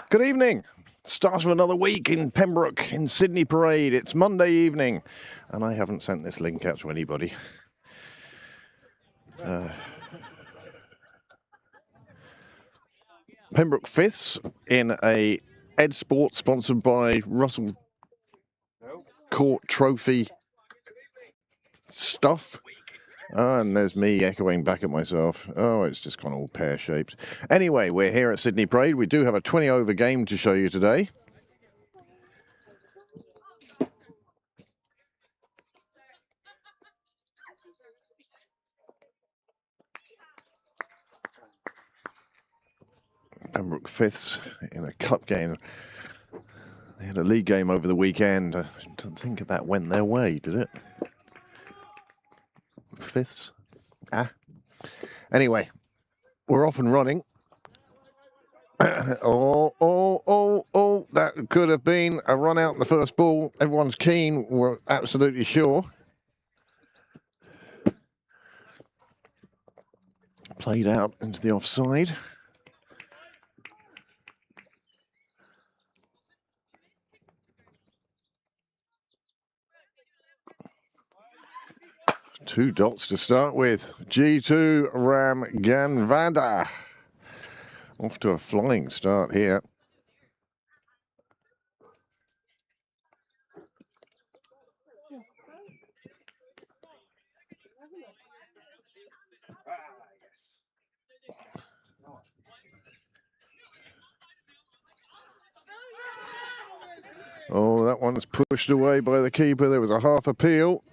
Good evening. Start of another week in Pembroke in Sydney Parade. It's Monday evening, and I haven't sent this link out to anybody. Pembroke Fifths in a Ed Sport sponsored by Russell Court Trophy stuff. And there's me echoing back at myself. Oh, it's just gone all pear-shaped. Anyway, we're here at Sydney Parade. We do have a 20-over game to show you today. Pembroke Fifths in a cup game. They had a league game over the weekend. I don't think that went their way, did it? Fifths? Anyway, we're off and running. Oh, that could have been a run out in the first ball. Everyone's keen, we're absolutely sure. Played out into the offside. Two dots to start with. G2 Ram Ganvanda. Off to a flying start here. Oh, that one's pushed away by the keeper. There was a half appeal.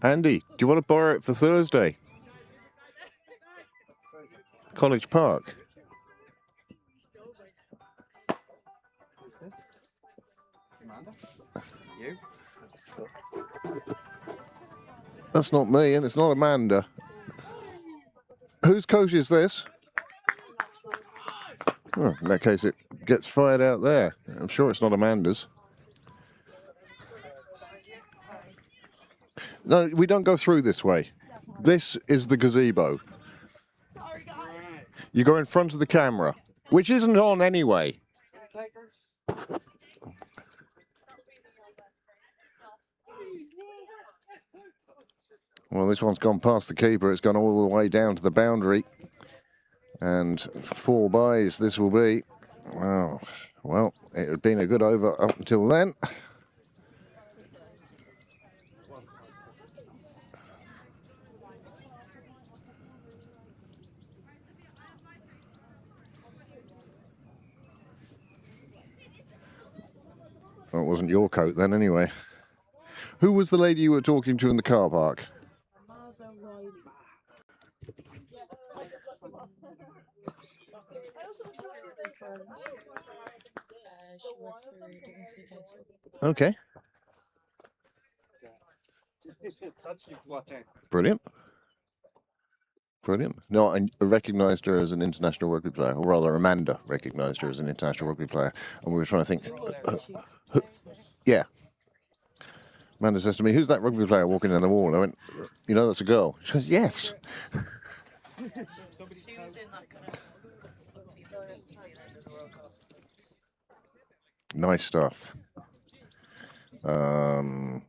Andy, do you want to borrow it for Thursday? College Park. Who's this? Amanda? You? That's not me, and it's not Amanda. Whose coach is this? Oh, in that case, it gets fired out there. I'm sure it's not Amanda's. No, we don't go through this way. This is the gazebo. You go in front of the camera, which isn't on anyway. Well, this one's gone past the keeper. It's gone all the way down to the boundary. And 4 byes this will be. Oh, well, it had been a good over up until then. Well, it wasn't your coat then, anyway. Who was the lady you were talking to in the car park? She works for Devonshire Council. Okay. Brilliant. Brilliant. No, I recognised her as an international rugby player, or rather Amanda recognised her as an international rugby player, and we were trying to think, yeah. Amanda says to me, who's that rugby player walking down the wall? I went, you know, that's a girl. She goes, yes. She was in that kind of team that beat New Zealand in the World Cup. Nice stuff. Hello.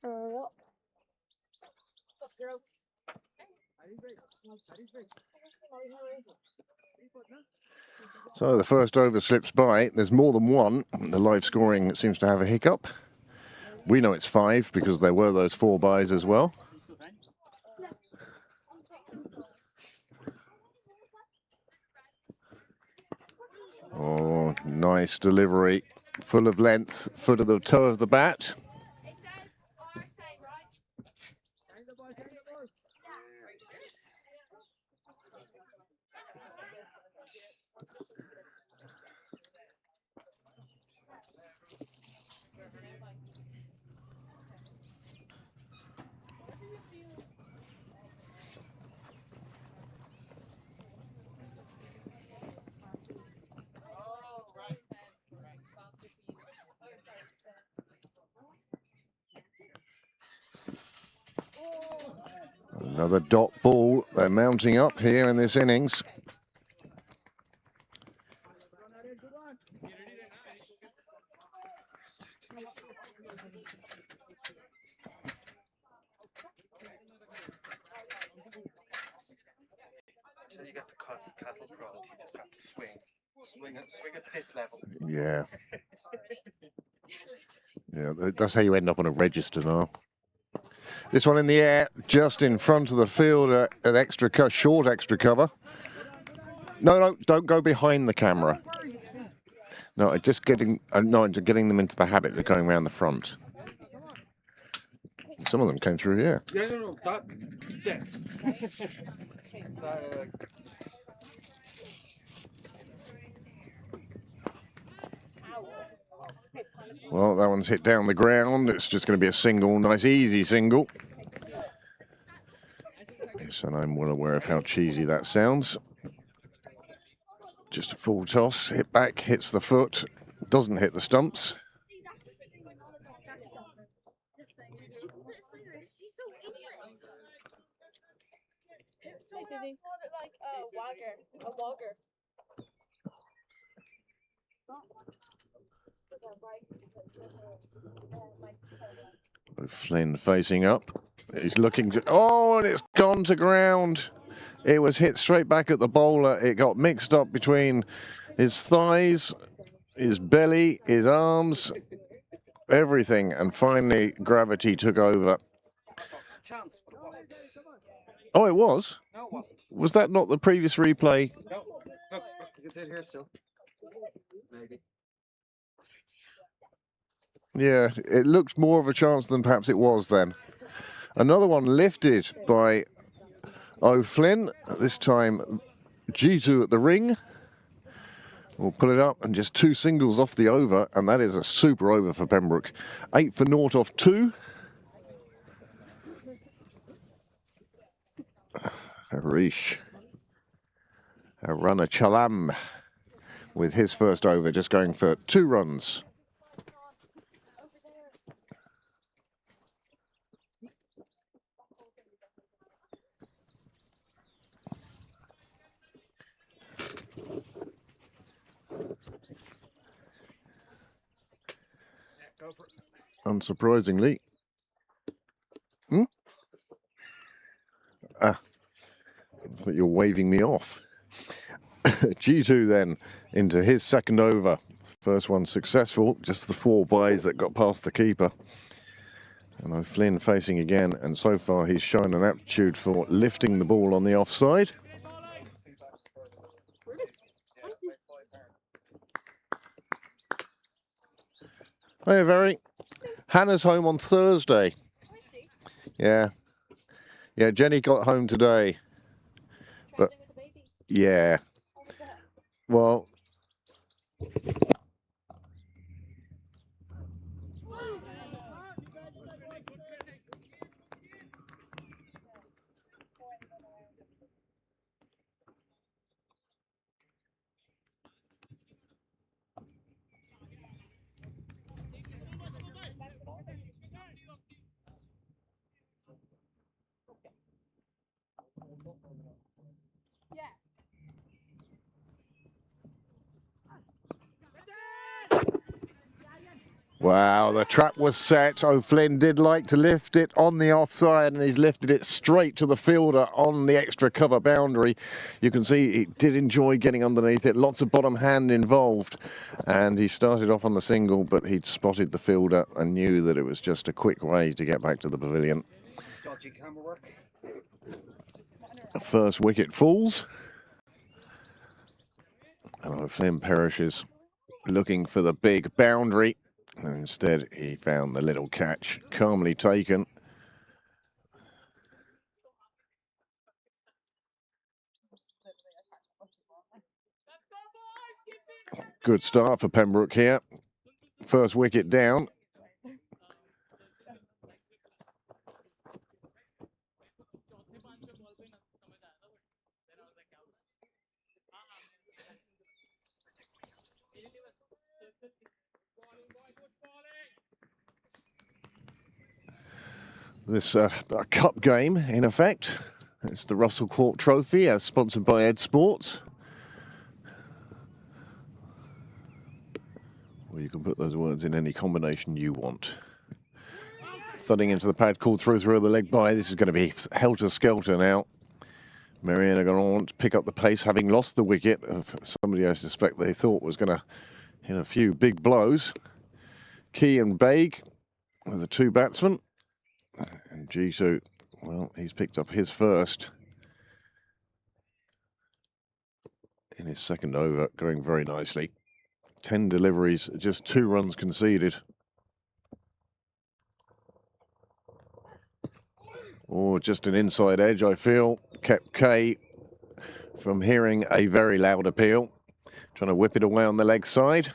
Hello. What's up, girl? So the first over slips by. There's more than one. The live scoring seems to have a hiccup. We know it's 5 because there were those 4 byes as well. Oh, nice delivery. Full of length, foot of the toe of the bat. Another dot ball. They're mounting up here in this innings. Until you get the cattle prod, you just have to swing. Swing at this level. Yeah. Yeah, that's how you end up on a register now. This one in the air, just in front of the fielder, an short extra cover. No, don't go behind the camera. No, just getting them into the habit of going around the front. Some of them came through here. Yeah, no, that depth. Well, that one's hit down the ground. It's just going to be a single, nice easy single. Yes, and I'm well aware of how cheesy that sounds. Just a full toss, hit back, hits the foot, doesn't hit the stumps. Flynn facing up. He's looking to... Oh, and it's gone to ground. It was hit straight back at the bowler. It got mixed up between his thighs, his belly, his arms, everything. And finally, gravity took over. Chance, but it wasn't. Oh, it was? No, it wasn't. Was that not the previous replay? No, look, you can see it here still. Maybe. Yeah, it looks more of a chance than perhaps it was then. Another one lifted by O'Flynn. This time, G2 at the ring. We'll pull it up and just 2 singles off the over, and that is a super over for Pembroke. 8 for naught off 2. Harish. Runner Chalam with his first over, just going for 2 runs. Unsurprisingly. I thought you were waving me off. G2 then into his second over. First one successful, just the 4 byes that got past the keeper. And O'Flynn facing again, and so far he's shown an aptitude for lifting the ball on the offside. Hey, Very. Hannah's home on Thursday. Yeah. Yeah, Jenny got home today. But, yeah. Well... Wow, the trap was set. O'Flynn did like to lift it on the offside, and he's lifted it straight to the fielder on the extra cover boundary. You can see he did enjoy getting underneath it. Lots of bottom hand involved, and he started off on the single, but he'd spotted the fielder and knew that it was just a quick way to get back to the pavilion. Dodgy camera work. The first wicket falls, and O'Flynn perishes looking for the big boundary. And instead, he found the little catch, calmly taken. Good start for Pembroke here. First wicket down. This a cup game, in effect. It's the Russell Court Trophy, sponsored by Ed Sports. Well, you can put those words in any combination you want. Thudding into the pad, called through the leg by. This is going to be helter-skelter now. Merrion are going to want to pick up the pace, having lost the wicket of somebody I suspect they thought was going to hit a few big blows. Key and Baig are the two batsmen. And Jisoo, well, he's picked up his first in his second over, going very nicely. 10 deliveries, just 2 runs conceded. Or just an inside edge, I feel, kept Kay from hearing a very loud appeal. Trying to whip it away on the leg side.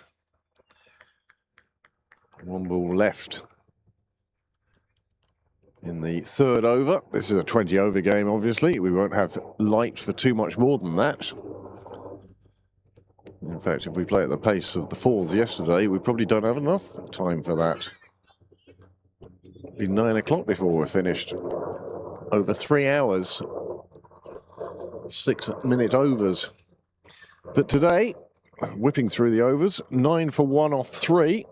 1 ball left in the third over. This is a 20-over game, obviously. We won't have light for too much more than that. In fact, if we play at the pace of the fours yesterday, we probably don't have enough time for that. It'll be 9 o'clock before we're finished. Over 3 hours. 6-minute overs. But today, whipping through the overs, 9 for 1 off 3.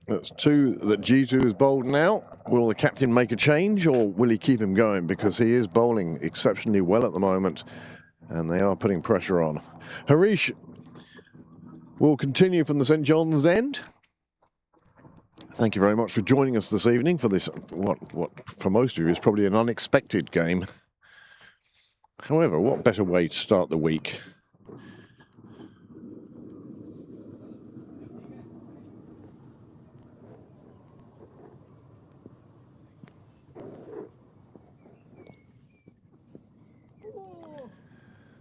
That's 2 that G2 has bowled now. Will the captain make a change, or will he keep him going? Because he is bowling exceptionally well at the moment, and they are putting pressure on. Harish will continue from the St John's end. Thank you very much for joining us this evening for this, what for most of you is probably an unexpected game. However, what better way to start the week?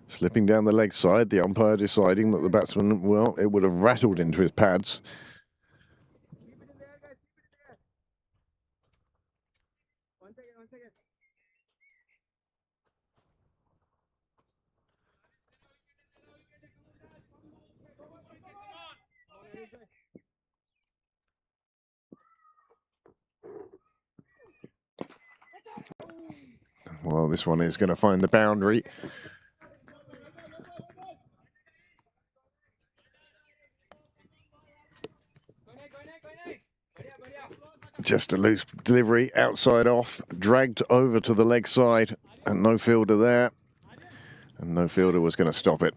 Slipping down the leg side, the umpire deciding that the batsman, well, it would have rattled into his pads. Well, this one is going to find the boundary. Just a loose delivery, outside off, dragged over to the leg side, and no fielder there. And no fielder was going to stop it.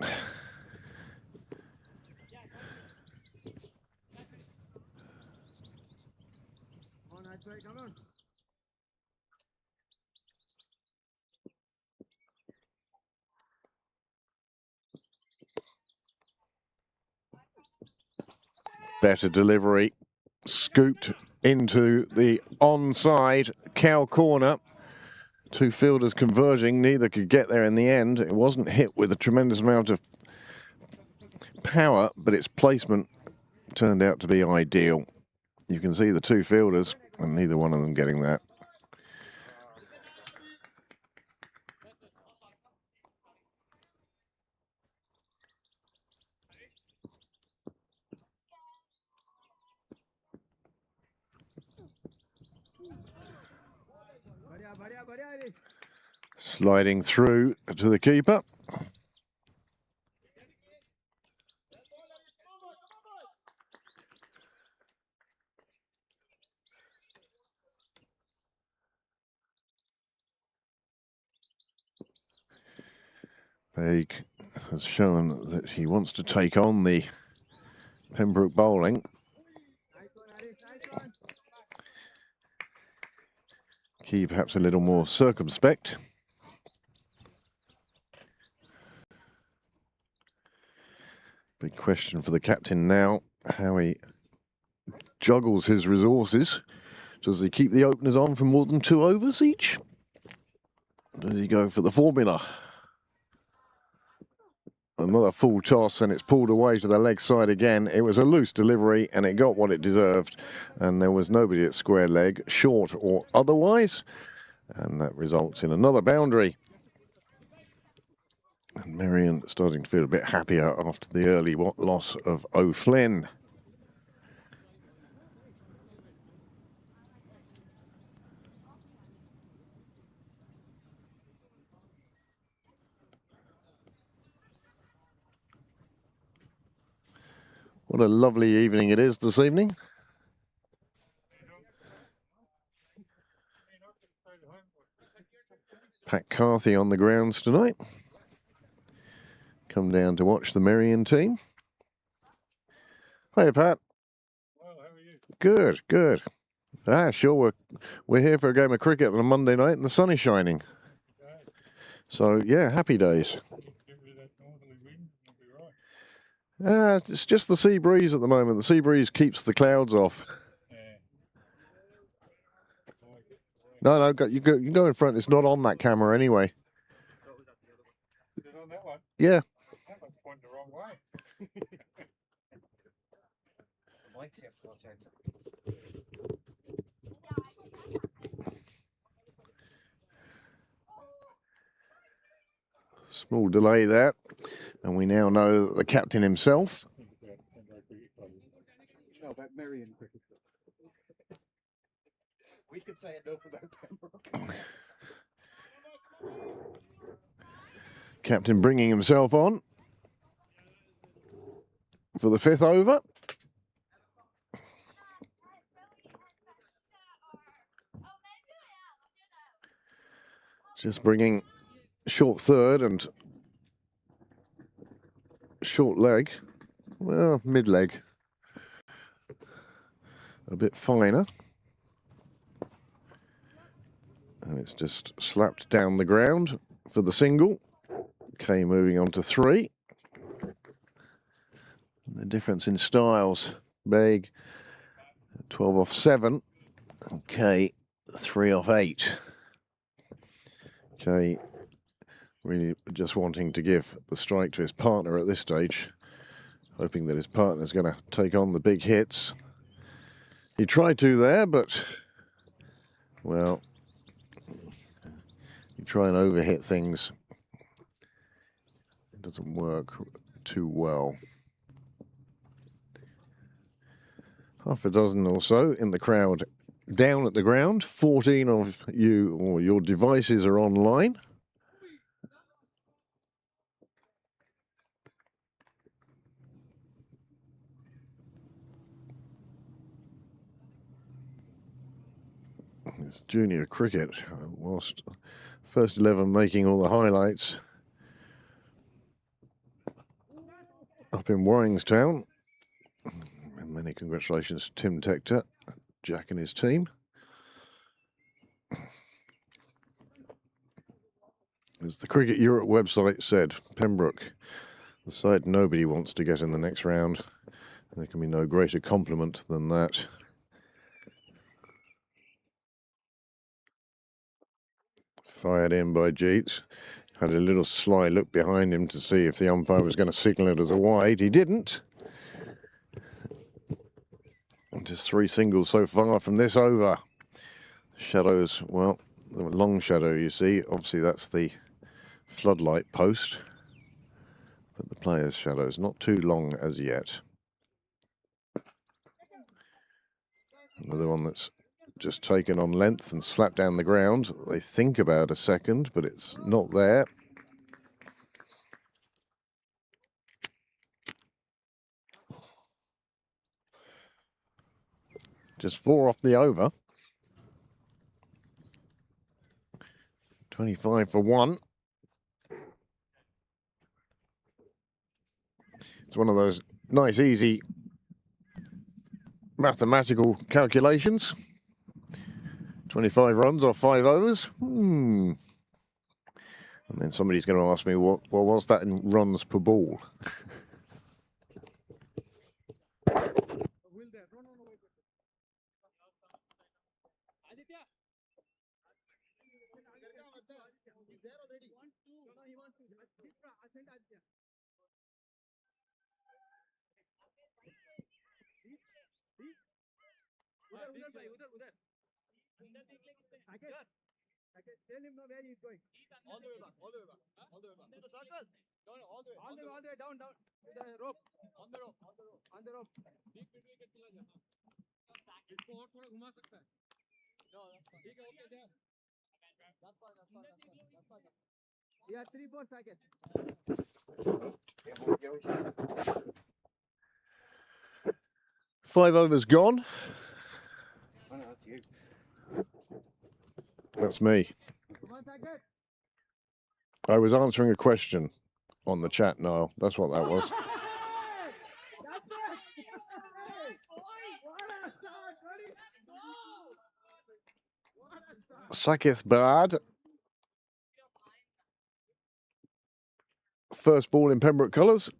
Better delivery, scooped into the onside cow corner. 2 fielders converging, neither could get there in the end. It wasn't hit with a tremendous amount of power, but its placement turned out to be ideal. You can see the 2 fielders, and neither one of them getting that. Sliding through to the keeper. Haig has shown that he wants to take on the Pembroke bowling. Key perhaps a little more circumspect. Big question for the captain now, how he juggles his resources. Does he keep the openers on for more than 2 overs each? Does he go for the formula? Another full toss and it's pulled away to the leg side again. It was a loose delivery and it got what it deserved. And there was nobody at square leg, short or otherwise. And that results in another boundary. And Merrion starting to feel a bit happier after the early loss of O'Flynn. What a lovely evening it is this evening. Pat Carthy on the grounds tonight. Come down to watch the Merrion team. Hiya, Pat. Well, how are you? Good, good. Sure, we're here for a game of cricket on a Monday night and the sun is shining. Okay. So, yeah, happy days. Get rid of that northerly wind, you'll be right. It's just the sea breeze at the moment. The sea breeze keeps the clouds off. Yeah. No, you go in front. It's not on that camera anyway. Is it on that one? Yeah. That one's pointing the wrong way. The mic's here for that. Small delay there. And we now know that the captain himself. No, about Merrion cricket. We could say enough about Pembroke. Captain bringing himself on for the 5th over. Just bringing short third and short leg, well, mid leg, a bit finer. And it's just slapped down the ground for the single. Okay, moving on to 3. The difference in styles, big, 12 off 7. Okay, 3 off 8. Okay, really just wanting to give the strike to his partner at this stage, hoping that his partner's going to take on the big hits. He tried to there, but, well, you try and overhit things, it doesn't work too well. Half a dozen or so in the crowd down at the ground. 14 of you or your devices are online. It's junior cricket, whilst first 11 making all the highlights up in Warringstown. And many congratulations to Tim Tector, Jack and his team. As the Cricket Europe website said, Pembroke, the side nobody wants to get in the next round. There can be no greater compliment than that. Fired in by Jeets. Had a little sly look behind him to see if the umpire was going to signal it as a wide. He didn't. And just 3 singles so far from this over. Shadows, well, the long shadow you see, obviously that's the floodlight post. But the player's shadow's not too long as yet. Another one that's just taken on length and slapped down the ground. They think about a second, but it's not there. Just 4 off the over. 25 for 1. It's one of those nice, easy mathematical calculations. 25 runs off 5 overs. And then somebody's going to ask me, what was that in runs per ball? Yeah, 3-4 seconds. 5 overs gone. Oh, no, that's you. That's me. Come on, second. I was answering a question on the chat, Niall. That's what that was. That's it. What a start, buddy. What a start. Sakith Bad. First ball in Pembroke colours.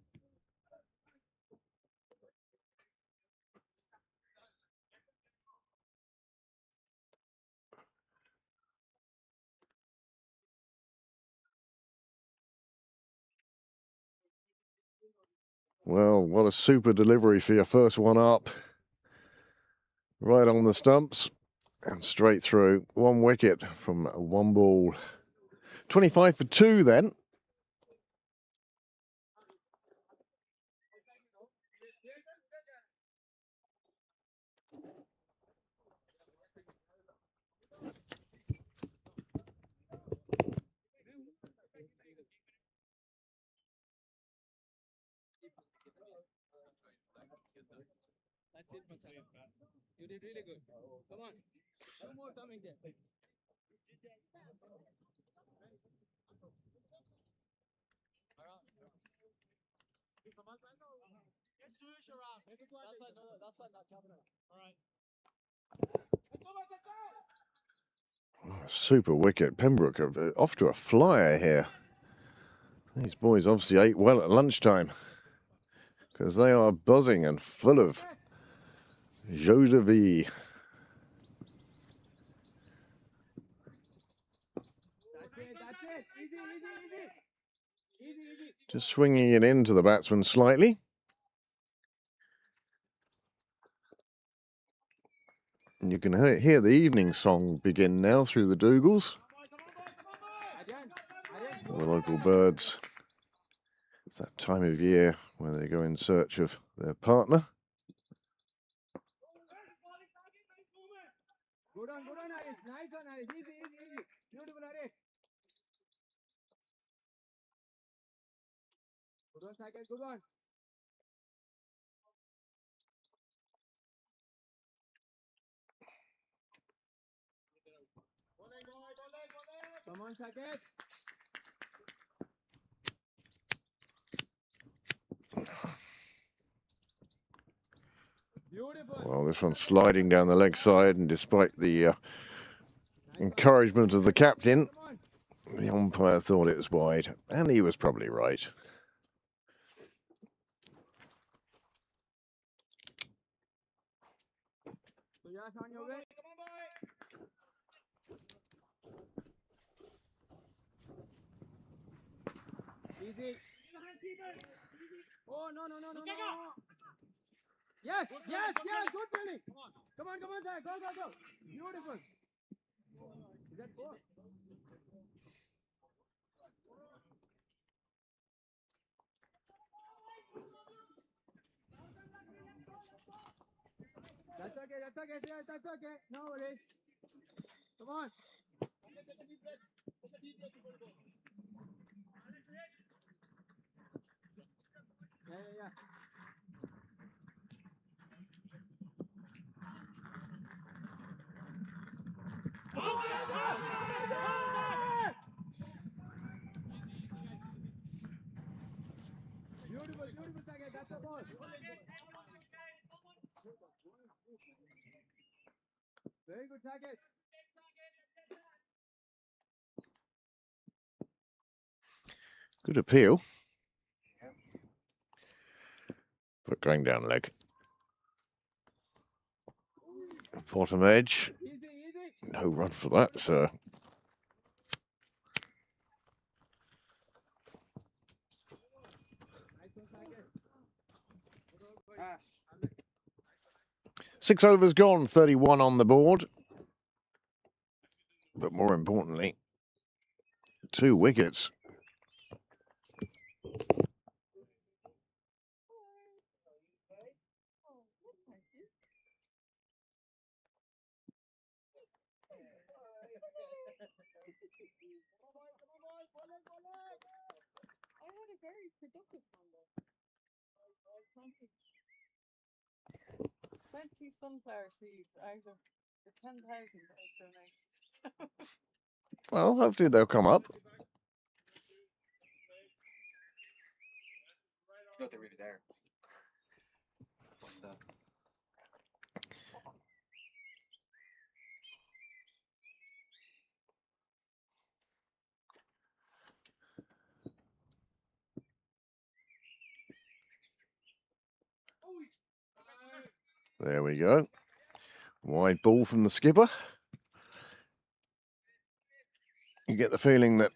Well, what a super delivery for your first one up. Right on the stumps and straight through. 1 wicket from 1 ball. 25 for 2 then. That's it, Macha. You did really good. Come on. One more coming there. Super wicket. Pembroke are off to a flyer here. These boys obviously ate well at lunchtime because they are buzzing and full of joie de vie. That's it. Easy. Just swinging it into the batsman slightly. And you can hear the evening song begin now through the Dougals. The local birds. It's that time of year where they go in search of their partner. Good on, Aris. Nice one, Aris. Easy. Beautiful, Aris. Good one, second. Good one. Come on, second. Beautiful. Well, this one's sliding down the leg side, and despite the encouragement of the captain, the umpire thought it was wide, and he was probably right. So yes, on your way. Easy. Oh, no. Yes, good feeling. Come on, Zach. Go. Beautiful. Is that 4? That's That's okay. No worries. Come on. Yeah. Beautiful target. That's the ball. Very good target. Good appeal. But going down leg. Bottom edge. Easy. No run for that, sir. Ash. 6 overs gone, 31 on the board. But more importantly, 2 wickets. I had a very productive one though. I planted 20 sunflower seeds out of the 10,000 that was donated. Well, hopefully they'll come up. It's not they're really there. And, There we go. Wide ball from the skipper. You get the feeling that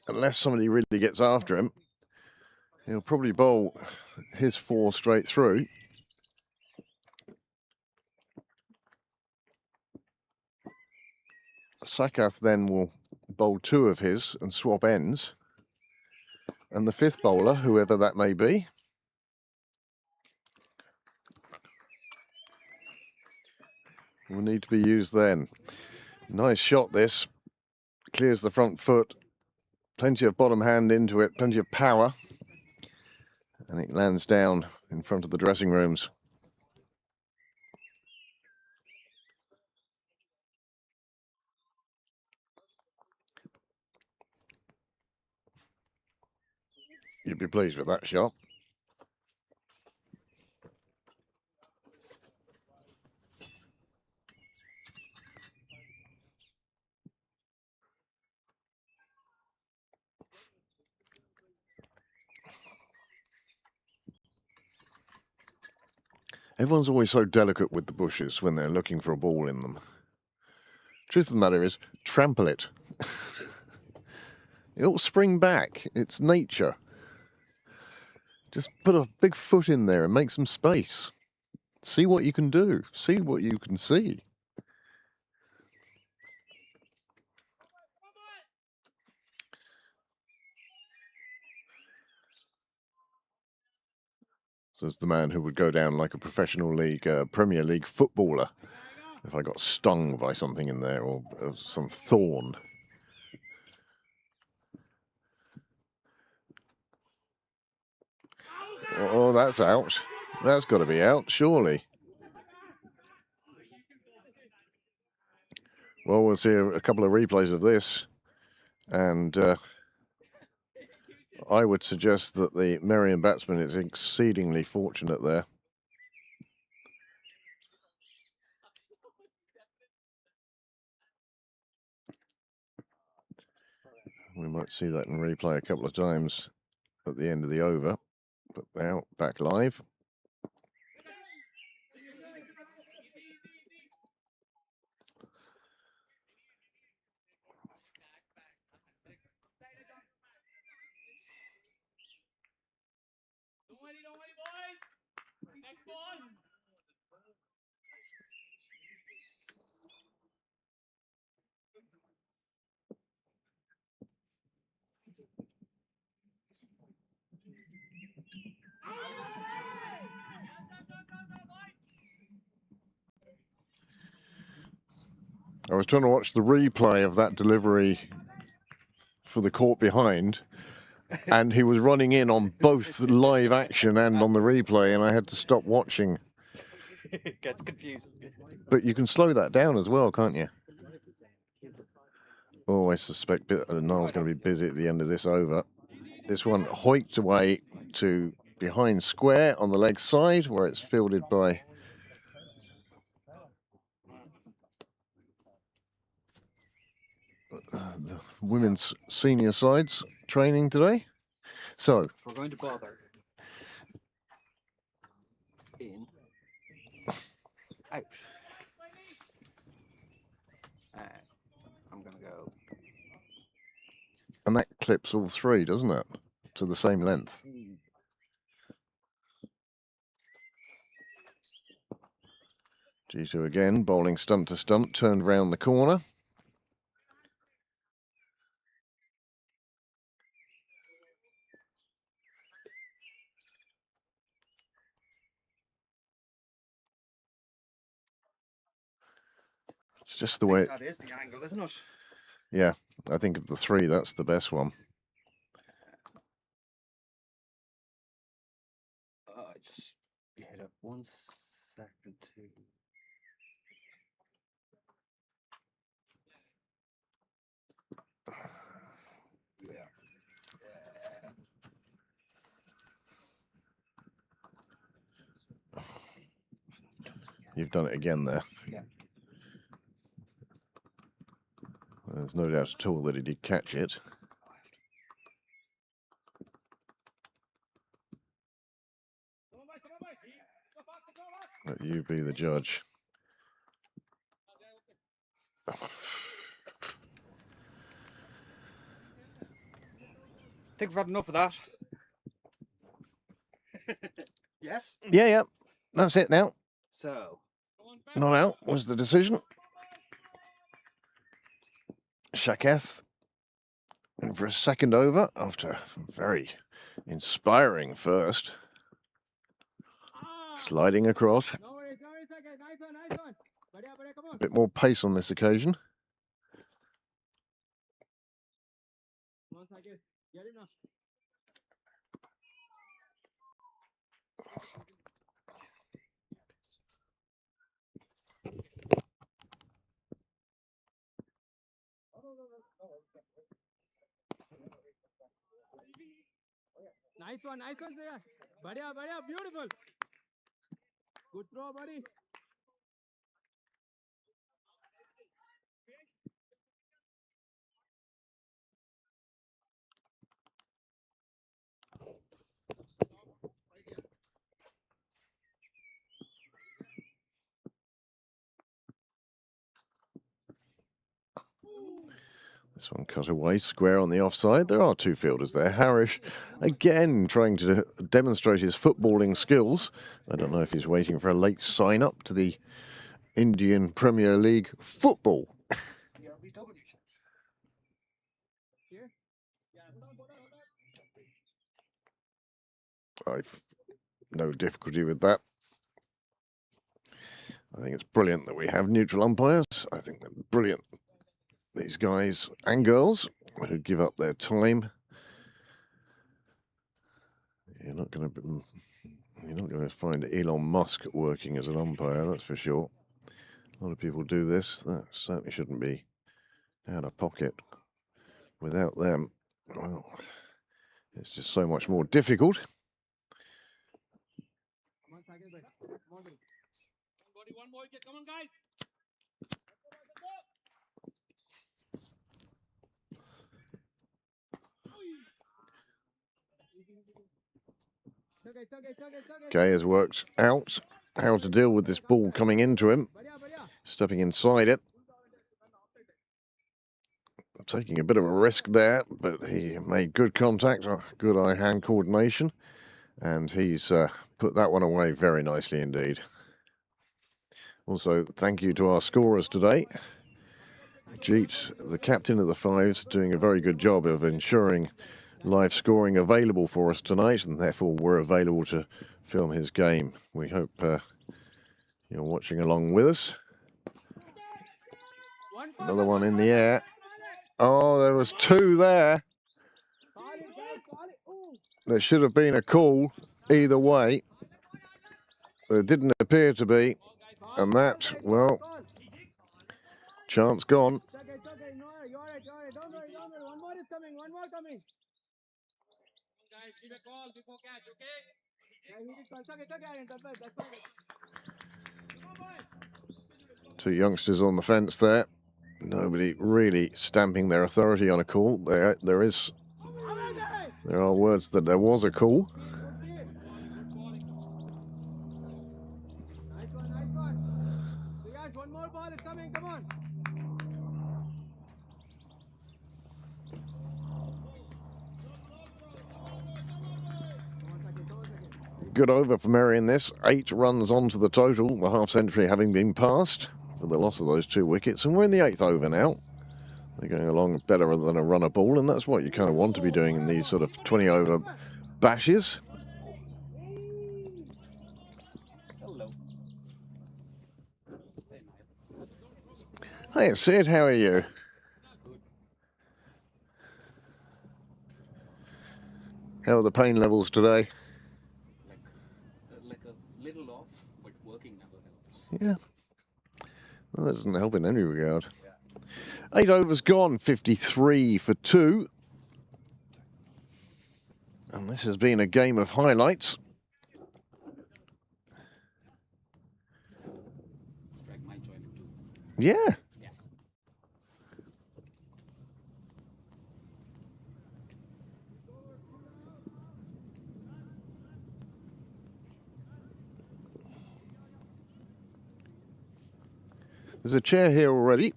unless somebody really gets after him, he'll probably bowl his 4 straight through. Sakath then will bowl 2 of his and swap ends. And the 5th bowler, whoever that may be, will need to be used then. Nice shot this. Clears the front foot. Plenty of bottom hand into it, plenty of power. And it lands down in front of the dressing rooms. You'd be pleased with that shot. Everyone's always so delicate with the bushes when they're looking for a ball in them. Truth of the matter is, trample it. It'll spring back. It's nature. Just put a big foot in there and make some space. See what you can do. See what you can see. Says the man who would go down like a professional league, Premier League footballer if I got stung by something in there or some thorn. Oh, that's out. That's got to be out, surely. Well, we'll see a couple of replays of this. And I would suggest that the Merrion batsman is exceedingly fortunate there. We might see that in replay a couple of times at the end of the over. But now, back live. Don't worry, boys. Next ball. I was trying to watch the replay of that delivery for the court behind, and he was running in on both live action and on the replay, and I had to stop watching. It gets confusing. But you can slow that down as well, can't you? Oh, I suspect Niall's going to be busy at the end of this over. This one hoiked away to behind square on the leg side, where it's fielded by the women's senior sides training today. So If we're going to bother in, out. I'm going to go. and that clips all three, doesn't it? To the same length. G2 again, bowling stump to stump, turned round the corner. It's just the way. That is the angle, isn't it? Yeah, I think of the three, that's the best one. I just hit it 1 second to. Yeah. You've done it again there. Yeah. There's no doubt at all that he did catch it. Let you be the judge. I think we've had enough of that. Yes? Yeah, that's it now. So. Not out was the decision. Shaketh in for a second over after a very inspiring first. Sliding across. No worries, okay. Nice one. Badhiya, come on. A bit more pace on this occasion. Come on, Saket. Get it now. Nice one, Saket. Badhiya, beautiful. Good throw, buddy. This one cut away, square on the offside. There are two fielders there. Harish, again, trying to demonstrate his footballing skills. I don't know if he's waiting for a late sign-up to the Indian Premier League football. I've no difficulty with that. I think it's brilliant that we have neutral umpires. I think they're brilliant. These guys and girls who give up their time. You're not going to find Elon Musk working as an umpire, that's for sure. A lot of people do this. That certainly shouldn't be out of pocket. Without them, well, it's just so much more difficult. Come on, Saket, buddy. Come on, buddy. One more wicket. Come on, guys. Gay has worked out how to deal with this ball coming into him. Stepping inside it. Taking a bit of a risk there, but he made good contact, good eye-hand coordination, and he's put that one away very nicely indeed. Also, thank you to our scorers today. Jeet, the captain of the Fives, doing a very good job of ensuring live scoring available for us tonight, and therefore we're available to film his game. We hope you're watching along with us. Another one in the air. Oh, there was two there. There should have been a call either way. There didn't appear to be. And that, well, chance gone. It's okay, no, you're right, don't worry. One more is coming. Guys, give a call before catch, okay? Yeah, he did. It's okay, that's fine. Two youngsters on the fence there. Nobody really stamping their authority on a call. There are words that there was a call. Nice one. Yes, one more ball is coming, come on. Good over for Merrion this. 8 runs onto the total, the half century having been passed for the loss of those 2 wickets. And we're in the 8th over now. They're going along better than a runner ball, and that's what you kind of want to be doing in these sort of 20 over bashes. Hey Sid, how are you? How are the pain levels today? Like a little off, but working never helps. Yeah. Well, that doesn't help in any regard. 8 overs gone, 53 for 2. And this has been a game of highlights. Greg might join him too. Yeah. There's a chair here already.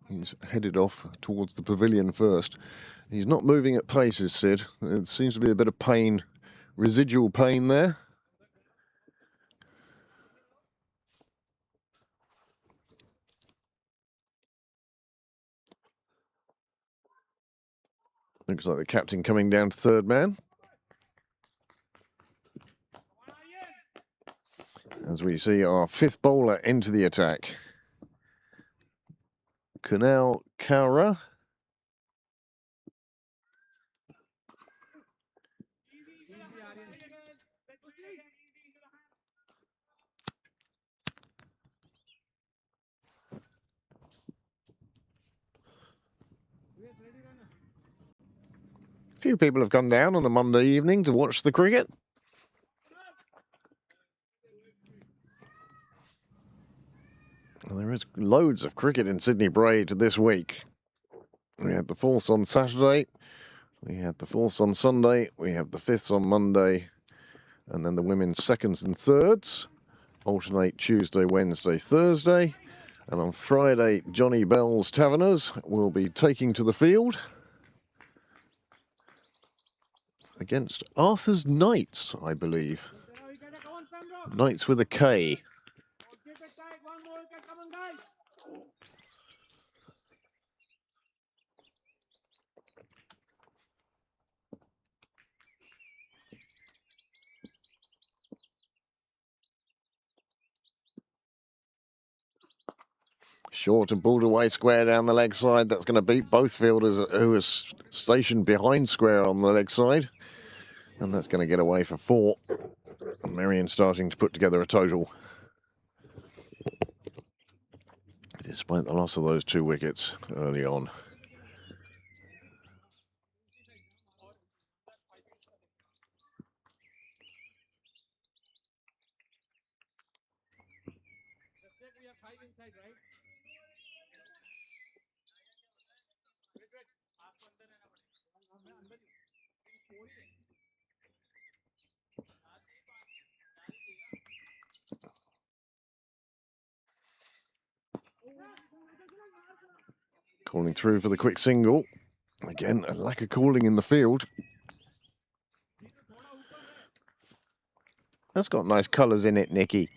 He's headed off towards the pavilion first. He's not moving at paces, Sid. There seems to be a bit of pain, residual pain there. Looks like the captain coming down to third man. As we see our 5th bowler into the attack. Kunal Kaura. Few people have gone down on a Monday evening to watch the cricket. And there is loads of cricket in Sydney Braid this week. We had the 4th on Saturday, we had the 4th on Sunday, we have the 5th on Monday, and then the women's 2nds and 3rds alternate Tuesday, Wednesday, Thursday. And on Friday, Johnny Bell's Taverners will be taking to the field against Arthur's Knights, I believe. Knights with a K. Short and pulled away square down the leg side. That's going to beat both fielders who are stationed behind square on the leg side. And that's going to get away for 4. And Merrion starting to put together a total. Despite the loss of those 2 wickets early on. Calling through for the quick single. Again, a lack of calling in the field. That's got nice colours in it, Nicky.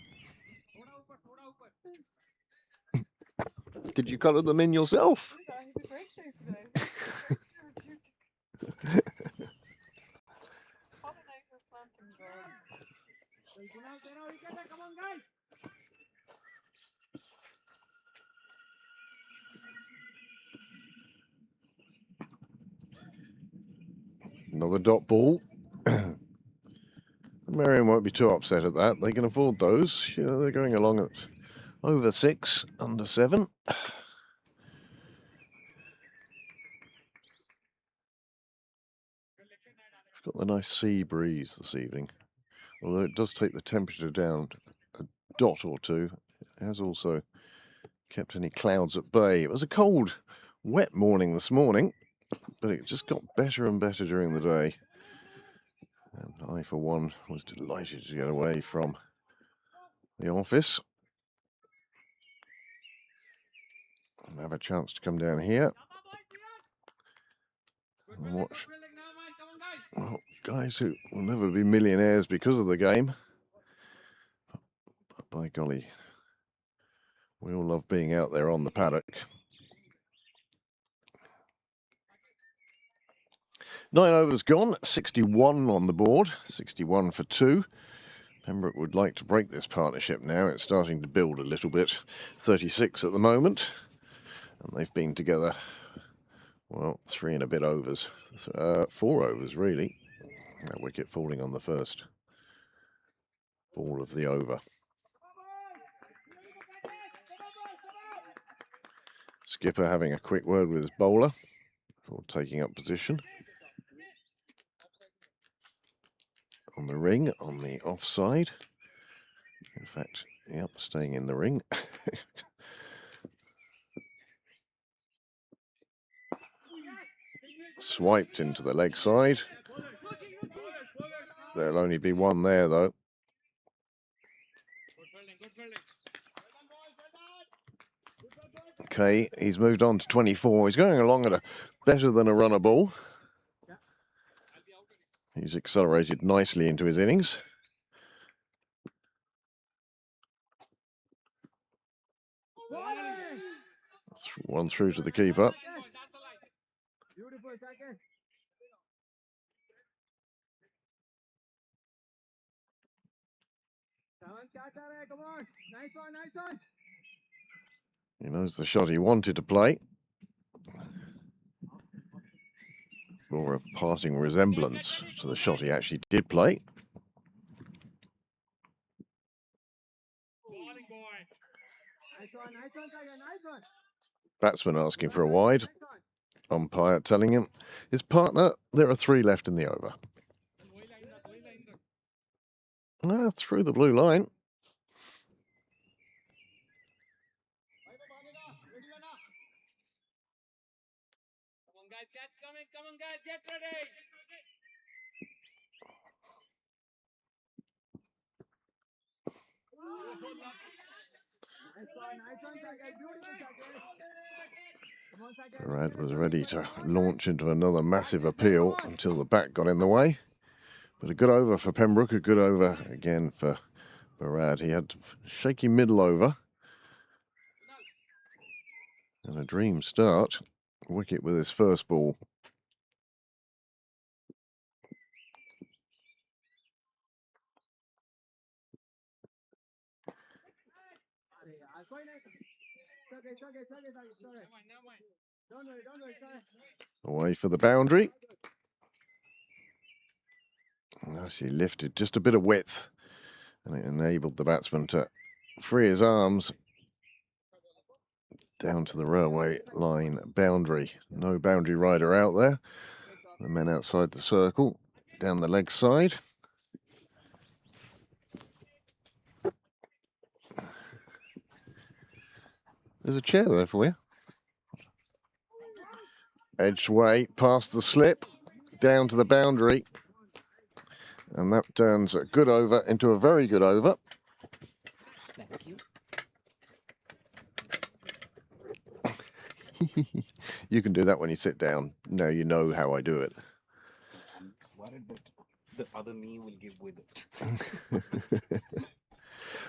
Did you colour them in yourself? Another dot ball. Merrion won't be too upset at that. They can afford those. You know, they're going along at over 6, under 7. We've got the nice sea breeze this evening. Although it does take the temperature down a dot or two. It has also kept any clouds at bay. It was a cold, wet morning this morning, but it just got better and better during the day. And I, for one, was delighted to get away from the office and have a chance to come down here and watch, well, guys who will never be millionaires because of the game. But by golly, we all love being out there on the paddock. 9 overs gone, 61 on the board, 61 for 2. Pembroke would like to break this partnership now. It's starting to build a little bit. 36 at the moment. And they've been together, well, 3 and a bit overs. 4 overs, really. That wicket falling on the first ball of the over. Skipper having a quick word with his bowler before taking up position. On the ring, on the offside. In fact, yep, staying in the ring. Swiped into the leg side. There'll only be one there, though. Okay, he's moved on to 24. He's going along at a better than a runner ball. He's accelerated nicely into his innings. One through to the keeper. He knows the shot he wanted to play. Or a passing resemblance to the shot he actually did play. Batsman asking for a wide. Umpire telling him, his partner, there are 3 left in the over. Through the blue line. Come on, guys, get ready. Barad was ready to launch into another massive appeal until the bat got in the way. But a good over for Pembroke, a good over again for Barad. He had shaky middle over. And a dream start. Wicket with his first ball. Away for the boundary. She lifted just a bit of width, and it enabled the batsman to free his arms down to the railway line boundary. No boundary rider out there. The men outside the circle, down the leg side. There's a chair there for you. Edged way past the slip, down to the boundary. And that turns a good over into a very good over. Thank you. You can do that when you sit down. Now you know how I do it. I'm worried that the other me will give with it.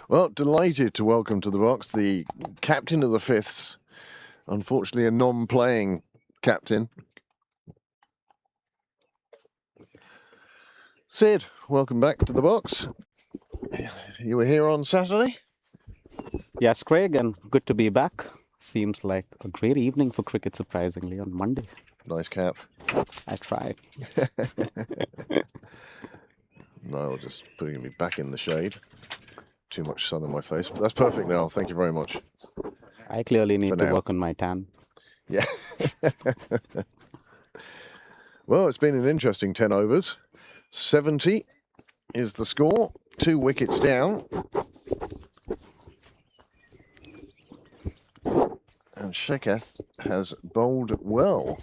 Well, delighted to welcome to the box the captain of the Fifths. Unfortunately, a non-playing captain. Sid, welcome back to the box. You were here on Saturday? Yes, Craig, and good to be back. Seems like a great evening for cricket, surprisingly, on Monday. Nice cap. I tried. Niall just putting me back in the shade. Too much sun on my face. But that's perfect, Niall. Thank you very much. I clearly need to now. work on my tan. Yeah. Well, it's been an interesting 10 overs. 70 is the score. 2 wickets down. And Sheketh has bowled well.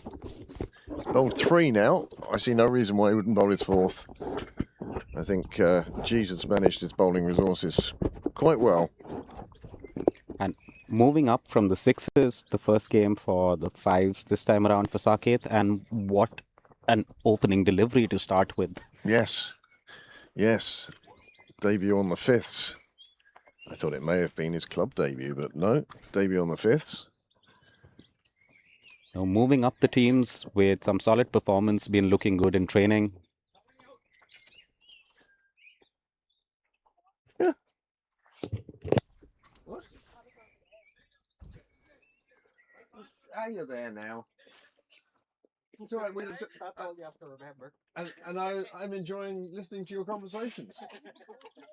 He's bowled 3 now. I see no reason why he wouldn't bowl his 4th. I think Jeet has managed his bowling resources quite well. And moving up from the 6s, the first game for the 5s this time around for Saket, and what an opening delivery to start with. Yes. Yes. Debut on the 5ths. I thought it may have been his club debut, but no. Debut on the 5ths. Now moving up the teams with some solid performance, been looking good in training. Yeah. What? Are you there now? It's all right. That's all you have to remember. And I'm enjoying listening to your conversations,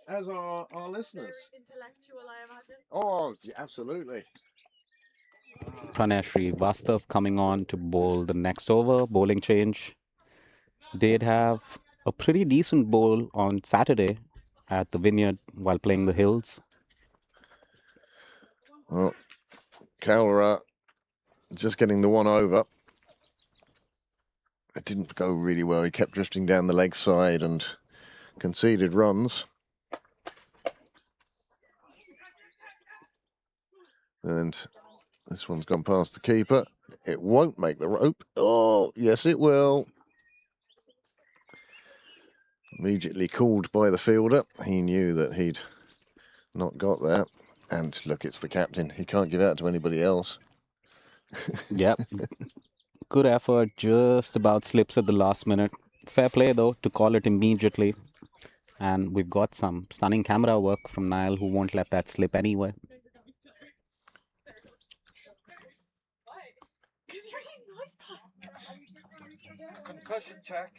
as are our listeners. Intellectual, I imagine. Oh, yeah, absolutely. Pranesh Srivastav coming on to bowl the next over, bowling change. They'd have a pretty decent bowl on Saturday at the Vineyard while playing the Hills. Well, Cowler just getting the 1 over. It didn't go really well. He kept drifting down the leg side and conceded runs. And this one's gone past the keeper. It won't make the rope. Oh, yes, it will. Immediately called by the fielder. He knew that he'd not got that. And look, it's the captain. He can't give out to anybody else. Yep. Good effort, just about slips at the last minute. Fair play, though, to call it immediately. And we've got some stunning camera work from Niall, who won't let that slip anyway. Concussion check.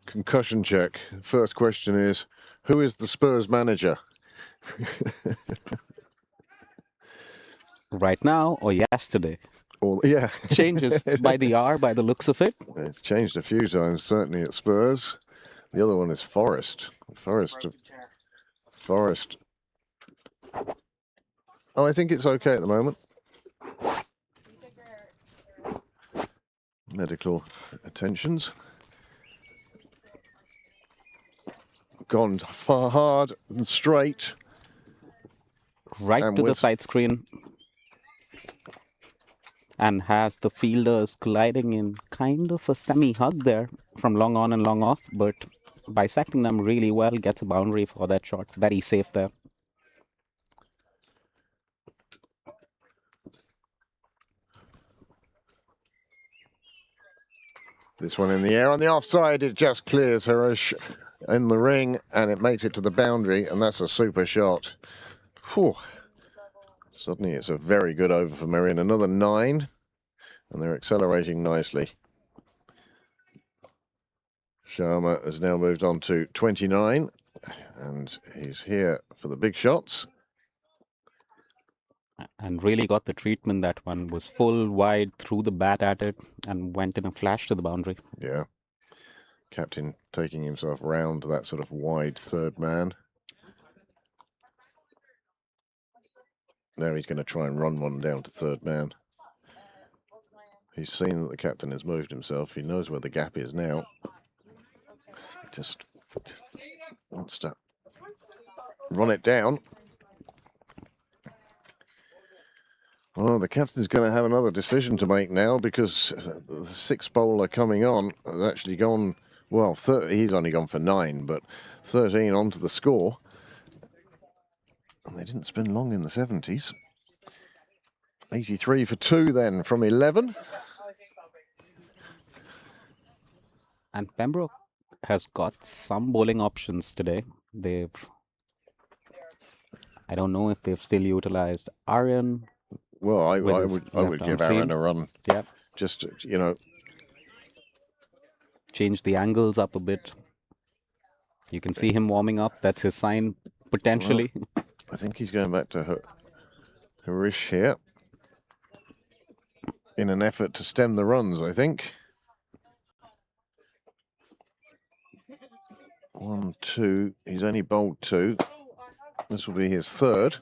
Concussion check. First question is, who is the Spurs manager? Right now or yesterday? Or, yeah. Changes by the hour, by the looks of it. It's changed a few times, certainly at Spurs. The other one is Forest. Forest. Oh, I think it's okay at the moment. Medical attentions. Gone far hard and straight. Right And to the with- side screen. And has the fielders colliding in kind of a semi-hug there from long on and long off, but bisecting them really well, gets a boundary for that shot. Very safe there. This one in the air on the offside, it just clears Harish in the ring and it makes it to the boundary, and that's a super shot. Whew. Suddenly it's a very good over for Merrion. Another 9, and they're accelerating nicely. Sharma has now moved on to 29, and he's here for the big shots. And really got the treatment. That one was full, wide, threw the bat at it, and went in a flash to the boundary. Yeah. Captain taking himself round to that sort of wide third man. Now he's going to try and run one down to third man. He's seen that the captain has moved himself. He knows where the gap is now. Just wants to run it down. Well, the captain's going to have another decision to make now, because the 6th bowler coming on has actually gone, well, he's only gone for 9, but 13 onto the score. And they didn't spend long in the 70s. 83 for 2 then from 11. And Pembroke has got some bowling options today. They've I don't know if they've still utilized Aryan. Well, I With his would left give arm Aaron seam. a run. Yeah. Just, you know, Change the angles up a bit. You can see him warming up. That's his sign, potentially. I think he's going back to Harish here in an effort to stem the runs, I think. 1, 2. He's only bowled 2. This will be his 3rd.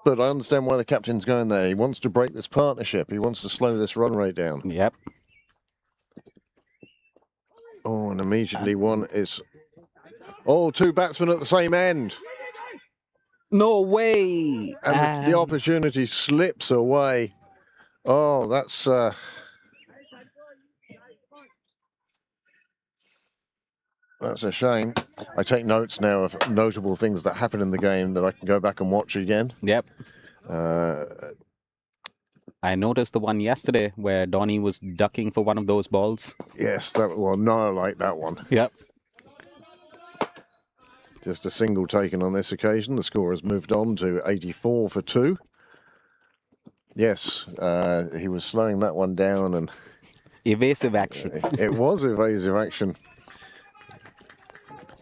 But I understand why the captain's going there. He wants to break this partnership. He wants to slow this run rate down. Yep. Oh, and immediately one is... Oh, 2 batsmen at the same end. No way! And the opportunity slips away. Oh, that's... That's a shame. I take notes now of notable things that happen in the game that I can go back and watch again. Yep. I noticed the one yesterday where Donny was ducking for one of those balls. Yes, no, I like that one. Yep. Just a single taken on this occasion. The score has moved on to 84 for 2. Yes, he was slowing that one down, and Evasive action. it was evasive action.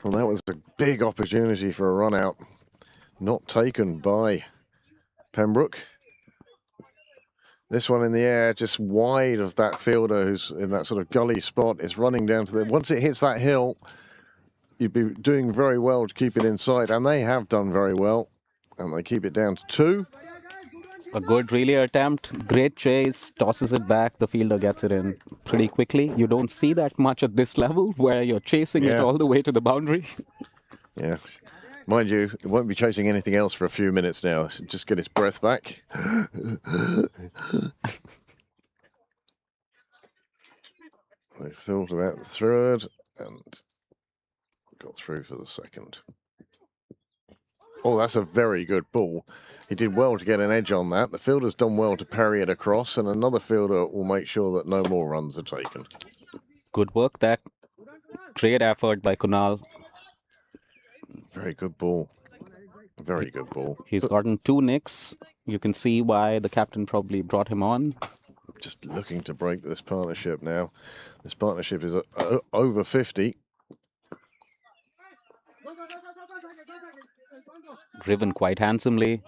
Well, that was a big opportunity for a run out. Not taken by Pembroke. This one in the air, just wide of that fielder who's in that sort of gully spot, is running down to the... Once it hits that hill, you'd be doing very well to keep it inside, and they have done very well. And they keep it down to 2. A good relay attempt. Great chase. Tosses it back. The fielder gets it in pretty quickly. You don't see that much at this level where you're chasing it all the way to the boundary. Yeah. Mind you, it won't be chasing anything else for a few minutes now. Just get his breath back. They thought about the 3rd and got through for the 2nd. Oh, that's a very good ball. He did well to get an edge on that. The fielder's done well to parry it across, and another fielder will make sure that no more runs are taken. Good work that. Great effort by Kunal. Very good ball. Very good ball. He's gotten 2 nicks. You can see why the captain probably brought him on. Just looking to break this partnership now. This partnership is over 50. Driven quite handsomely.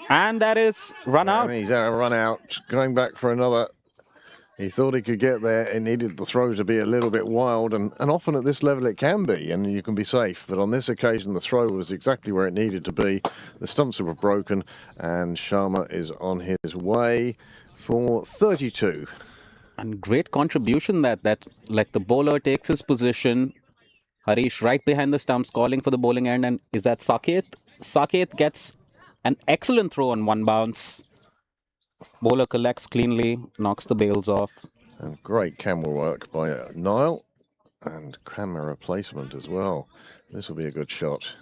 And that is run out. And he's out of run out. Going back for another. He thought he could get there. It needed the throw to be a little bit wild. And often at this level it can be. And you can be safe. But on this occasion the throw was exactly where it needed to be. The stumps were broken. And Sharma is on his way for 32. And great contribution that like the bowler takes his position. Harish right behind the stumps calling for the bowling end. And is that Saket? Saket gets an excellent throw on 1 bounce. Bowler collects cleanly, knocks the bails off. And great camera work by Niall. And camera placement as well. This will be a good shot.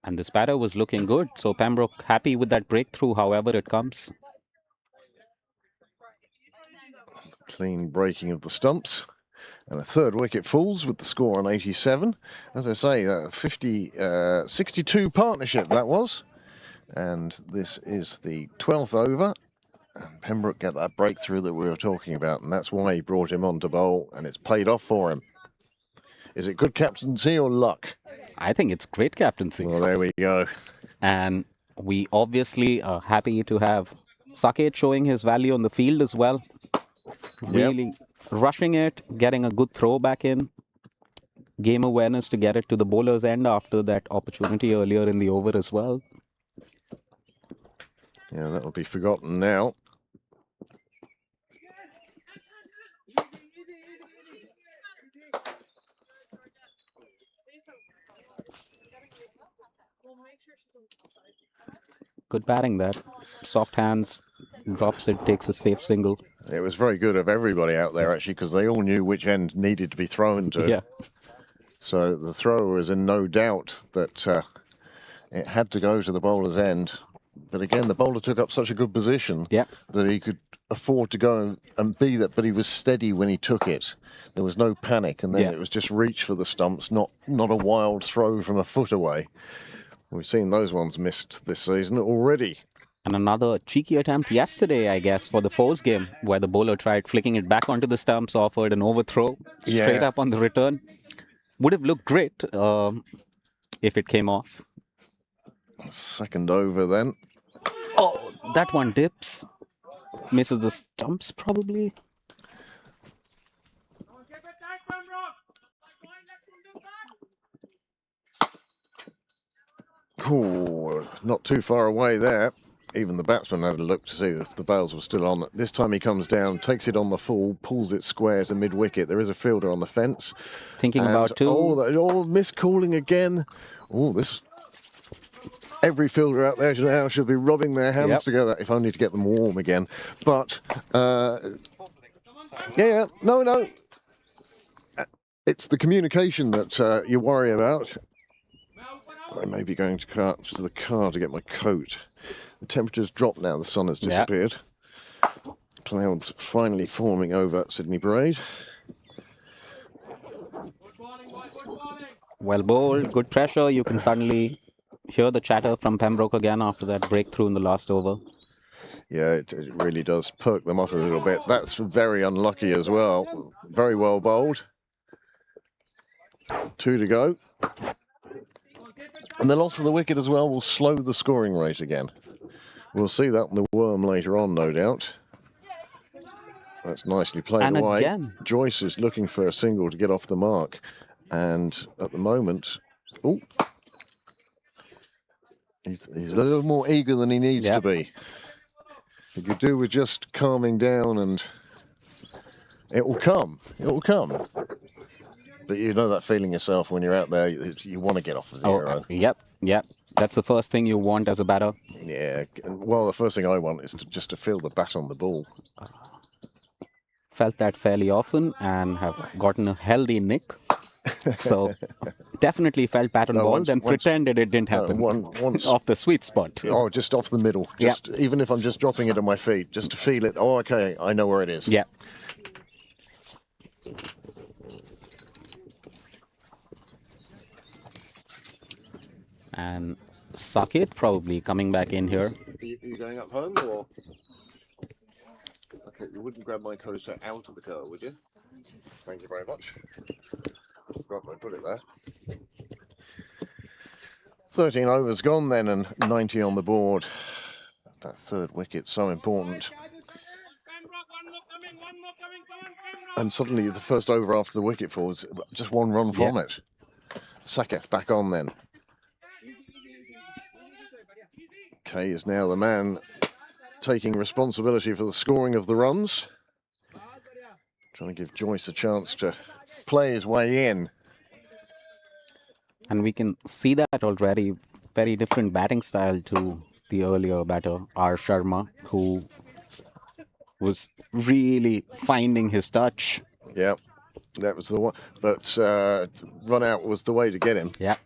And this batter was looking good. So Pembroke happy with that breakthrough, however it comes. Clean breaking of the stumps. And a 3rd wicket falls with the score on 87. As I say, 62 partnership that was. And this is the 12th over. And Pembroke get that breakthrough that we were talking about. And that's why he brought him on to bowl. And it's paid off for him. Is it good captaincy or luck? I think it's great captaincy. Well, there we go. And we obviously are happy to have Saket showing his value on the field as well. Really rushing it, getting a good throw back in. Game awareness to get it to the bowler's end after that opportunity earlier in the over as well. Yeah, that will be forgotten now. Good batting that. Soft hands, drops it, takes a safe single. It was very good of everybody out there, actually, because they all knew which end needed to be thrown to. Yeah. So the thrower was in no doubt that it had to go to the bowler's end. But again, the bowler took up such a good position that he could afford to go and be that, but he was steady when he took it. There was no panic, and then Yeah. it was just reach for the stumps, not a wild throw from a foot away. We've seen those ones missed this season already. And another cheeky attempt yesterday, I guess, for the Foes game, where the bowler tried flicking it back onto the stumps, offered an overthrow straight Yeah. up on the return. Would have looked great if it came off. Second over then. Oh, that one dips. Misses the stumps, probably. Keep it tight, Pembroke. Going, let's move back. Ooh, not too far away there. Even the batsman had a look to see if the bails were still on. This time he comes down, takes it on the full, pulls it square to mid-wicket. There is a fielder on the fence. Thinking about two. Miscalling again. Oh, this... Every fielder out there now should be rubbing their hands together, if only to get them warm again. But, no. It's the communication that you worry about. I may be going to the car to get my coat. The temperature's dropped now, the sun has disappeared. Clouds finally forming over Sydney Parade. Well bowled, good pressure. You can suddenly hear the chatter from Pembroke again after that breakthrough in the last over. Yeah, it really does perk them up a little bit. That's very unlucky as well. Very well bowled. 2 to go. And the loss of the wicket as well will slow the scoring rate again. We'll see that on the worm later on, no doubt. That's nicely played And away. again. Joyce is looking for a single to get off the mark. And at the moment, he's a little more eager than he needs to be. He could do with just calming down, and it will come. It will come. But you know that feeling yourself when you're out there, you want to get off of zero. Yep. That's the first thing you want as a batter. Yeah, well, the first thing I want is just to feel the bat on the ball. Felt that fairly often and have gotten a healthy nick. So definitely felt bat on ball, then pretended it didn't happen. Once off the sweet spot. Oh, just off the middle. Just even if I'm just dropping it on my feet, just to feel it. Oh, okay, I know where it is. Yeah. And Saket probably coming back in here. Are you going up home, or? Okay, you wouldn't grab my coaster out of the car, would you? Thank you very much. I forgot I put it there. 13 overs gone then, and 90 on the board. That third wicket, so important. And suddenly the first over after the wicket falls, just one run from it. Saket back on then. Kay is now the man taking responsibility for the scoring of the runs. Trying to give Joyce a chance to play his way in. And we can see that already. Very different batting style to the earlier batter, R. Sharma, who was really finding his touch. Yeah, that was the one. But run out was the way to get him. Yeah.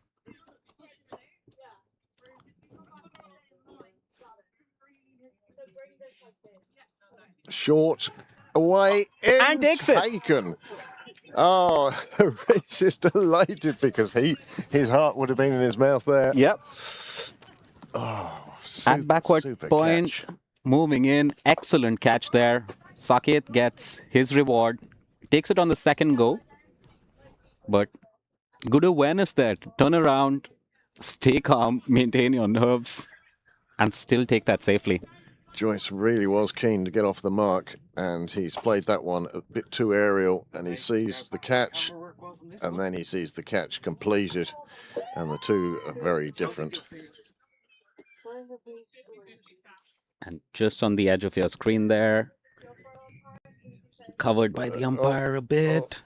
Short, away, and takes it. Taken. Oh, Rich is delighted because his heart would have been in his mouth there. Yep. Oh, At backward point, catch. Moving in, excellent catch there. Saket gets his reward, takes it on the second go, but good awareness there. Turn around, stay calm, maintain your nerves, and still take that safely. Joyce really was keen to get off the mark, and he's played that one a bit too aerial, and he sees the catch, and then he sees the catch completed, and the two are very different. And just on the edge of your screen there, covered by the umpire a bit.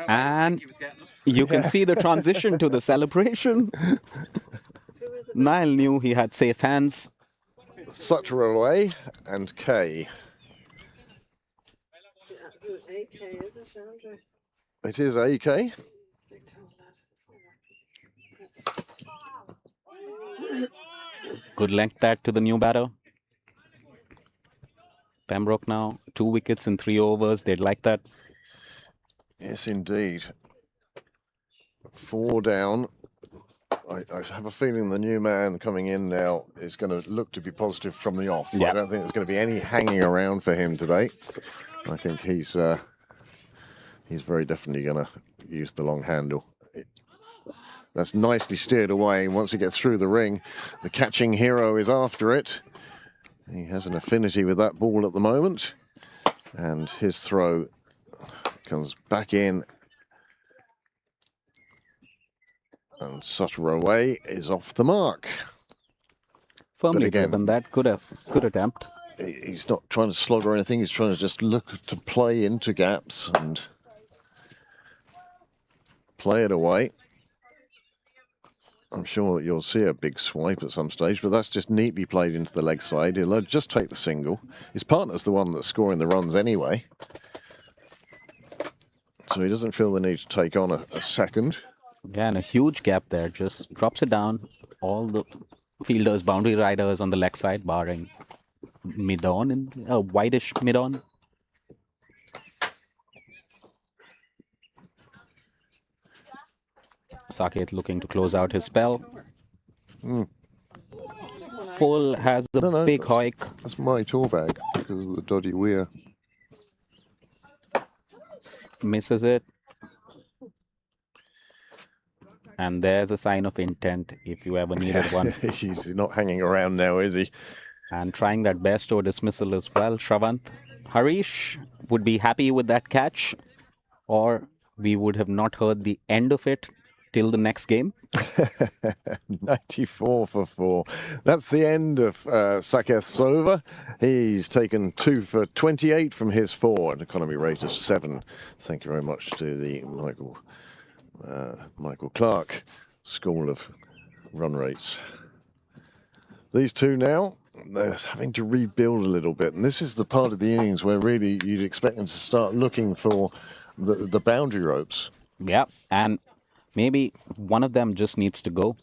And you can see the transition to the celebration. Niall knew he had safe hands. Sutter away, and Kay. It is AK. Good length that to the new batter. Pembroke now, 2 wickets in 3 overs. They'd like that. Yes, indeed. 4 down. I have a feeling the new man coming in now is going to look to be positive from the off. Yeah. I don't think there's going to be any hanging around for him today. I think he's very definitely going to use the long handle. That's nicely steered away. Once it gets through the ring, the catching hero is after it. He has an affinity with that ball at the moment. And his throw comes back in. And Sutter away is off the mark. Firmly again- driven that. Good attempt. He's not trying to slog or anything. He's trying to just look to play into gaps and play it away. I'm sure you'll see a big swipe at some stage, but that's just neatly played into the leg side. He'll just take the single. His partner's the one that's scoring the runs anyway. So he doesn't feel the need to take on a second. Yeah, and a huge gap there. Just drops it down. All the fielders, boundary riders on the leg side, barring mid-on, and whitish mid-on. Saket looking to close out his spell. Full has a No, big that's- hoik. That's my tour bag because of the dodgy weir. Misses it. And there's a sign of intent if you ever needed one. He's not hanging around now, is he? And trying that best or dismissal as well. Shravant. Harish would be happy with that catch, or we would have not heard the end of it till the next game. 94 for 4. That's the end of Saketh's over. He's taken 2 for 28 from his 4, an economy rate of 7. Thank you very much to the Michael Clark School of Run Rates. These two now, they're having to rebuild a little bit. And this is the part of the innings where really you'd expect them to start looking for the boundary ropes. Yeah, and maybe one of them just needs to go.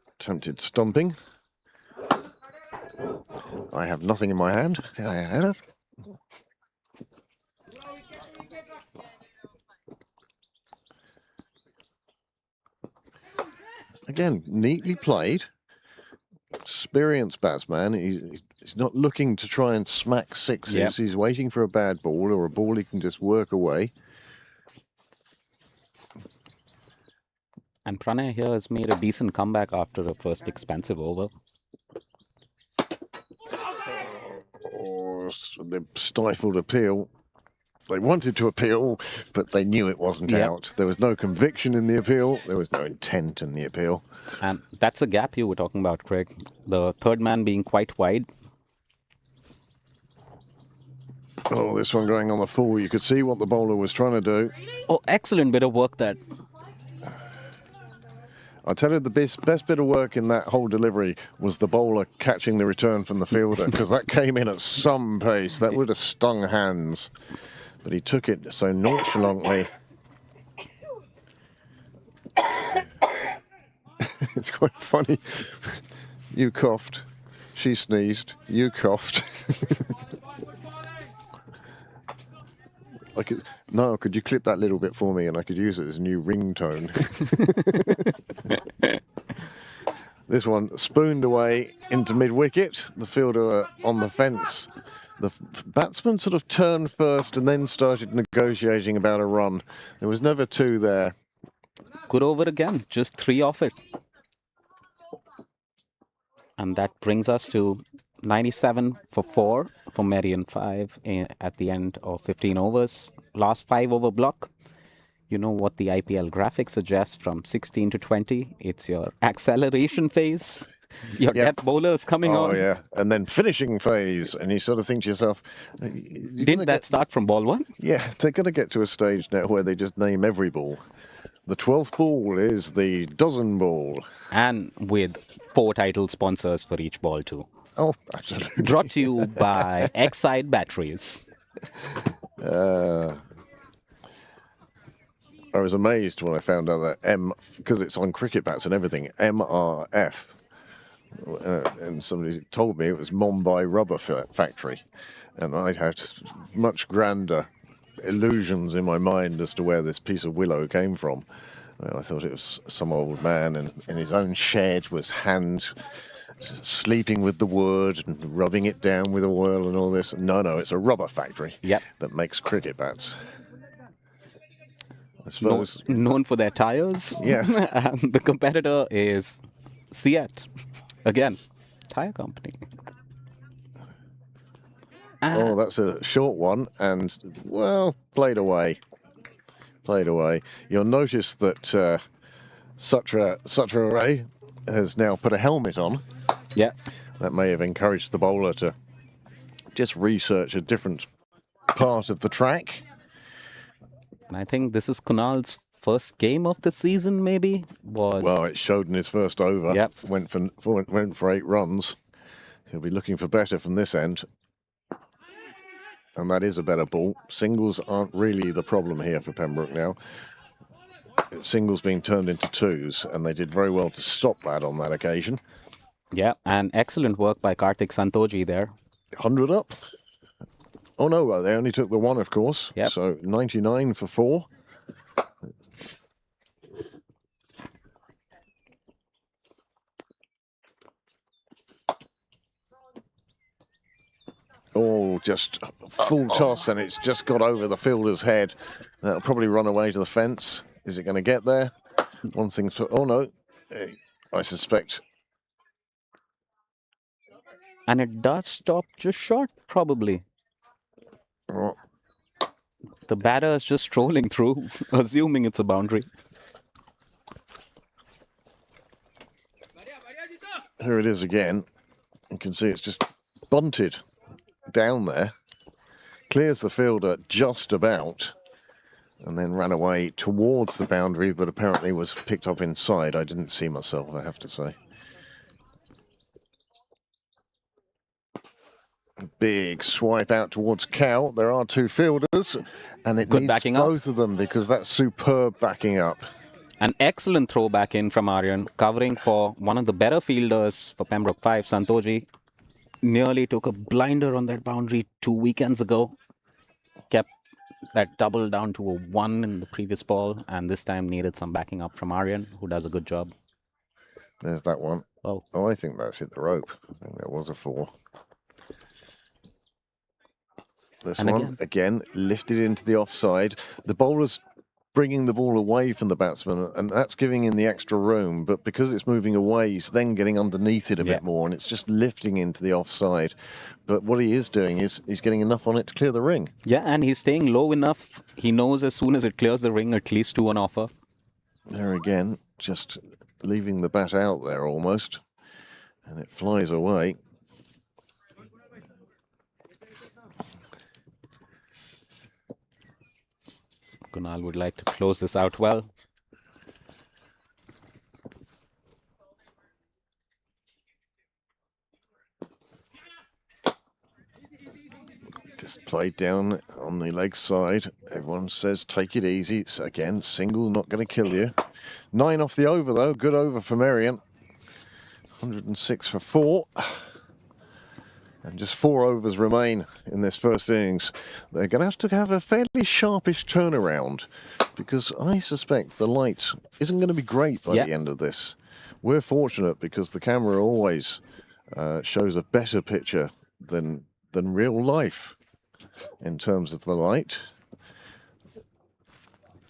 Attempted stumping. I have nothing in my hand. Again, neatly played. Experienced batsman. He's not looking to try and smack sixes. Yep. He's waiting for a bad ball or a ball he can just work away. And Pranay here has made a decent comeback after a first expensive over. Or the stifled appeal. They wanted to appeal, but they knew it wasn't Yep. out. There was no conviction in the appeal. There was no intent in the appeal. And that's a gap you were talking about, Craig. The third man being quite wide. Oh, this one going on the full. You could see what the bowler was trying to do. Oh, excellent bit of work that. I tell you, the best bit of work in that whole delivery was the bowler catching the return from the fielder, because that came in at some pace. That would have stung hands. But he took it so nonchalantly. It's quite funny. You coughed. She sneezed. You coughed. Could you clip that little bit for me and I could use it as a new ringtone? This one spooned away into mid-wicket. The fielder on the fence. The batsman sort of turned first and then started negotiating about a run. There was never 2 there. Good over again. Just 3 off it. And that brings us to 97 for 4 for Merrion 5 at the end of 15 overs. Last 5 over block. You know what the IPL graphic suggests from 16 to 20? It's your acceleration phase. Your Yep. death bowlers coming on. Oh, yeah. And then finishing phase. And you sort of think to yourself... Didn't that start from ball 1? Yeah, they're going to get to a stage now where they just name every ball. The 12th ball is the dozen ball. And with 4 title sponsors for each ball too. Oh, absolutely. Brought to you by Exide Batteries. I was amazed when I found out that because it's on cricket bats and everything, MRF. And somebody told me it was Mumbai Rubber Factory. And I'd had much grander illusions in my mind as to where this piece of willow came from. I thought it was some old man in his own shed was sleeping with the wood and rubbing it down with oil and all this. No, it's a rubber factory that makes cricket bats. I suppose. Known for their tires. Yeah. And the competitor is Seat. Again, tire company. Oh, that's a short one, and, well, played away. You'll notice that Sutra Ray has now put a helmet on. Yeah. That may have encouraged the bowler to just research a different part of the track. And I think this is Kunal's first game of the season, maybe? Well, it showed in his first over. Yep. Went for 8 runs. He'll be looking for better from this end. And that is a better ball. Singles aren't really the problem here for Pembroke now. Singles being turned into 2s, and they did very well to stop that on that occasion. Yeah, and excellent work by Karthik Santoji there. 100 up. Oh, no, they only took the 1, of course. Yep. So 99 for 4. Oh, just full toss, and it's just got over the fielder's head. That'll probably run away to the fence. Is it going to get there? One thing for... Oh, no. I suspect... And it does stop just short, probably. Oh, The batter is just strolling through, assuming it's a boundary. here it is again. You can see it's just bunted down there. Clears the fielder just about. And then ran away towards the boundary, but apparently was picked up inside. I didn't see myself, I have to say. Big swipe out towards Cal. There are 2 fielders, and it Good needs backing up. both of them because that's superb backing up. An excellent throw back in from Merrion, covering for one of the better fielders for Pembroke 5, Santoji. Nearly took a blinder on that boundary 2 weekends ago. Kept that double down to a 1 in the previous ball, and this time needed some backing up from Merrion, who does a good job. There's that one. Oh, I think that's hit the rope. I think that was a 4. This And one, again, lifted into the offside. The bowler's bringing the ball away from the batsman, and that's giving him the extra room. But because it's moving away, he's then getting underneath it a bit more, and it's just lifting into the offside. But what he is doing is he's getting enough on it to clear the ring. yeah, and he's staying low enough. He knows as soon as it clears the ring, at least 2 on offer. There again, just leaving the bat out there almost, and it flies away. Kunal would like to close this out well. Just played down on the leg side. Everyone says take it easy. It's again single, not going to kill you. 9 off the over though. Good over for Merrion. 106 for 4. And just 4 overs remain in this first innings. They're going to have a fairly sharpish turnaround because I suspect the light isn't going to be great by the end of this. We're fortunate because the camera always shows a better picture than real life in terms of the light.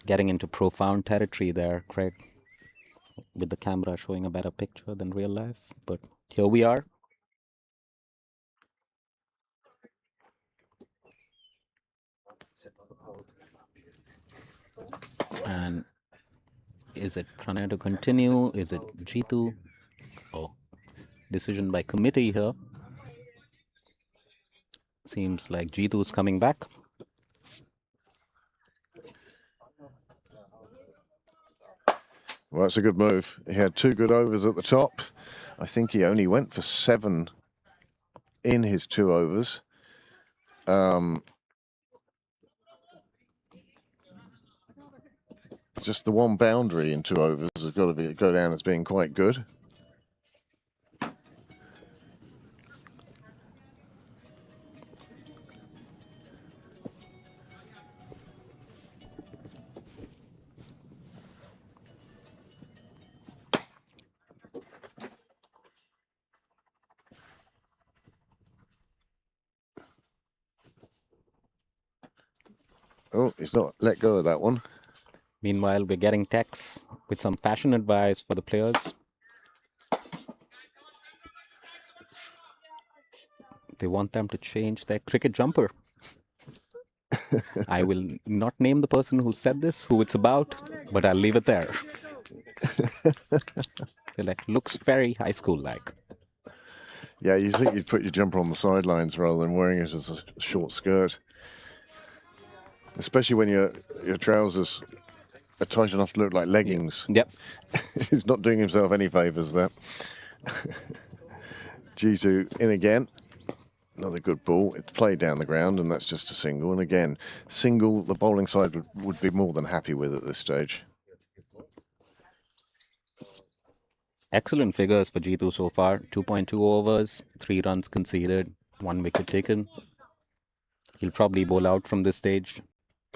Getting into profound territory there, Craig, with the camera showing a better picture than real life. But here we are. And is it Pranay to continue? Is it Jeetu? Oh, decision by committee here. Seems like Jeetu's coming back. Well, that's a good move. He had 2 good overs at the top. I think he only went for 7 in his 2 overs. just the one boundary in 2 overs has got to go down as being quite good. Oh, he's not let go of that one. Meanwhile, we're getting texts with some fashion advice for the players. They want them to change their cricket jumper. I will not name the person who said this, who it's about, but I'll leave it there. They're like, looks very high school-like. Yeah, you think you'd put your jumper on the sidelines rather than wearing it as a short skirt. Especially when your trousers are tight enough to look like leggings. Yep. He's not doing himself any favours there. G2 in again. Another good ball. It's played down the ground, and that's just a single. And again, single, the bowling side would be more than happy with at this stage. Excellent figures for G2 so far. 2.2 overs, 3 runs conceded, 1 wicket taken. He'll probably bowl out from this stage.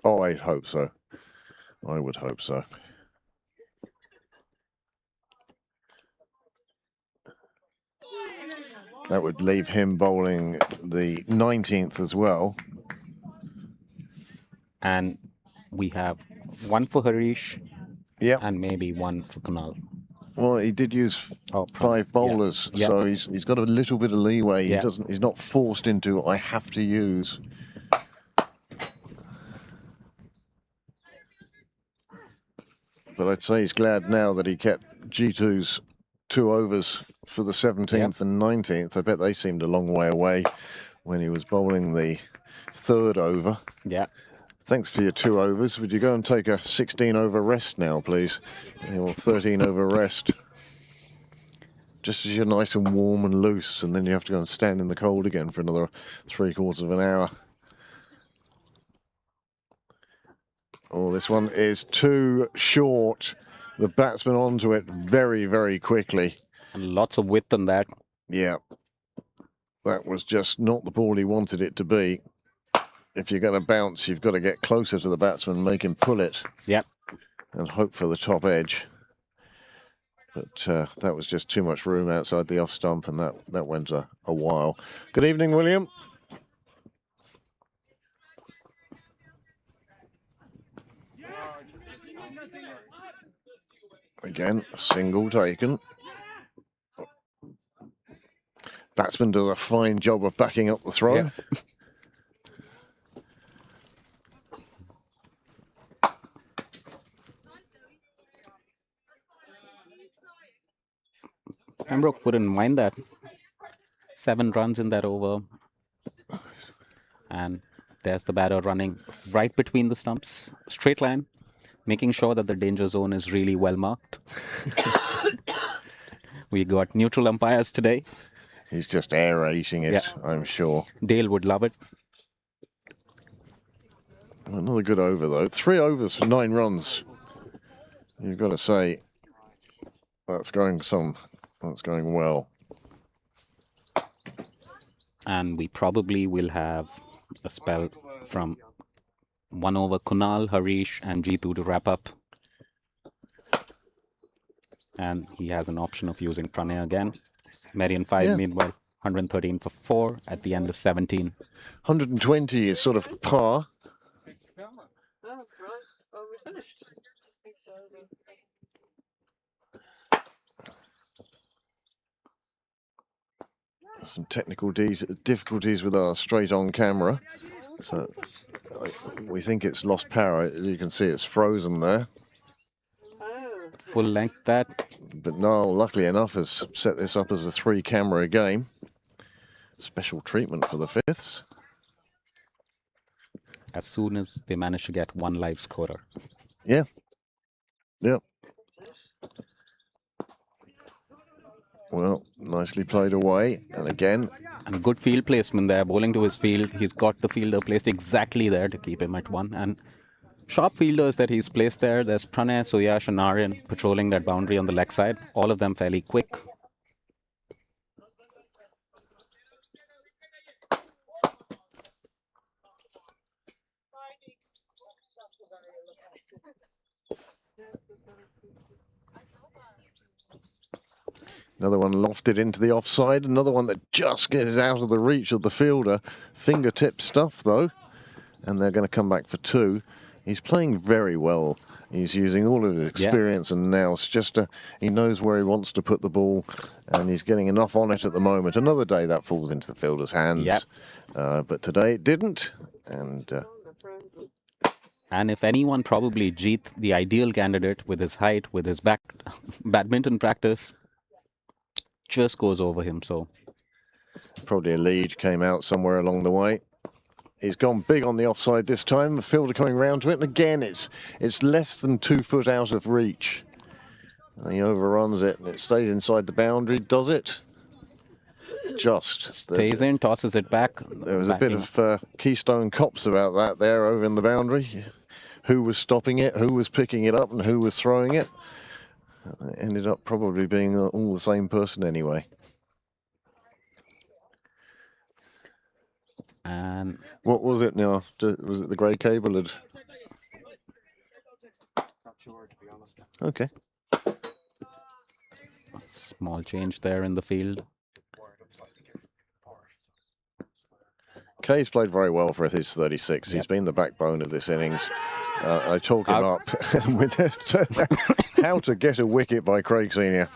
Oh, I hope so. I would hope so. That would leave him bowling the 19th as well. And we have 1 for Harish Yeah. and maybe 1 for Kunal. Well, he did use 5 bowlers, Yeah. so he's got a little bit of leeway. Yeah. He's not forced into I have to use. But I'd say he's glad now that he kept G2's 2 overs for the 17th and 19th. I bet they seemed a long way away when he was bowling the 3rd over. Yeah. Thanks for your 2 overs. Would you go and take a 16-over rest now, please? Or 13-over rest. Just as you're nice and warm and loose, and then you have to go and stand in the cold again for another 3/4 of an hour. Oh, this one is too short. The batsman onto it very, very quickly. And lots of width on that. Yeah. That was just not the ball he wanted it to be. If you're going to bounce, you've got to get closer to the batsman, make him pull it. Yep. And hope for the top edge. But that was just too much room outside the off stump, and that went a while. Good evening, William. Again, a single taken. Batsman does a fine job of backing up the throw. Yeah. Pembroke wouldn't mind that. 7 runs in that over. And there's the batter running right between the stumps. Straight line. Making sure that the danger zone is really well marked. We got neutral umpires today. He's just aerating it, Yeah. I'm sure. Dale would love it. Another good over, though. 3 overs for 9 runs. You've got to say, that's going well. And we probably will have a spell from 1 over Kunal, Harish, and G2 to wrap up. And he has an option of using Pranay again. Merrion 5, Yeah. meanwhile, 113 for 4 at the end of 17. 120 is sort of par. Oh, we finished. Some technical difficulties with our straight-on camera. So we think it's lost power. You can see it's frozen there. Full length that. But Niall, luckily enough, has set this up as a 3-camera game. Special treatment for the 5ths. As soon as they manage to get 1 live scorer. Yeah. Yep. Well, nicely played away. And again, And good field placement there, bowling to his field. He's got the fielder placed exactly there to keep him at 1. And Sharp fielders that he's placed there. There's Pranay, Suyash, and Merrion patrolling that boundary on the leg side. All of them fairly quick. Another one lofted into the offside. Another one that just gets out of the reach of the fielder. Fingertip stuff, though. And they're going to come back for 2. He's playing very well. He's using all of his experience and nous. He knows where he wants to put the ball, and he's getting enough on it at the moment. Another day that falls into the fielder's hands. But today it didn't. And if anyone, probably Jeet, the ideal candidate with his height, with his badminton practice, just goes over him. So probably a lead came out somewhere along the way. He's gone big on the offside this time. The fielder coming round to it, and again it's less than 2 foot out of reach. And he overruns it, and it stays inside the boundary. Does it? Just stays in, tosses it back. There was a bit of Keystone Cops about that there over in the boundary. Who was stopping it, who was picking it up, and who was throwing it. It ended up probably being all the same person anyway. And what was it now? Was it the grey cable? Not sure, to be honest. Okay. Small change there in the field. Kay's played very well for his 36. He's been the backbone of this innings. I talk him up with How to Get a Wicket by Craig Senior.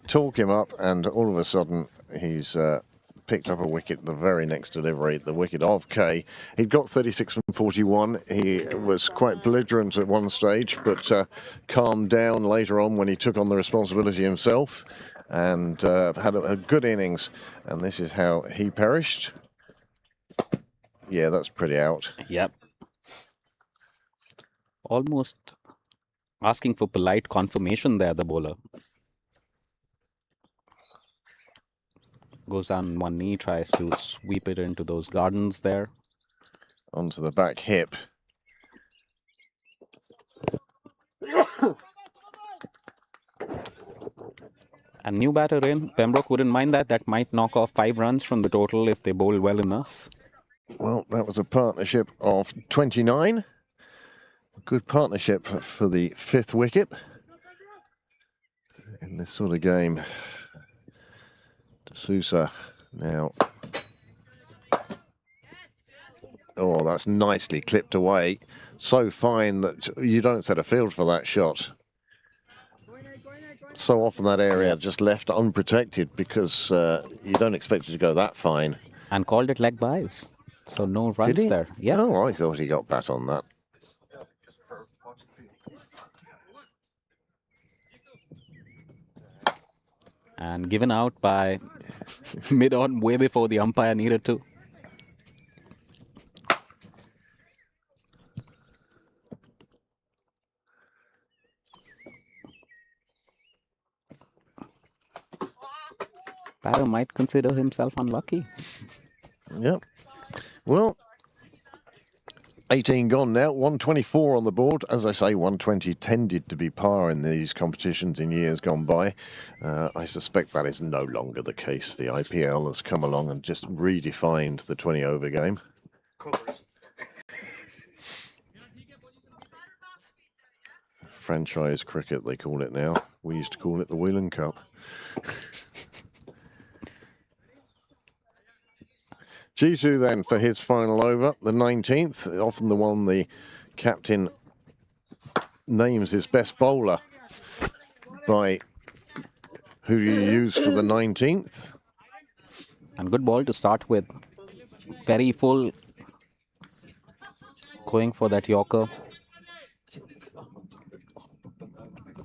Talk him up, and all of a sudden he's picked up a wicket the very next delivery, the wicket of Kay. He'd got 36 from 41. He was quite belligerent at one stage, but calmed down later on when he took on the responsibility himself, and had a good innings. And this is how he perished. Yeah, that's pretty out. Yep. Almost asking for polite confirmation there, the bowler. Goes down on one knee, tries to sweep it into those gardens there. Onto the back hip. And new batter in. Pembroke wouldn't mind that. That might knock off 5 runs from the total if they bowl well enough. Well, that was a partnership of 29. Good partnership for the 5th wicket in this sort of game. D'Souza now. Oh, that's nicely clipped away. So fine that you don't set a field for that shot. So often that area just left unprotected because you don't expect it to go that fine. And called it leg byes. So no runs there. Yeah. Oh, I thought he got bat on that. Just for watch the field. And given out by mid-on way before the umpire needed to. Batter might consider himself unlucky. Yep. Well, 18 gone now, 124 on the board. As I say, 120 tended to be par in these competitions in years gone by. I suspect that is no longer the case. The IPL has come along and just redefined the 20-over game. Colours. Franchise cricket, they call it now. We used to call it the Whelan Cup. G2 then for his final over, the 19th, often the one the captain names his best bowler by who you use for the 19th. And good ball to start with. Very full. Going for that Yorker.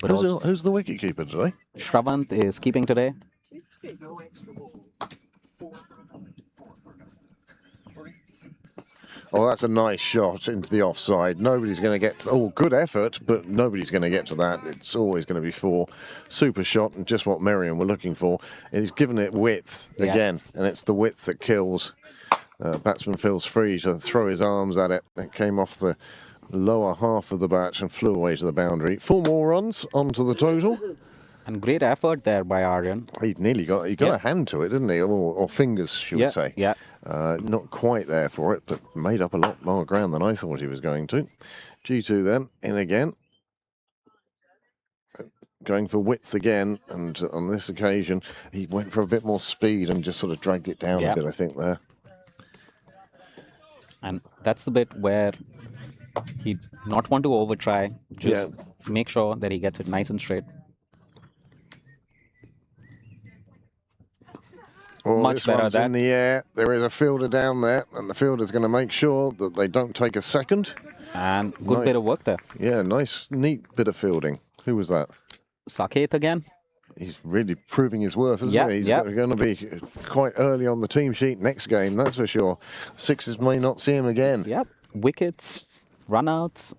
But Who's the wicketkeeper today? Shravant is keeping today. No extra balls. 4. Oh, that's a nice shot into the offside. Nobody's going to get to... Oh, good effort, but nobody's going to get to that. It's always going to be 4. Super shot, and just what Merrion were looking for. He's given it width again, and it's the width that kills. Batsman feels free to throw his arms at it. It came off the lower half of the bat and flew away to the boundary. 4 more runs onto the total. And great effort there by Aryan. He nearly got a hand to it, didn't he? Or fingers, should we say. Yeah. Not quite there for it, but made up a lot more ground than I thought he was going to. G2 then, in again. Going for width again, and on this occasion, he went for a bit more speed and just sort of dragged it down a bit, I think, there. And that's the bit where he not want to overtry, just make sure that he gets it nice and straight. Oh, Much this better one's in the air. There is a fielder down there, and the fielder's going to make sure that they don't take a second. And good bit of work there. Yeah, nice, neat bit of fielding. Who was that? Saket again. He's really proving his worth, isn't he? He's going to be quite early on the team sheet next game, that's for sure. Sixers may not see him again. Yep. Wickets, runouts.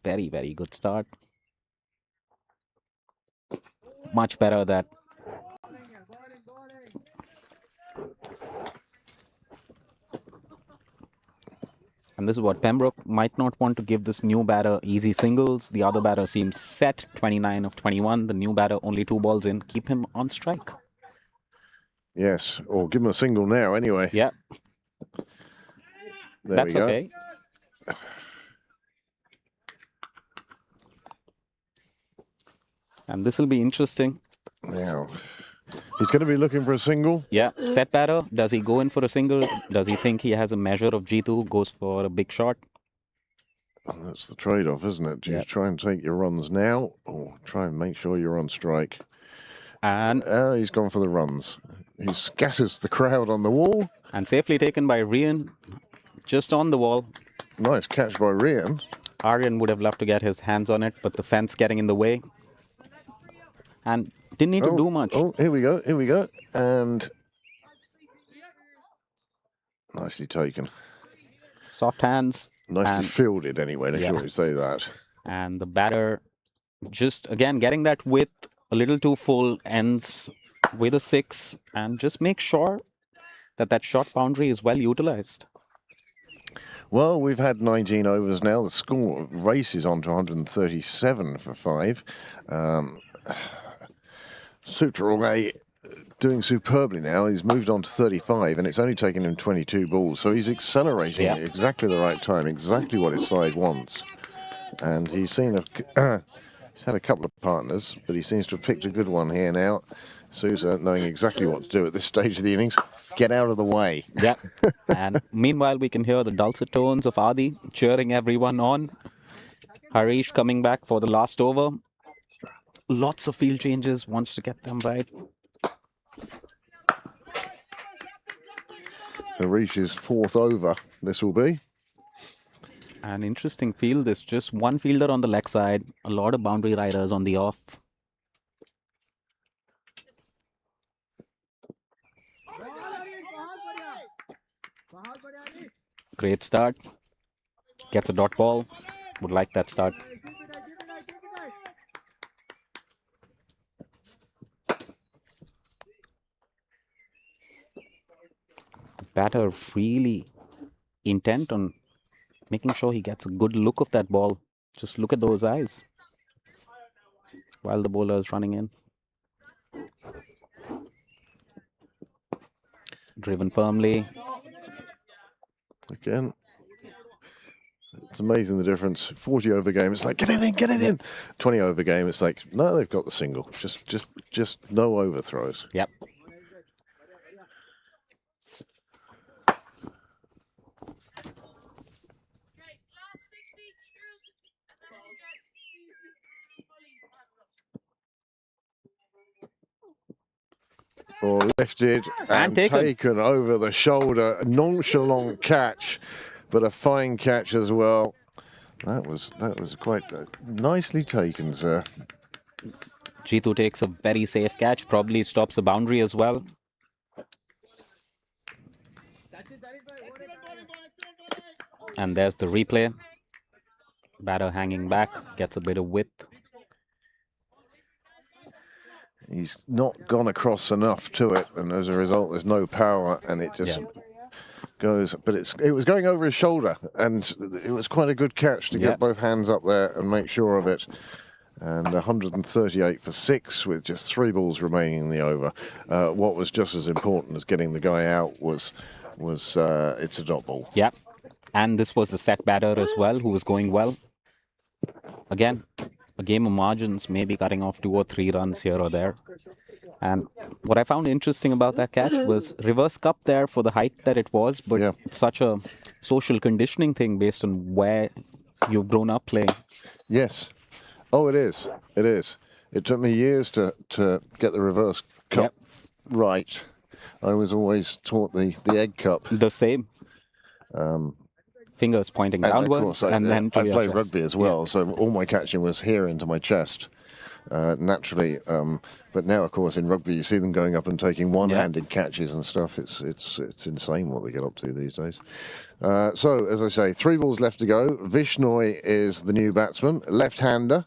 Very, very good start. Much better that. And this is what Pembroke might not want to give this new batter easy singles. The other batter seems set, 29 of 21. The new batter only 2 balls in. Keep him on strike. Yes, or give him a single now anyway. Yeah. There we go. Okay. And this will be interesting. Now, he's going to be looking for a single. Yeah, set batter. Does he go in for a single? Does he think he has a measure of G2? Goes for a big shot? Oh, that's the trade-off, isn't it? Do you try and take your runs now, or try and make sure you're on strike? And he's gone for the runs. He scatters the crowd on the wall. And safely taken by Merrion, just on the wall. Nice catch by Merrion. Aryan would have loved to get his hands on it, but the fence getting in the way. And didn't need to do much. Oh, here we go, here we go. And nicely taken. Soft hands. Nicely fielded anyway, let's shall we say that. And the batter just, again, getting that width a little too full, ends with a 6. And just make sure that that short boundary is well utilized. Well, we've had 19 overs now. The score races on to 137 for 5. Sutralay doing superbly now. He's moved on to 35, and it's only taken him 22 balls. So he's accelerating at exactly the right time, exactly what his side wants. And he's seen he's had a couple of partners, but he seems to have picked a good one here now. Sousa knowing exactly what to do at this stage of the innings. Get out of the way. Yeah. And meanwhile, we can hear the dulcet tones of Adi cheering everyone on. Harish coming back for the last over. Lots of field changes, wants to get them right. Harish's 4th over, this will be. An interesting field. There's just one fielder on the leg side. A lot of boundary riders on the off. Great start. Gets a dot ball. Would like that start. Batter really intent on making sure he gets a good look of that ball. Just look at those eyes while the bowler is running in. Driven firmly. Again, it's amazing the difference. 40 over game, it's like, get it in, get it in. 20 over game, it's like, no, they've got the single. Just no overthrows. Yep. Or lifted and taken over the shoulder. A nonchalant catch, but a fine catch as well. That was quite nicely taken, sir. G2 takes a very safe catch, probably stops the boundary as well. And there's the replay. Batter hanging back, gets a bit of width. He's not gone across enough to it, and as a result, there's no power, and it just goes, but it was going over his shoulder, and it was quite a good catch to Yeah. get both hands up there and make sure of it. And 138 for 6 with just 3 balls remaining in the over. What was just as important as getting the guy out was it's a dot ball. Yeah. And this was the set batter as well, who was going well. Again, a game of margins, maybe cutting off 2 or 3 runs here or there. And what I found interesting about that catch was reverse cup there for the height that it was, but Yeah. it's such a social conditioning thing based on where you've grown up playing. Yes. Oh, it is. It is. It took me years to get the reverse cup right. I was always taught the egg cup. The same. Fingers pointing And of downwards, course, and then to I your played chest. rugby as well, so all my catching was here into my chest, naturally. But now, of course, in rugby, you see them going up and taking one-handed catches and stuff. It's insane what they get up to these days. So, as I say, 3 balls left to go. Vishnoi is the new batsman, left-hander.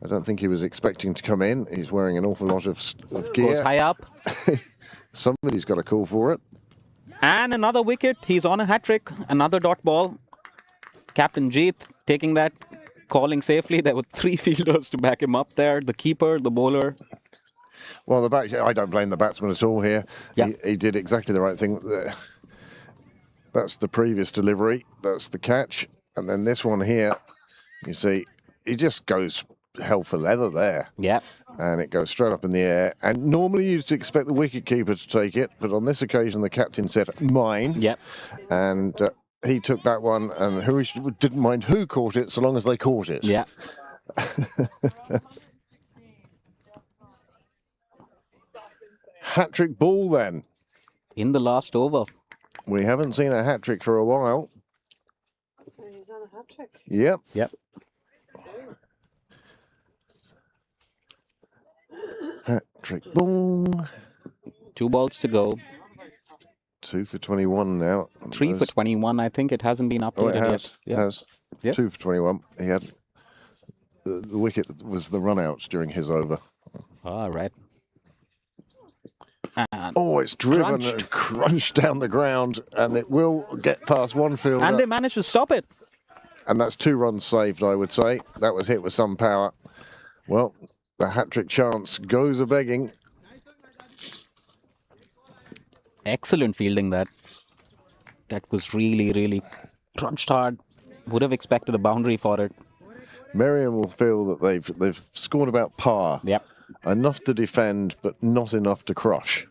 I don't think he was expecting to come in. He's wearing an awful lot of Goes gear. high up. Somebody's got a call for it. And another wicket. He's on a hat-trick. Another dot ball. Captain Jeet taking that, calling safely. There were 3 fielders to back him up there. The keeper, the bowler. Well, I don't blame the batsman at all here. Yeah. He did exactly the right thing. That's the previous delivery. That's the catch. And then this one here, you see, he just goes hell for leather there. Yeah. And it goes straight up in the air. And normally you'd expect the wicketkeeper to take it, but on this occasion the captain said, mine. Yep. And he took that one, and who didn't mind who caught it so long as they caught it. Yeah. Hat-trick ball then. In the last over. We haven't seen a hat-trick for a while. He's on a hat trick. Yep. Yep. Hat-trick ball. 2 balls to go. 2 for 21 now. 3 for 21. I think it hasn't been Oh, updated it has. yet. It Yeah. has. Yep. 2 for 21. He had the wicket was the run-outs during his over. All right. And, Oh, it's driven Crunched. and crunched down the ground, and it will get past one fielder. and they managed to stop it. And that's 2 runs saved, I would say. That was hit with some power. Well, the hat-trick chance goes a-begging. Excellent fielding that. That was really, really crunched hard. Would have expected a boundary for it. Merrion will feel that they've scored about par. Yep. Enough to defend, but not enough to crush.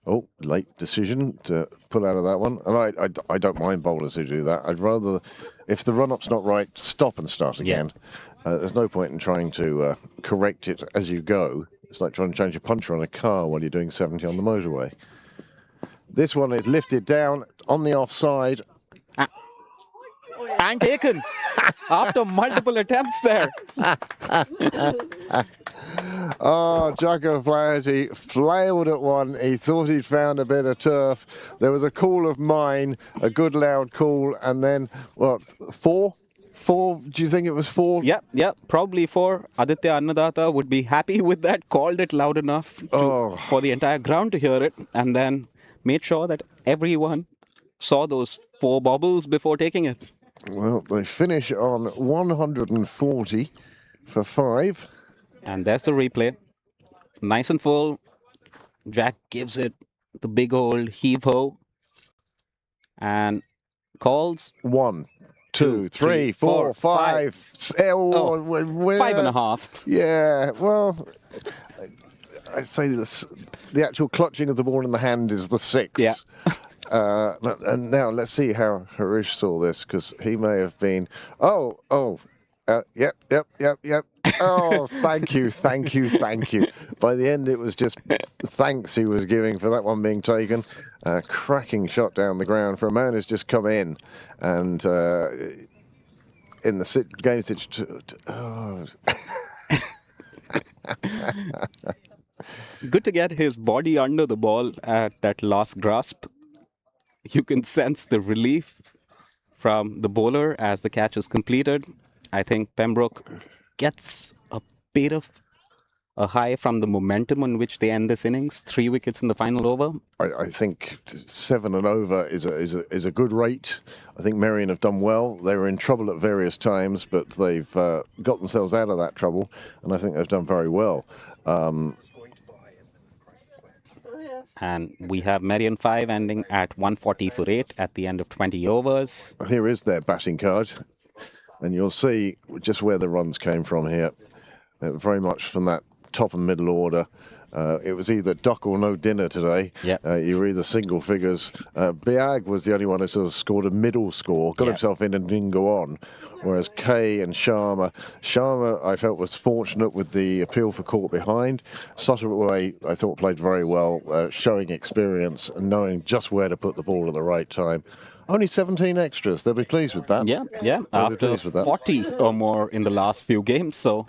Oh, late decision to pull out of that one. And I don't mind bowlers who do that. I'd rather, if the run-up's not right, stop and start again. There's no point in trying to correct it as you go. It's like trying to change a puncture on a car while you're doing 70 on the motorway. This one is lifted down on the offside. And taken after multiple attempts there. Oh, Jugger Flaherty flailed at one. He thought he'd found a bit of turf. There was a call of mine, a good loud call, and then, what, 4? 4? Do you think it was 4? Yep. Probably 4. Aditya Annadatta would be happy with that. Called it loud enough for the entire ground to hear it, and then made sure that everyone saw those 4 bobbles before taking it. Well, they finish on 140 for 5. And there's the replay. Nice and full. Jack gives it the big old heave-ho. And calls 1, 2, 3, 4, 5. 5.5. Yeah, well, I say the actual clutching of the ball in the hand is the 6. Yeah. And now let's see how Harish saw this, because he may have been, yep. Oh, thank you. By the end, it was just thanks he was giving for that one being taken. Cracking shot down the ground for a man who's just come in, and in the game situation. Good to get his body under the ball at that last grasp. You can sense the relief from the bowler as the catch is completed. I think Pembroke gets a bit of a high from the momentum on which they end this innings. 3 wickets in the final over. I think 7 and over is a good rate. I think Merrion have done well. They were in trouble at various times, but they've got themselves out of that trouble, and I think they've done very well. And we have Merrion 5 ending at 140 for 8 at the end of 20 overs. Here is their batting card, and you'll see just where the runs came from here. Very much from that top and middle order. It was either duck or no dinner today. Yep. You were either single figures. Biag was the only one who sort of scored a middle score, got Yep. himself in and didn't go on. Whereas Kay and Sharma I felt was fortunate with the appeal for caught behind. Sutterway I thought played very well, showing experience and knowing just where to put the ball at the right time. Only 17 extras. They'll be pleased with that. Yeah. They'll be After pleased with that. 40 or more in the last few games. So,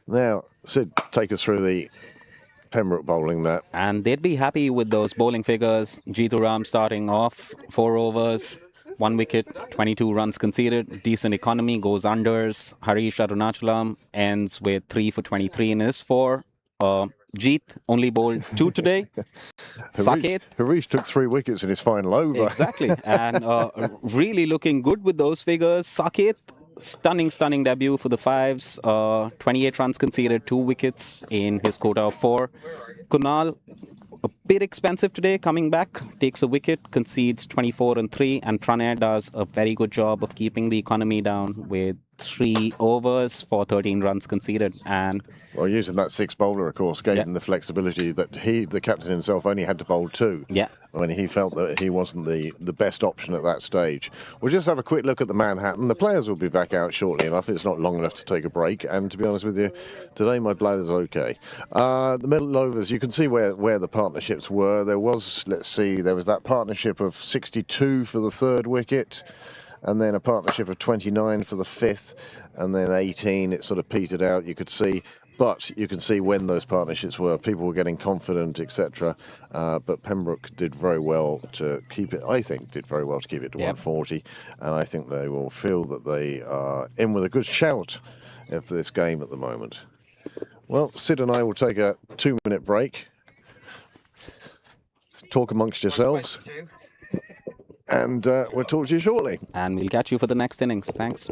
Now, Sid, take us through the Pembroke bowling there. and they'd be happy with those bowling figures. Jeetu Ram starting off 4 overs, 1 wicket, 22 runs conceded, decent economy, goes unders. Harish Arunachalam ends with 3 for 23 in his 4. Jeet only bowled 2 today. Saket. Harish took 3 wickets in his final over. Exactly. And really looking good with those figures. Saket, stunning debut for the Fives. 28 runs conceded, 2 wickets in his quota of 4. Kunal, a bit expensive today, coming back, takes a wicket, concedes 24 and 3. And Pranay does a very good job of keeping the economy down with 3 overs for 13 runs conceded. And Well, using that 6 bowler, of course, gave him the flexibility that the captain himself, only had to bowl 2. Yeah. When he felt that he wasn't the best option at that stage. We'll just have a quick look at the Manhattan. The players will be back out shortly enough. It's not long enough to take a break. And to be honest with you, today my bladder's okay. The middle overs, you can see where the partnerships were. There was, there was that partnership of 62 for the 3rd wicket, and then a partnership of 29 for the 5th, and then 18. It sort of petered out, you could see. But you can see when those partnerships were. People were getting confident, etc. But Pembroke did very well to keep it. I think did very well to keep it to 140, and I think they will feel that they are in with a good shout for this game at the moment. Well, Sid and I will take a 2-minute break. Talk amongst yourselves, and we'll talk to you shortly. And we'll catch you for the next innings. Thanks.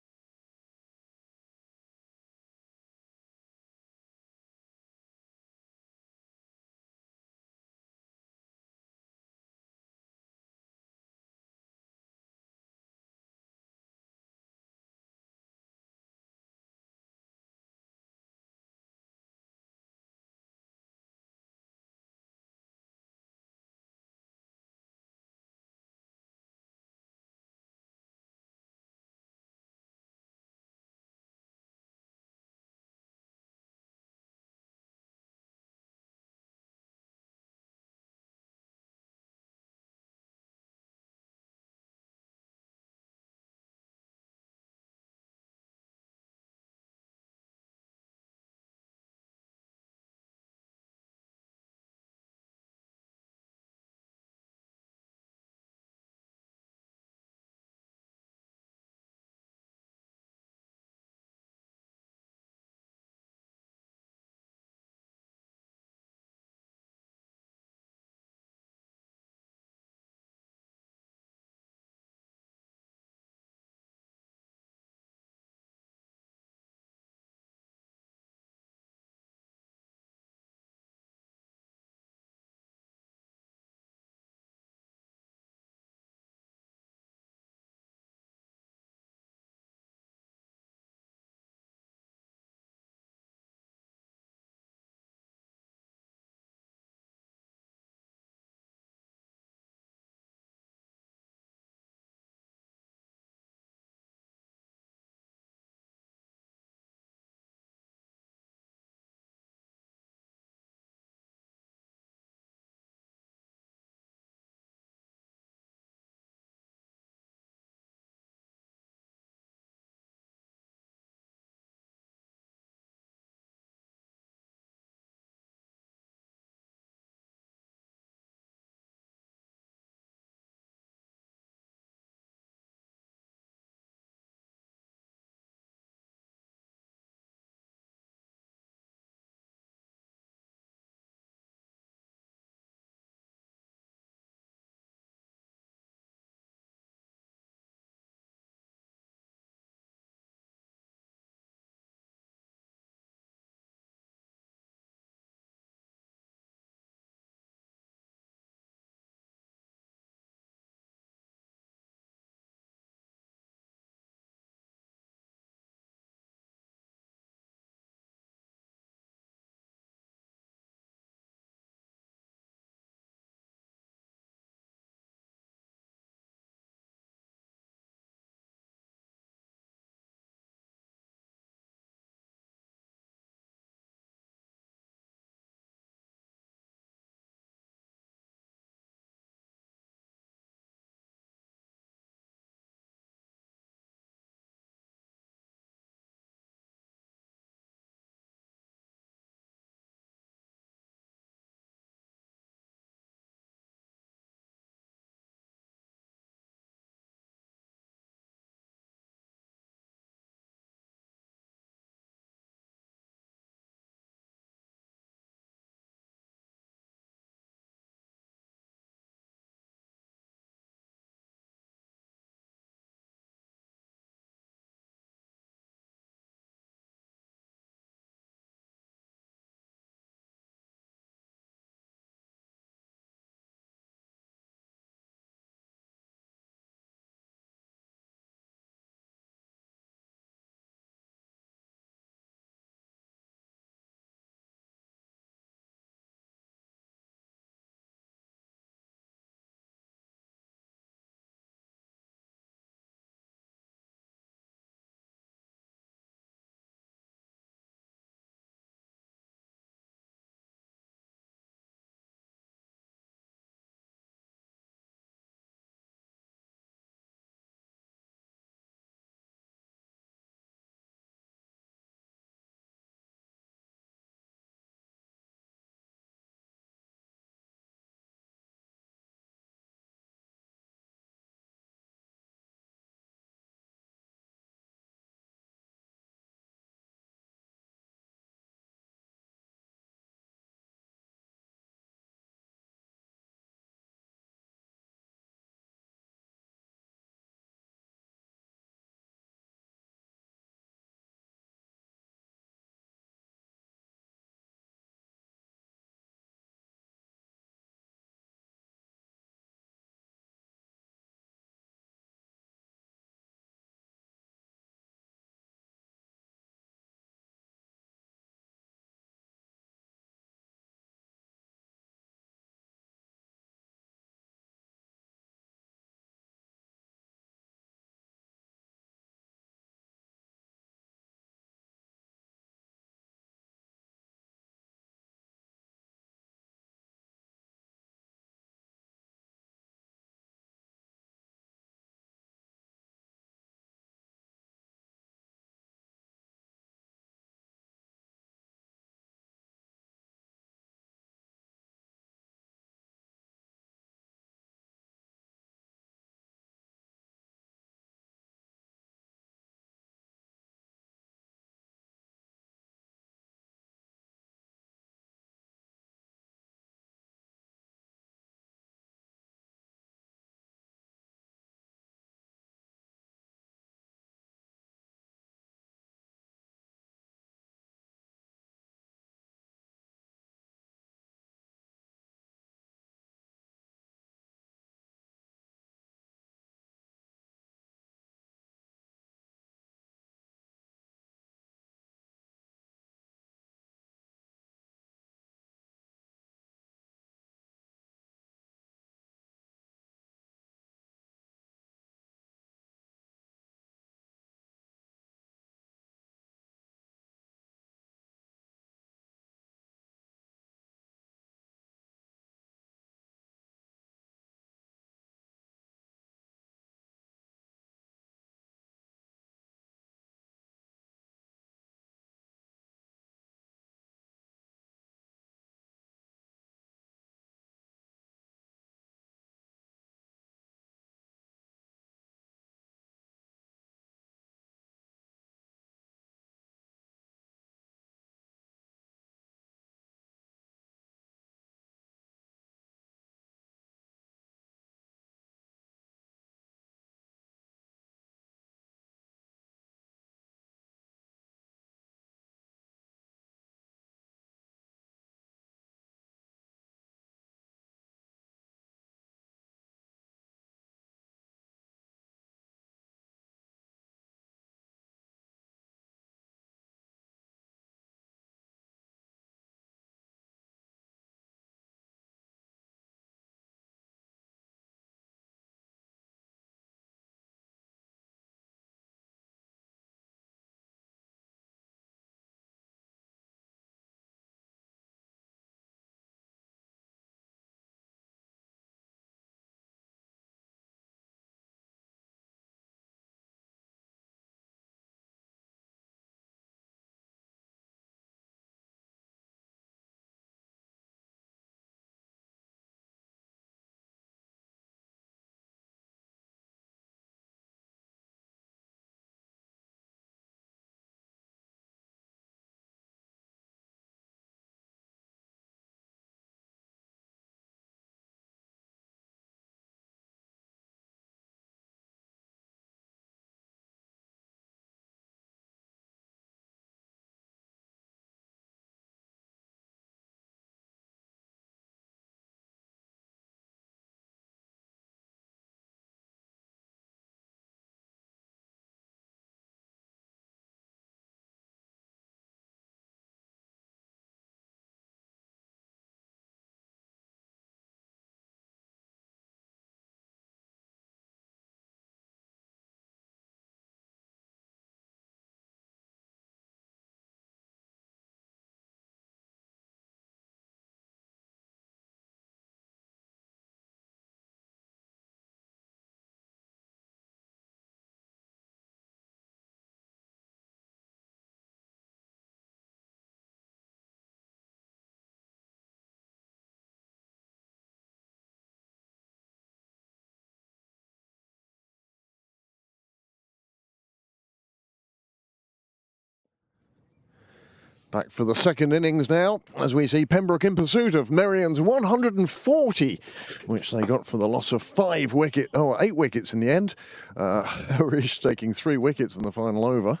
Back for the second innings now, as we see Pembroke in pursuit of Merrion's 140, which they got for the loss of 8 wickets in the end. Harish taking 3 wickets in the final over,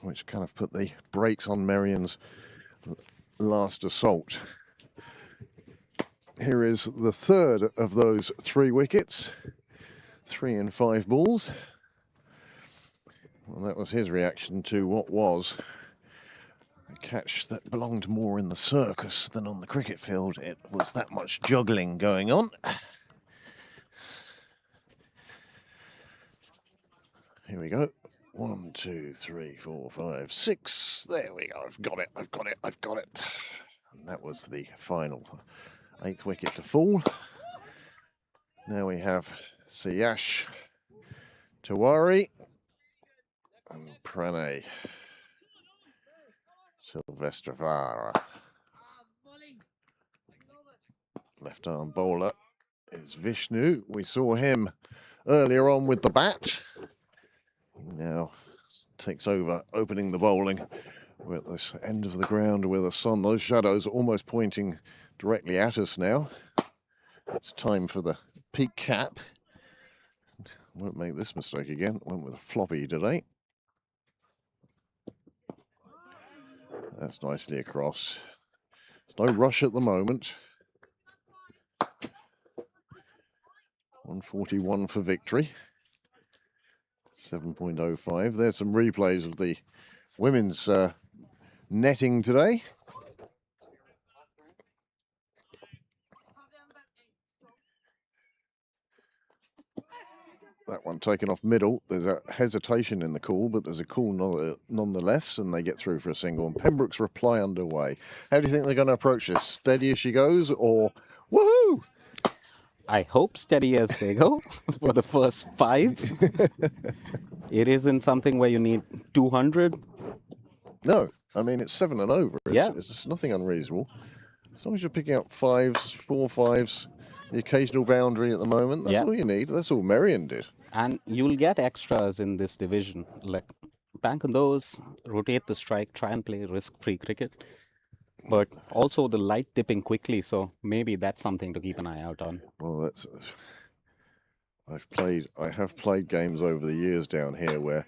which kind of put the brakes on Merrion's last assault. Here is the third of those 3 wickets, 3 and 5 balls. Well, that was his reaction to what was a catch that belonged more in the circus than on the cricket field. It was that much juggling going on. Here we go. 1, 2, 3, 4, 5, 6. There we go. I've got it. And that was the final 8th wicket to fall. Now we have Siyash, Tiwari, and Pranay Silvestravara. Left arm bowler is Vishnu. We saw him earlier on with the bat. Now takes over opening the bowling. We're at this end of the ground with the sun. Those shadows are almost pointing directly at us now. It's time for the peak cap. Won't make this mistake again. Went with a floppy today. That's nicely across. There's no rush at the moment. 141 for victory. 7.05. There's some replays of the women's netting today. That one taken off middle. There's a hesitation in the call, but there's a call nonetheless, and they get through for a single. And Pembroke's reply underway. How do you think they're going to approach this? Steady as she goes, or woohoo? I hope steady as they go for the first 5. It isn't something where you need 200. No, I mean, it's 7 and over. It's nothing unreasonable. As long as you're picking up 5s, 4 5s, the occasional boundary at the moment, that's all you need. That's all Merrion did. And you'll get extras in this division. Like, bank on those, rotate the strike, try and play risk-free cricket. But also the light dipping quickly, so maybe that's something to keep an eye out on. Well, I have played games over the years down here where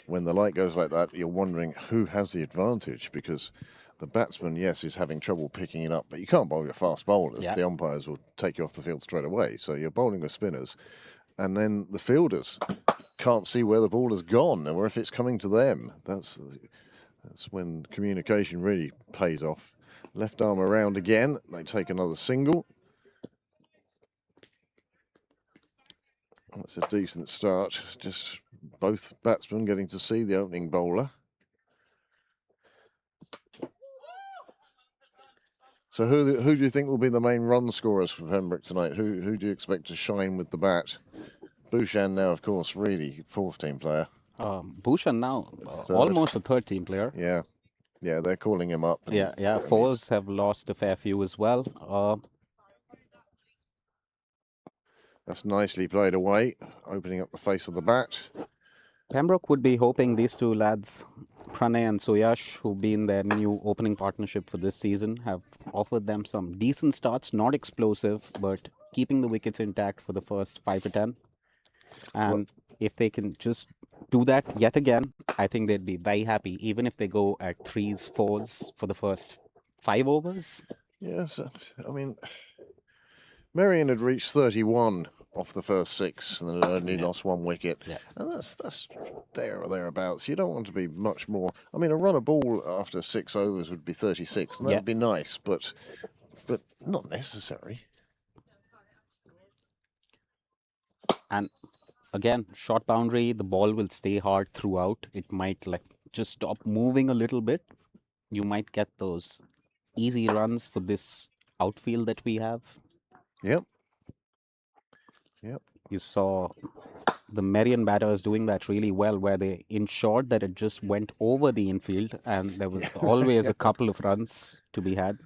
when the light goes like that, you're wondering who has the advantage, because the batsman, yes, is having trouble picking it up, but you can't bowl your fast bowlers. The umpires will take you off the field straight away. So you're bowling with spinners, and then the fielders can't see where the ball has gone or if it's coming to them. That's when communication really pays off. Left arm around again. They take another single. That's a decent start. Just both batsmen getting to see the opening bowler. So who do you think will be the main run scorers for Pembroke tonight? Who do you expect to shine with the bat? Bhushan now, of course, really 4th team player. Bhushan now, almost a 3rd team player. Yeah, they're calling him up. Yeah. 4s have lost a fair few as well. That's nicely played away, opening up the face of the bat. Pembroke would be hoping these 2 lads, Pranay and Suyash, who've been their new opening partnership for this season, have offered them some decent starts, not explosive, but keeping the wickets intact for the first 5 to 10. And if they can just do that yet again, I think they'd be very happy, even if they go at 3s, 4s for the first 5 overs. Yes, I mean, Merrion had reached 31 off the first 6 and then only lost 1 wicket. And that's there or thereabouts. You don't want to be much more. I mean, a run of ball after 6 overs would be 36, and that would be nice, but not necessary. And again, short boundary, the ball will stay hard throughout. It might just stop moving a little bit. You might get those easy runs for this outfield that we have. Yep. You saw the Merrion batters doing that really well, where they ensured that it just went over the infield, and there was always a couple of runs to be had.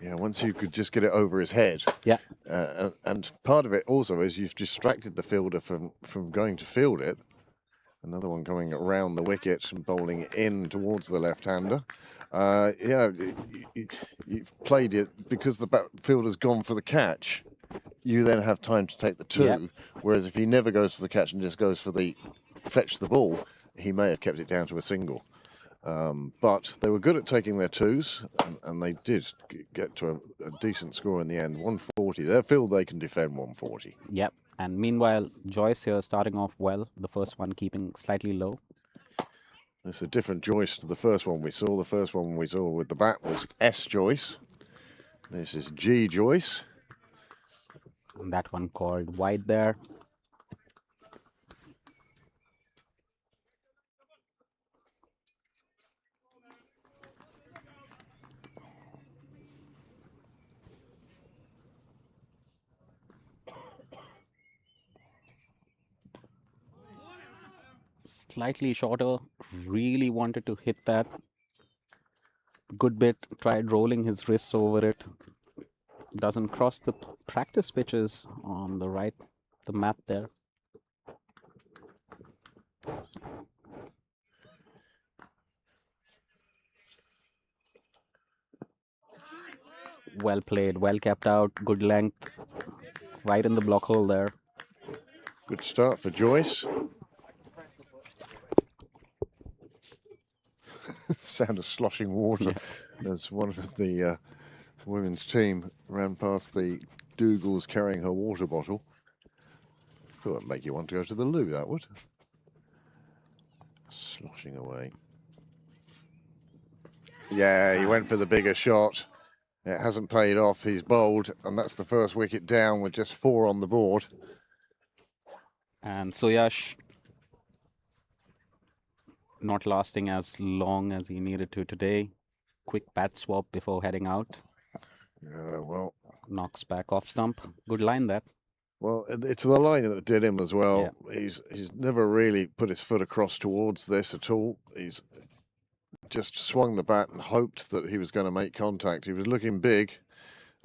Yeah, once you could just get it over his head. Yeah. And part of it also is you've distracted the fielder from going to field it. Another one coming around the wicket and bowling in towards the left-hander. Yeah, you've played it because the fielder's gone for the catch. You then have time to take the two. Yep. Whereas if he never goes for the catch and just goes for the fetch the ball, he may have kept it down to a single. But they were good at taking their twos, and they did get to a decent score in the end. 140. They feel they can defend 140. Yep. And meanwhile, Joyce here starting off well. The first one keeping slightly low. It's a different Joyce to the first one we saw. The first one we saw with the bat was S Joyce. This is G Joyce. And that one called wide there. Slightly shorter, really wanted to hit that. Good bit, tried rolling his wrists over it. Doesn't cross the practice pitches on the right, the mat there. Well played, well kept out, good length, right in the block hole there. Good start for Joyce. Sound of sloshing water as one of the women's team ran past the Dougal's carrying her water bottle. Thought it'd make you want to go to the loo, that would. Sloshing away. Yeah, he went for the bigger shot. It hasn't paid off. He's bowled, and that's the first wicket down with just 4 on the board. And Suyash not lasting as long as he needed to today. Quick bat swap before heading out. Well, knocks back off stump. Good line that. Well, it's the line that did him as well. Yeah. He's never really put his foot across towards this at all. He's just swung the bat and hoped that he was going to make contact. He was looking big,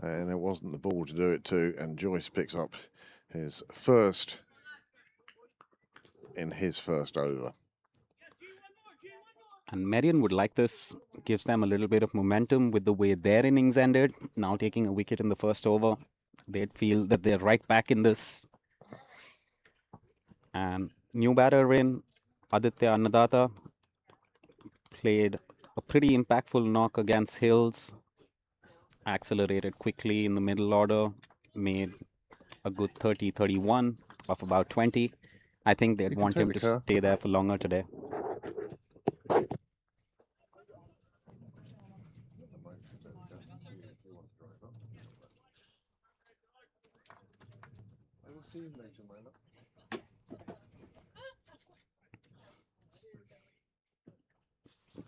and it wasn't the ball to do it to. And Joyce picks up his first in his first over. And Merrion would like this. Gives them a little bit of momentum with the way their innings ended. Now taking a wicket in the first over. They'd feel that they're right back in this. And new batter in, Aditya Annadatta, played a pretty impactful knock against Hills. Accelerated quickly in the middle order. Made a good 30-31 of about 20. I think they'd want him to stay there for longer today.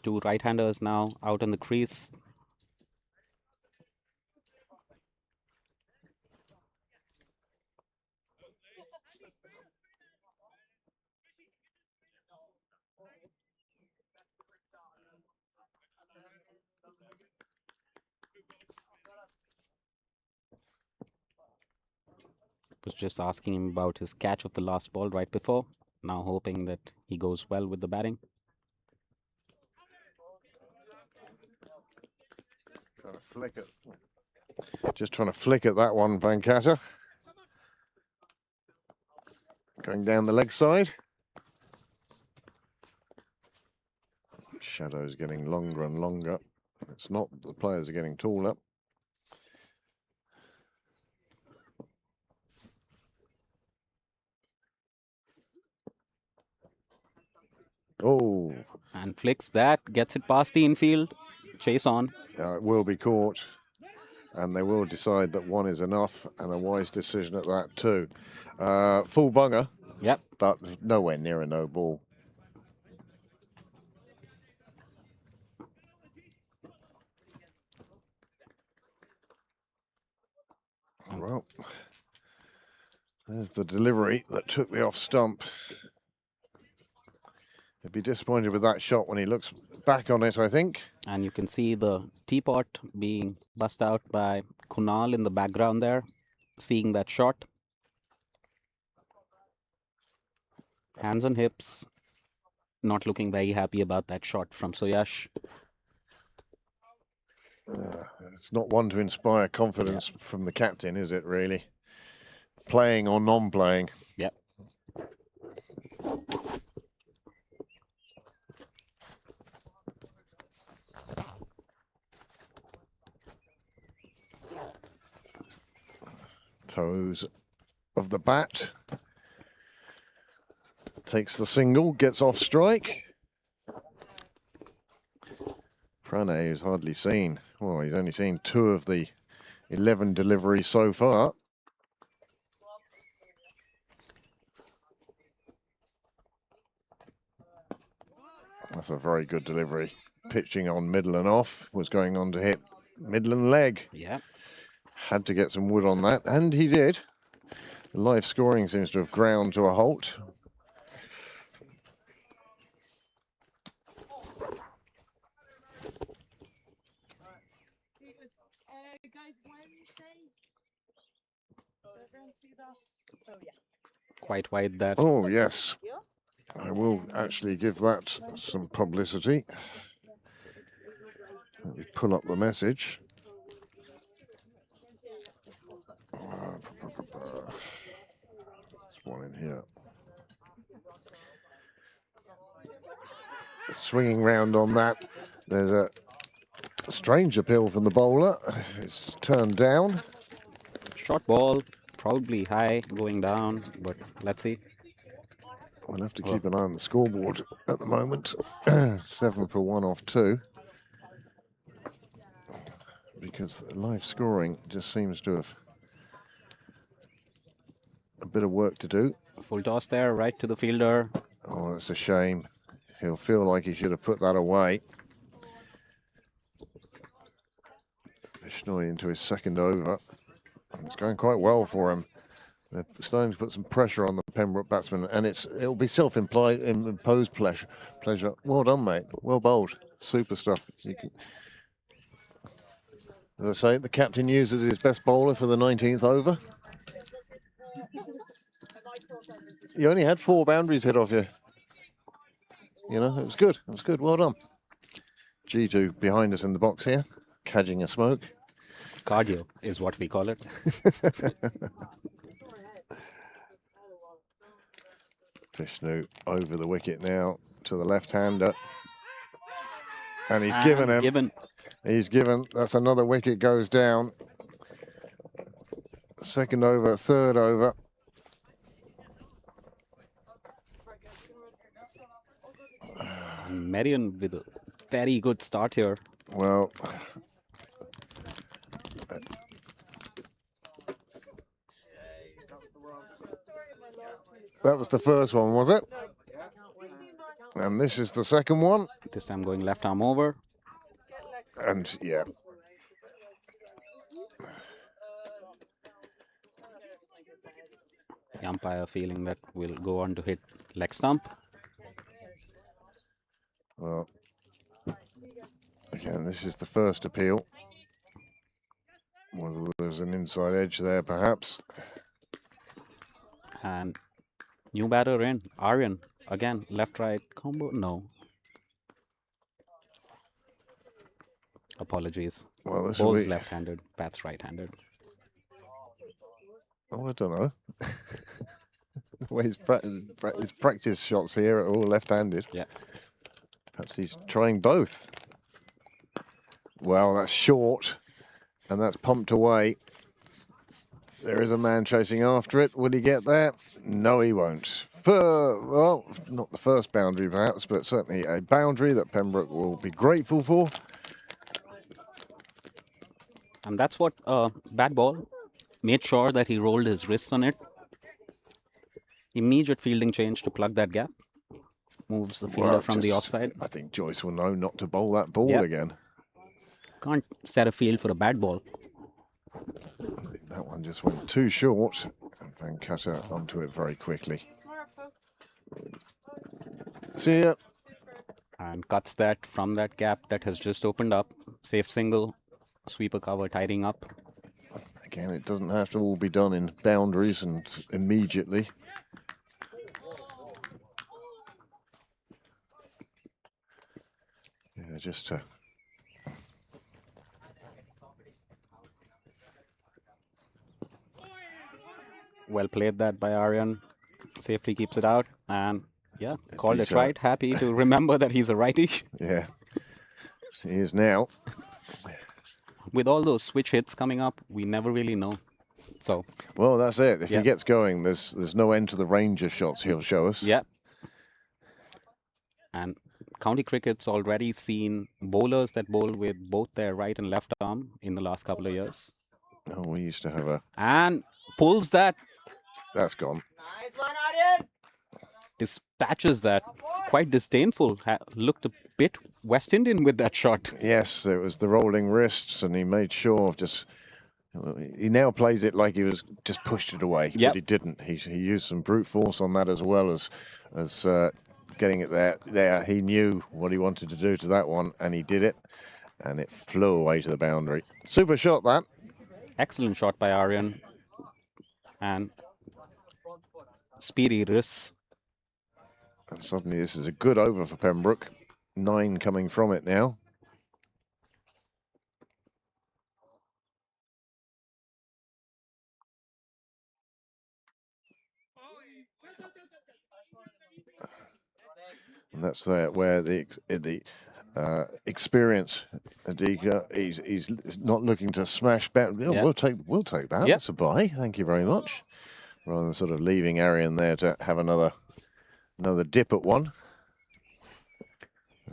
Two right-handers now out on the crease. Was just asking him about his catch of the last ball right before. Now hoping that he goes well with the batting. Trying to flick it. Just trying to flick at that one, Venkata. Going down the leg side. Shadow's getting longer and longer. It's not, the players are getting taller. Oh. And flicks that, gets it past the infield. Chase on. It will be caught. And they will decide that one is enough, and a wise decision at that too. Full bunger. Yep. But nowhere near a no ball. Well, there's the delivery that took the off stump. He'd be disappointed with that shot when he looks back on it, I think. And you can see the teapot being bust out by Kunal in the background there, seeing that shot. Hands on hips, not looking very happy about that shot from Suyash. It's not one to inspire confidence from the captain, is it, really? Playing or non-playing. Yep. Toes of the bat. Takes the single, gets off strike. Pranay is hardly seen. Well, he's only seen 2 of the 11 deliveries so far. That's a very good delivery. Pitching on middle and off, was going on to hit middle and leg. Yeah. Had to get some wood on that, and he did. The live scoring seems to have ground to a halt. Guys, Wednesday. Everyone see that? Oh yeah. Quite wide that. Oh, yes. I will actually give that some publicity. Let me pull up the message. There's one in here. Swinging round on that. There's a strange appeal from the bowler. It's turned down. Short ball, probably high, going down, but let's see. We'll have to keep an eye on the scoreboard at the moment. 7 for 1 off 2. Because live scoring just seems to have a bit of work to do. Full toss there, right to the fielder. Oh, that's a shame. He'll feel like he should have put that away. Vishnoi into his second over. And it's going quite well for him. They're starting to put some pressure on the Pembroke batsman, and it'll be self-imposed pleasure. Well done, mate. Well bowled. Super stuff. You can, as I say, the captain uses his best bowler for the 19th over. You only had 4 boundaries hit off you. You know, it was good. It was good. Well done. G2 behind us in the box here, cadging a smoke. Cardio is what we call it. Vishnu over the wicket now to the left-hander. And he's given him. He's given. That's another wicket goes down. Second over, third over. And Merrion with a very good start here. Well, that was the first one, was it? And this is the second one. This time going left arm over. And yeah. The umpire feeling that will go on to hit leg stump. Well, again, this is the first appeal. Whether there's an inside edge there, perhaps. And new batter in. Aryan. Again, left-right combo. No. Apologies. Well, this Bowls will be left-handed, bats right-handed. Oh, I don't know. Well, his practice shots here are all left-handed. Yeah. Perhaps he's trying both. Well, that's short, and that's pumped away. There is a man chasing after it. Will he get there? No, he won't. Well, not the first boundary perhaps, but certainly a boundary that Pembroke will be grateful for. And that's what bat ball made sure that he rolled his wrists on it. Immediate fielding change to plug that gap. Moves the fielder from the offside. I think Joyce will know not to bowl that ball again. Can't set a field for a bad ball. I think that one just went too short, and Venkata onto it very quickly. See ya. And cuts that from that gap that has just opened up. Safe single, sweeper cover tidying up. Again, it doesn't have to all be done in boundaries and immediately. Yeah, just to Well played that by Aryan. Safely keeps it out. And yeah, called it decent. right. Happy to remember that he's a righty. Yeah. He is now. With all those switch hits coming up, we never really know. So, Well, that's it. If Yeah. he gets going, there's no end to the range of shots he'll show us. yeah. And county cricket's already seen bowlers that bowl with both their right and left arm in the last couple of years. Oh, we used to have a... And pulls that, That's gone. dispatches that. Quite disdainful. Looked a bit West Indian with that shot. Yes, it was the rolling wrists, and he made sure of just... He now plays it like he was just pushed it away, Yep. but he didn't. He used some brute force on that as well as getting it there. He knew what he wanted to do to that one, and he did it, and it flew away to the boundary. Super shot, that. Excellent shot by Aryan. And speedy wrists. And suddenly this is a good over for Pembroke. 9 coming from it now. And that's where the experience, Adika, he's not looking to smash back. Oh, Yeah. We'll take that. Yep. That's a buy. Thank you very much. Rather than sort of leaving Arian there to have another dip at one.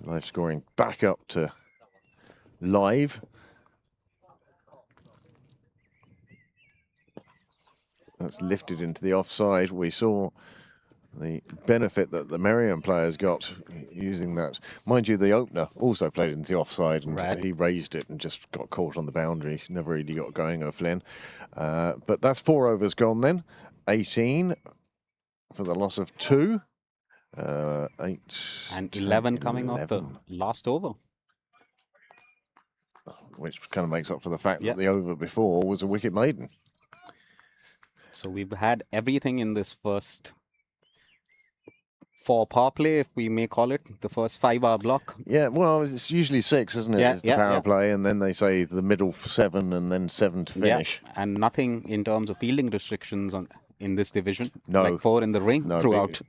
Live scoring back up to live. That's lifted into the offside. We saw the benefit that the Merrion players got using that. Mind you, the opener also played into the offside, and Right. he raised it and just got caught on the boundary. Never really got going, O'Flynn. But that's 4 overs gone then. 18 for the loss of 2. 8 And 10, 11 coming off the 11, last over. which kind of makes up for the fact Yep. that the over before was a wicket maiden. So we've had everything in this first 4 power play, if we may call it, the first 5-hour block. Yeah, well, it's usually 6, isn't it? Yeah, It's the yeah, power yeah. play, and then they say the middle 7, and then 7 to finish. Yeah, and nothing in terms of fielding restrictions in this division. No. Like 4 in the ring No, throughout.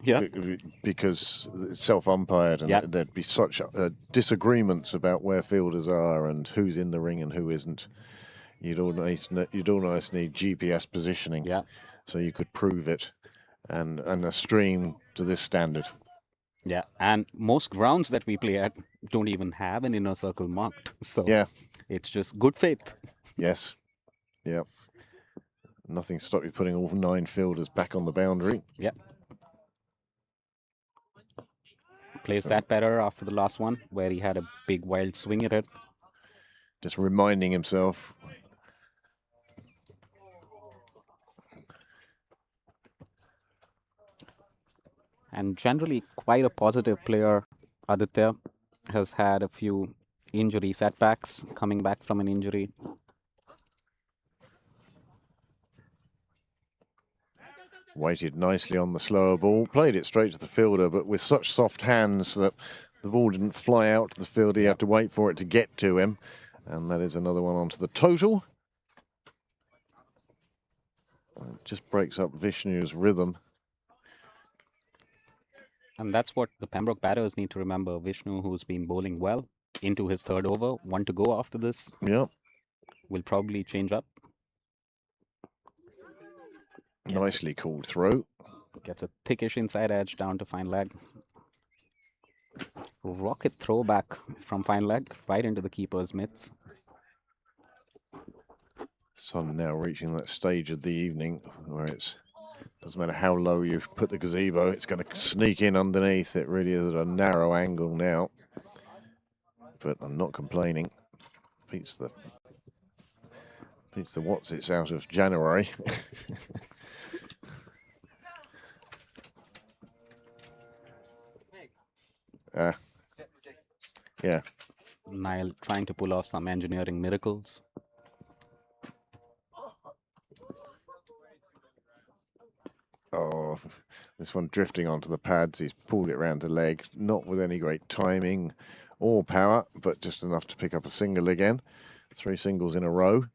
because it's self-umpired, and Yeah. there'd be such disagreements about where fielders are and who's in the ring and who isn't. You'd almost need GPS positioning, Yeah. so you could prove it, and a stream to this standard. Yeah, and most grounds that we play at don't even have an inner circle marked. So Yeah. it's just good faith. Yes, yeah. Nothing stop you putting all 9 fielders back on the boundary. Yeah. Plays So- that better after the last one, where he had a big wild swing at it. Just reminding himself. And generally quite a positive player. Aditya has had a few injury setbacks, coming back from an injury. Waited nicely on the slower ball, played it straight to the fielder, but with such soft hands that the ball didn't fly out to the field. He had to wait for it to get to him. And that is another one onto the total. It just breaks up Vishnu's rhythm. And that's what the Pembroke batters need to remember. Vishnu, who's been bowling well, into his 3rd over, 1 to go after this, Yeah, will probably change up. nicely called through. Gets a thickish inside edge down to fine leg. Rocket throwback from fine leg right into the keeper's mitts. Sun now reaching that stage of the evening where it's doesn't matter how low you put the gazebo, it's going to sneak in underneath. It really is at a narrow angle now. But I'm not complaining. Beats the what's it's out of January. Yeah. Niall trying to pull off some engineering miracles. Oh, this one drifting onto the pads. He's pulled it round to leg, not with any great timing or power, but just enough to pick up a single again. 3 singles in a row.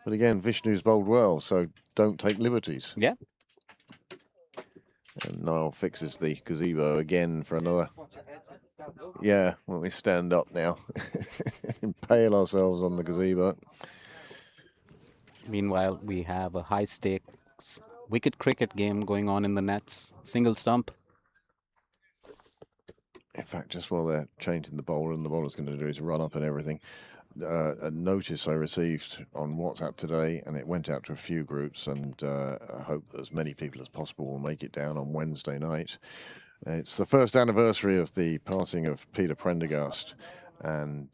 But again, Vishnu's bowled well, so don't take liberties. Yeah. And Niall fixes the gazebo again for another. Yeah, well, we stand up now. Impale ourselves on the gazebo. Meanwhile, we have a high stakes wicket cricket game going on in the nets. Single stump. In fact, just while they're changing the bowler, and the bowler's going to do his run up and everything, a notice I received on WhatsApp today, and it went out to a few groups, and I hope that as many people as possible will make it down on Wednesday night. It's the first anniversary of the passing of Peter Prendergast, and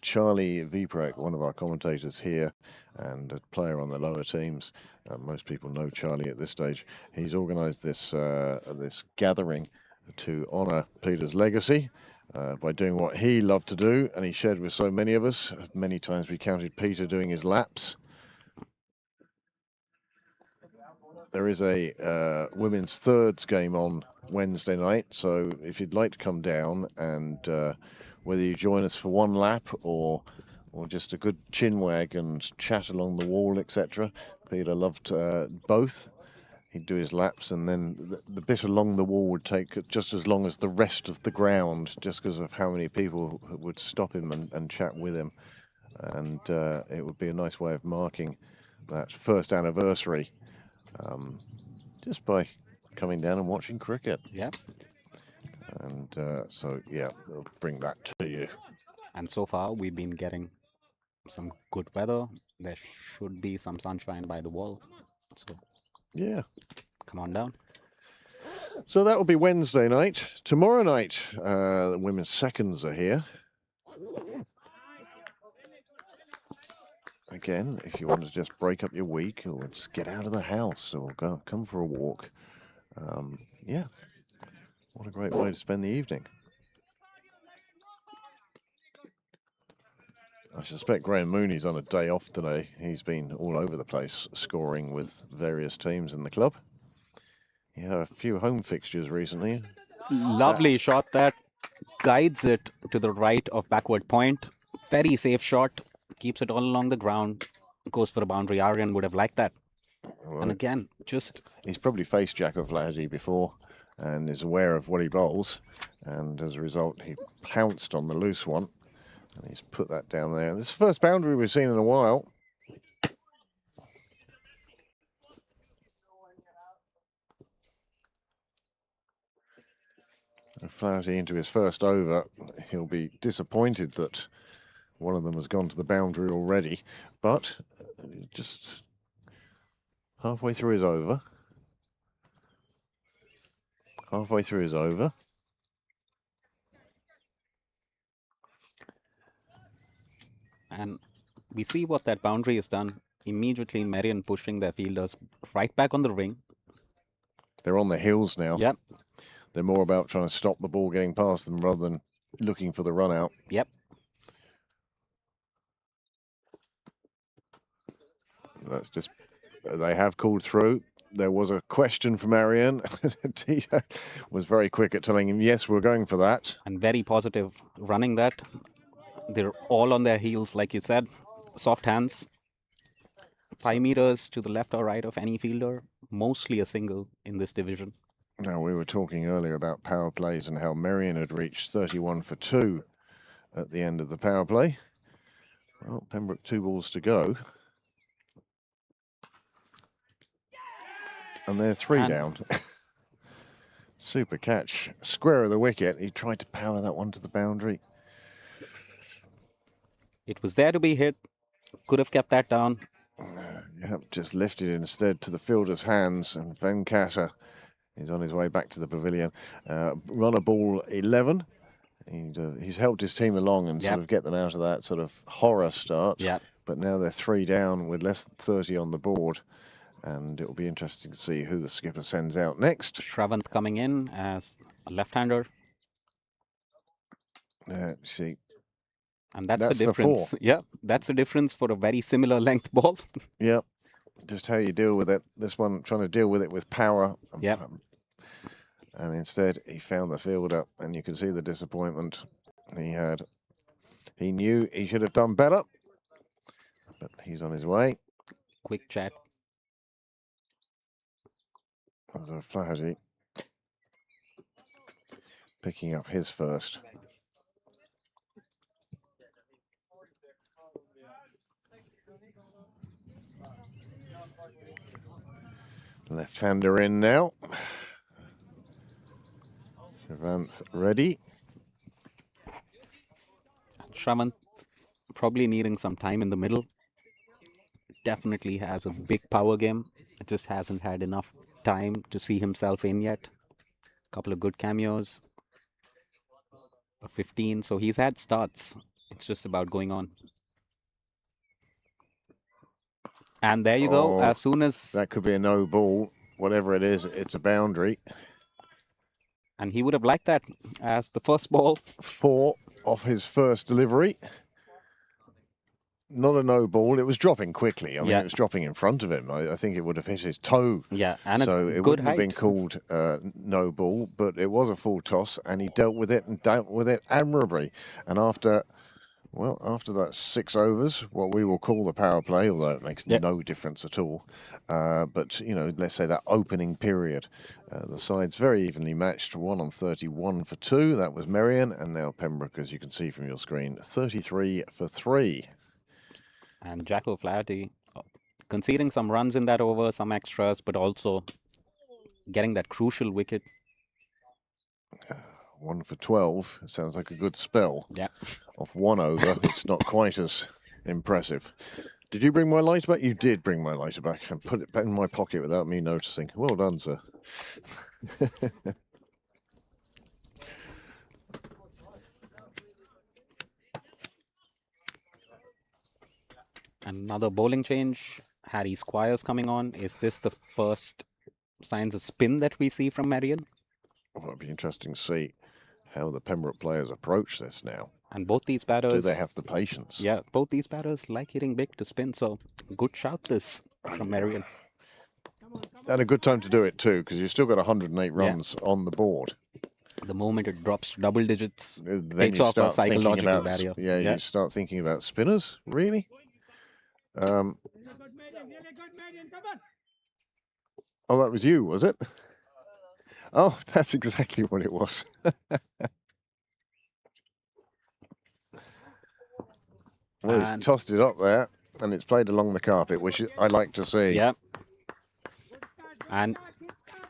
Charlie Vieprek, one of our commentators here and a player on the lower teams, most people know Charlie at this stage, he's organised this this gathering to honour Peter's legacy by doing what he loved to do, and he shared with so many of us. Many times we counted Peter doing his laps. There is a women's thirds game on Wednesday night, so if you'd like to come down, and whether you join us for one lap or just a good chin wag and chat along the wall, etc. Peter loved both. He'd do his laps, and then the bit along the wall would take just as long as the rest of the ground, just because of how many people would stop him and chat with him. And it would be a nice way of marking that first anniversary, just by coming down and watching cricket. Yeah. And so, yeah, we'll bring that to you. And so far, we've been getting some good weather. There should be some sunshine by the wall. So Yeah. come on down. So that will be Wednesday night. Tomorrow night, the women's seconds are here. Again, if you want to just break up your week or just get out of the house or come for a walk. Yeah, what a great way to spend the evening. I suspect Graham Mooney's on a day off today. He's been all over the place scoring with various teams in the club. He had a few home fixtures recently. Lovely shot that guides it to the right of backward point. Very safe shot. Keeps it all along the ground. Goes for a boundary. Aryan would have liked that. Well, And again, just... he's probably faced Jack O'Flaherty before and is aware of what he bowls. And as a result, he pounced on the loose one. And he's put that down there. This is the first boundary we've seen in a while. O'Flaherty into his first over. He'll be disappointed that one of them has gone to the boundary already, but just halfway through his over. Halfway through his over. And we see what that boundary has done. Immediately, Merrion pushing their fielders right back on the ring. They're on the hills now. Yep. They're more about trying to stop the ball getting past them rather than looking for the run out. Yep. That's just, they have called through. There was a question from Merrion. Tito was very quick at telling him, yes, we're going for that. And very positive running that. They're all on their heels, like you said. Soft hands. 5 meters to the left or right of any fielder. Mostly a single in this division. Now, we were talking earlier about power plays and how Merrion had reached 31 for 2 at the end of the power play. Well, Pembroke 2 balls to go. And they're 3 down. Super catch. Square of the wicket. He tried to power that one to the boundary. It was there to be hit. Could have kept that down. Yep, just lifted instead to the fielder's hands, and Venkata is on his way back to the pavilion. Runner ball 11. He's helped his team along and sort of get them out of that sort of horror start. Yep. But now they're 3 down with less than 30 on the board. And it will be interesting to see who the skipper sends out next. Shravant coming in as a left-hander. See. And that's the the difference. 4. Yeah, that's the difference for a very similar length ball. Yep. Just how you deal with it. This one trying to deal with it with power. Yep. And instead he found the fielder, and you can see the disappointment he had. He knew he should have done better, but he's on his way. quick chat. There's a Flaherty picking up his first. Left-hander in now. Shravanth ready. Shravanth probably needing some time in the middle. Definitely has a big power game. It just hasn't had enough time to see himself in yet. Couple of good cameos. A 15, so he's had starts. It's just about going on. And there you go. Oh, As soon as that could be a no ball. Whatever it is, it's a boundary. and he would have liked that as the first ball. 4 off his first delivery. Not a no ball. It was dropping quickly. I mean, Yeah. it was dropping in front of him. I think it would have hit his toe. Yeah, and So a it good wouldn't have height. been called no ball, but it was a full toss, and he dealt with it admirably. And after that 6 overs, what we will call the power play, although it makes Yep. no difference at all. But, you know, let's say that opening period, the sides very evenly matched, 1 on 31 for 2. That was Merrion, and now Pembroke, as you can see from your screen, 33 for 3. And Jack O'Flaherty conceding some runs in that over, some extras, but also getting that crucial wicket. 1 for 12. Sounds like a good spell. Yeah. Off 1 over, it's not quite as impressive. Did you bring my lighter back? You did bring my lighter back and put it back in my pocket without me noticing. Well done, sir. Another bowling change. Harry Squires coming on. Is this the first signs of spin that we see from Merrion? Well, it'd be interesting to see how the Pembroke players approach this now. And both these batters. Do they have the patience? Yeah, both these batters like hitting big to spin. So good shout this from Merrion. And a good time to do it too, because you've still got 108 runs on the board. The moment it drops to double digits, Then takes you off a start thinking psychological about, barrier. yeah, you start thinking about spinners. Really? Oh, that was you, was it? Oh, that's exactly what it was. Well, he's And- tossed it up there, and it's played along the carpet, which I like to see. Yeah. And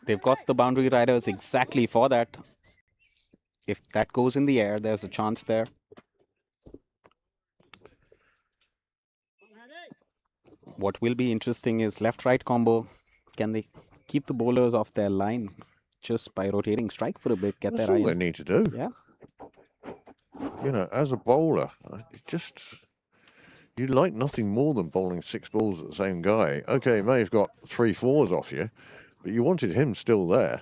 they've got the boundary riders exactly for that. If that goes in the air, there's a chance there. What will be interesting is left-right combo. Can they keep the bowlers off their line just by rotating strike for a bit, get That's their eye all they in? need to do. Yeah. You know, as a bowler, you'd like nothing more than bowling 6 balls at the same guy. Okay, he may have got 3 4s off you, but you wanted him still there.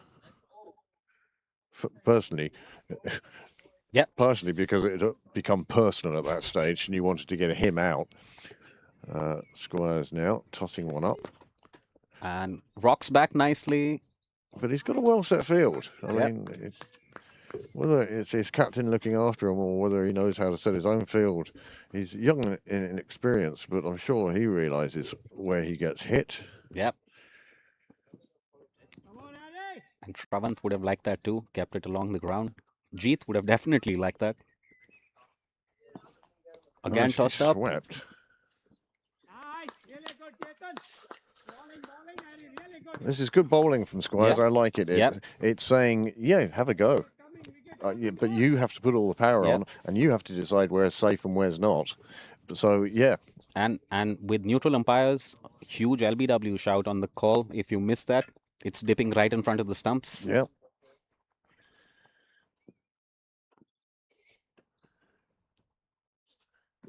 Personally, Yeah. partially because it had become personal at that stage, and you wanted to get him out. Squires now tossing one up, And rocks back nicely. but he's got a well set field. I Yeah. mean, whether it's his captain looking after him or whether he knows how to set his own field, he's young and inexperienced, but I'm sure he realizes where he gets hit. Yep. And Shravanth would have liked that too, kept it along the ground. Jeet would have definitely liked that. Again, Nicely tossed up. swept. This is good bowling from Squires. Yep. I like it. Yep. It's saying, yeah, have a go. Yeah, but you have to put all the power Yep. on, and you have to decide where's safe and where's not. So, yeah, And with neutral umpires, huge LBW shout on the call. If you miss that, it's dipping right in front of the stumps. yeah.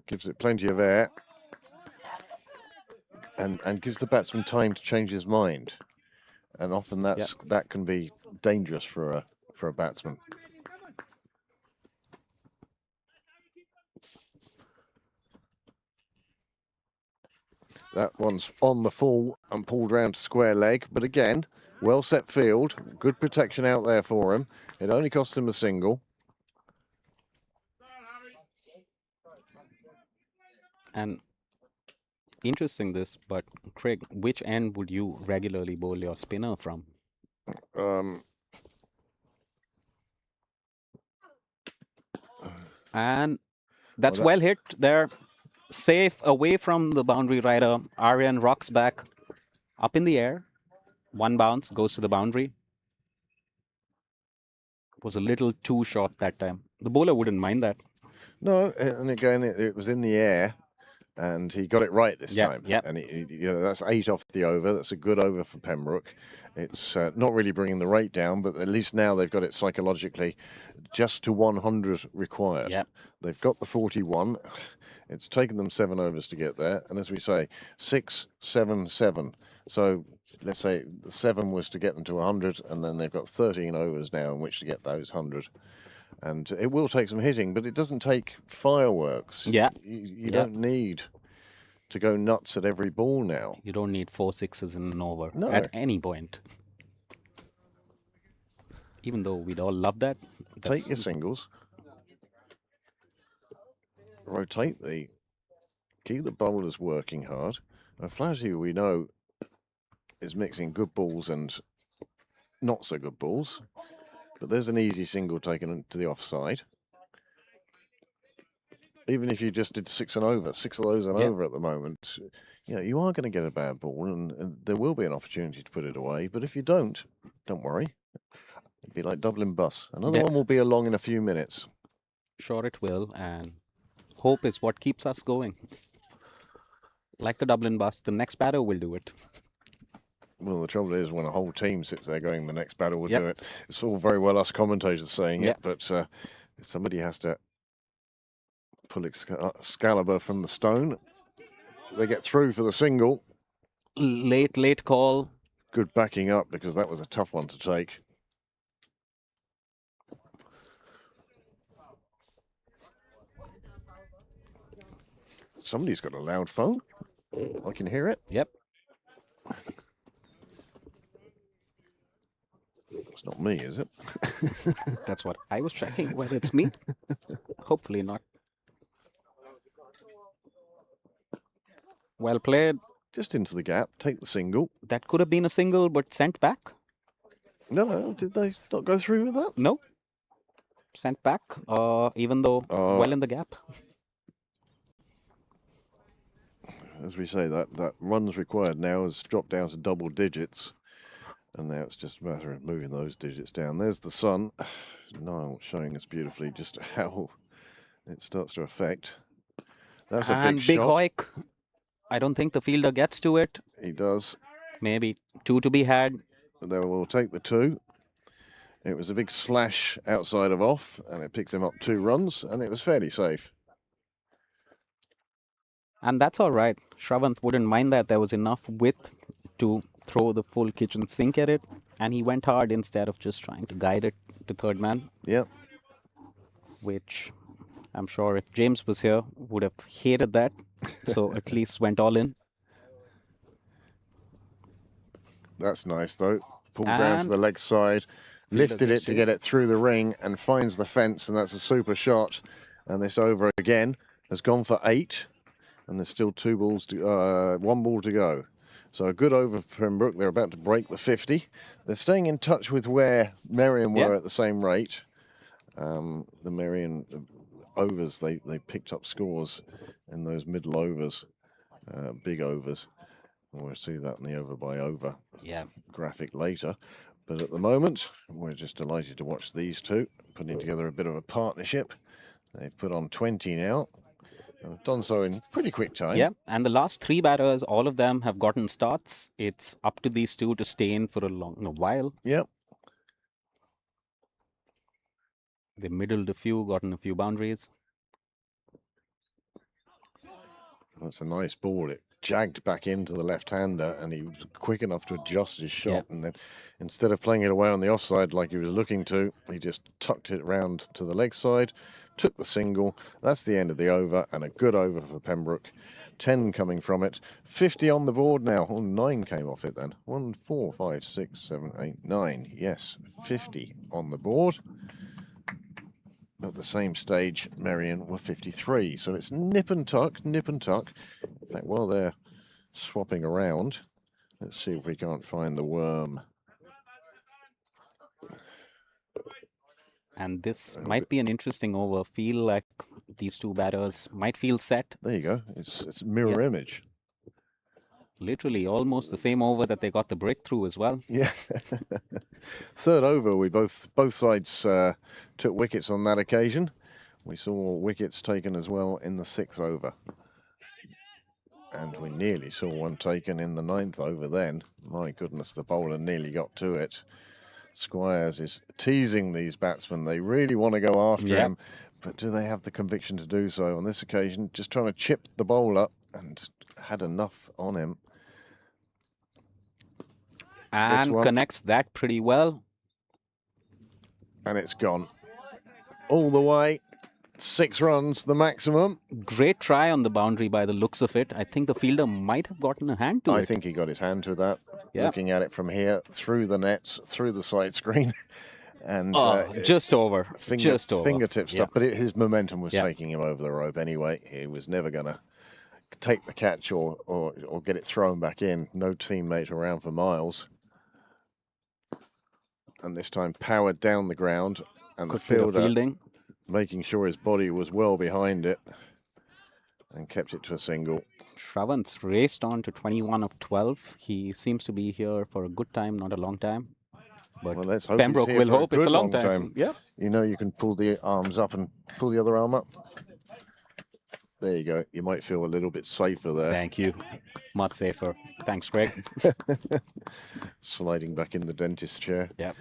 Gives it plenty of air. And gives the batsman time to change his mind. And often that can be dangerous for a batsman. That one's on the full and pulled round to square leg. But again, well set field. Good protection out there for him. It only cost him a single. And Interesting this, but Craig, which end would you regularly bowl your spinner from? Um, And that's that- well hit. They're safe away from the boundary rider. Aryan rocks back up in the air. One bounce goes to the boundary. Was a little too short that time. The bowler wouldn't mind that. no, and again, it was in the air, and he got it right this Yeah, time. yeah. And that's 8 off the over. That's a good over for Pembroke. It's not really bringing the rate down, but at least now they've got it psychologically just to 100 required. Yeah. They've got the 41. It's taken them 7 overs to get there, and as we say, 6, 7, 7. So let's say 7 was to get them to 100, and then they've got 13 overs now in which to get those 100. And it will take some hitting, but it doesn't take fireworks. Yeah. You don't need to go nuts at every ball now. You don't need 4 sixes in an over No. at any point. Even though we'd all love that. Take your singles. Rotate keep the bowlers working hard. And Flaherty, we know, is mixing good balls and not so good balls. But there's an easy single taken to the offside. Even if you just did 6 and over, 6 of those and over at the moment, you are going to get a bad ball, and there will be an opportunity to put it away. But if you don't worry. It'd be like Dublin Bus. Another one will be along in a few minutes. Sure it will, and hope is what keeps us going. Like the Dublin Bus, the next batter will do it. Well, the trouble is when a whole team sits there going, the next batter will do it. It's all very well us commentators saying it, but somebody has to pull Excalibur from the stone. They get through for the single. Late call. Good backing up, because that was a tough one to take. Somebody's got a loud phone. I can hear it. Yep. It's not me, is it? That's what I was checking, whether it's me. Hopefully not. Well played. Just into the gap, take the single. That could have been a single, but sent back. No, did they not go through with that? No. Sent back, even though well in the gap. As we say, that runs required now has dropped down to double digits. And now it's just a matter of moving those digits down. There's the sun. Niall showing us beautifully just how it starts to affect. That's a big shot. Hoik. I don't think the fielder gets to it. He does. Maybe 2 to be had. They will take the 2. It was a big slash outside of off, and it picks him up 2 runs, and it was fairly safe. And that's all right. Shravant wouldn't mind that. There was enough width to throw the full kitchen sink at it, and he went hard instead of just trying to guide it to third man. Yeah. Which I'm sure if James was here would have hated that. So at least went all in. That's nice though. Pulled down to the leg side, lifted it to get it through the ring, and finds the fence, and that's a super shot. And this over again has gone for 8, and there's still 1 ball to go. So a good over for Pembroke. They're about to break the 50. They're staying in touch with where Merrion were at the same rate. The Merrion overs, they picked up scores in those middle overs, big overs. And we'll see that in the over by over graphic later. But at the moment, we're just delighted to watch these two putting together a bit of a partnership. They've put on 20 now. I've done so in pretty quick time. Yeah, and the last 3 batters, all of them have gotten starts. It's up to these 2 to stay in for a while. Yep. They middled a few, gotten a few boundaries. That's a nice ball. It jagged back into the left-hander, and he was quick enough to adjust his shot. And then instead of playing it away on the offside like he was looking to, he just tucked it round to the leg side, took the single. That's the end of the over, and a good over for Pembroke. 10 coming from it. 50 on the board now. Oh, 9 came off it then. 1, 4, 5, 6, 7, 8, 9. Yes, 50 on the board. At the same stage, Merrion were 53. So it's nip and tuck, nip and tuck. In fact, while they're swapping around. Let's see if we can't find the worm. And this might be an interesting over. Feel like these two batters might feel set. There you go. It's mirror image. Literally almost the same over that they got the breakthrough as well. Yeah. Third over, we both sides took wickets on that occasion. We saw wickets taken as well in the 6th over. And we nearly saw one taken in the 9th over then. My goodness, the bowler nearly got to it. Squires is teasing these batsmen. They really want to go after him, but do they have the conviction to do so? On this occasion, just trying to chip the bowler and had enough on him. And connects that pretty well. And it's gone all the way. 6 runs, the maximum. Great try on the boundary by the looks of it. I think the fielder might have gotten a hand to it. I think he got his hand to that. Yeah. Looking at it from here, through the nets, through the side screen. And just over. Just over. Fingertip stuff. But his momentum was taking him over the rope anyway. He was never going to take the catch or get it thrown back in. No teammate around for miles. And this time powered down the ground. And the fielder fielding, making sure his body was well behind it and kept it to a single. Shravant's raced on to 21 of 12. He seems to be here for a good time, not a long time. But well, let's hope Pembroke will hope it's a long time. Yeah. You know, you can pull the arms up and pull the other arm up. There you go. You might feel a little bit safer there. Thank you. Much safer. Thanks, Greg. Sliding back in the dentist chair. Yep.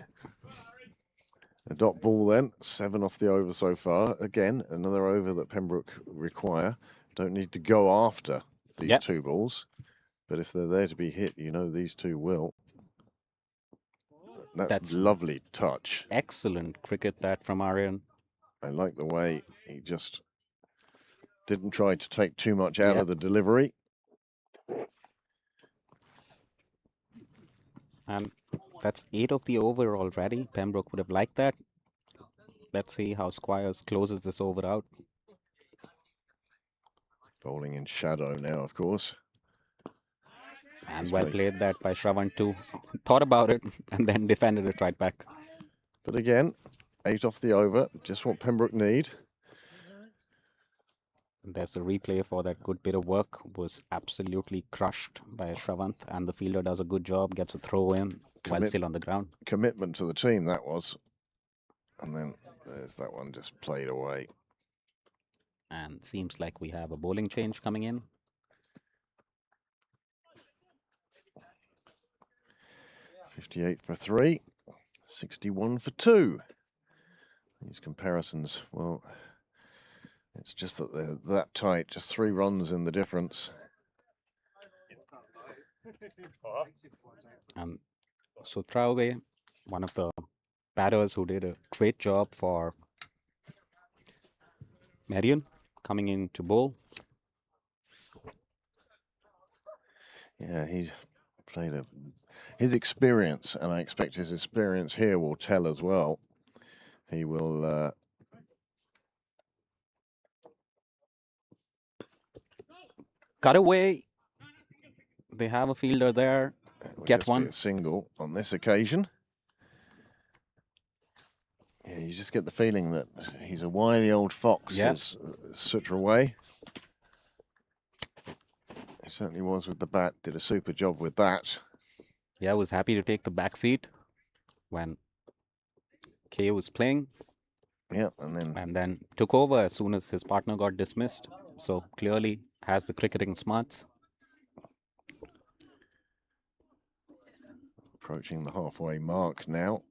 A dot ball then. 7 off the over so far. Again, another over that Pembroke require. Don't need to go after these 2 balls. But if they're there to be hit, you know these 2 will. That's lovely touch. Excellent cricket that from Merrion. I like the way he just didn't try to take too much out of the delivery. And that's 8 of the over already. Pembroke would have liked that. Let's see how Squires closes this over out. Bowling in shadow now, of course. And well played that by Shravant too. Thought about it and then defended it right back. But again, 8 off the over, just what Pembroke need. There's the replay for that good bit of work. Was absolutely crushed by Shravant, and the fielder does a good job, gets a throw in while still on the ground. Commitment to the team, that was. And then there's that one just played away. And seems like we have a bowling change coming in. 58 for 3, 61 for 2. These comparisons, well, it's just that they're that tight, just 3 runs in the difference. And Sutrawe, one of the batters who did a great job for Merrion, coming in to bowl. Yeah, he's played his experience, and I expect his experience here will tell as well. He will cut away. They have a fielder there. Get one. A single on this occasion. Yeah, you just get the feeling that he's a wily old fox, as Sutrawe. He certainly was with the bat, did a super job with that. Yeah, was happy to take the back seat when K was playing. Yeah, and then took over as soon as his partner got dismissed. So clearly has the cricketing smarts. Approaching the halfway mark now.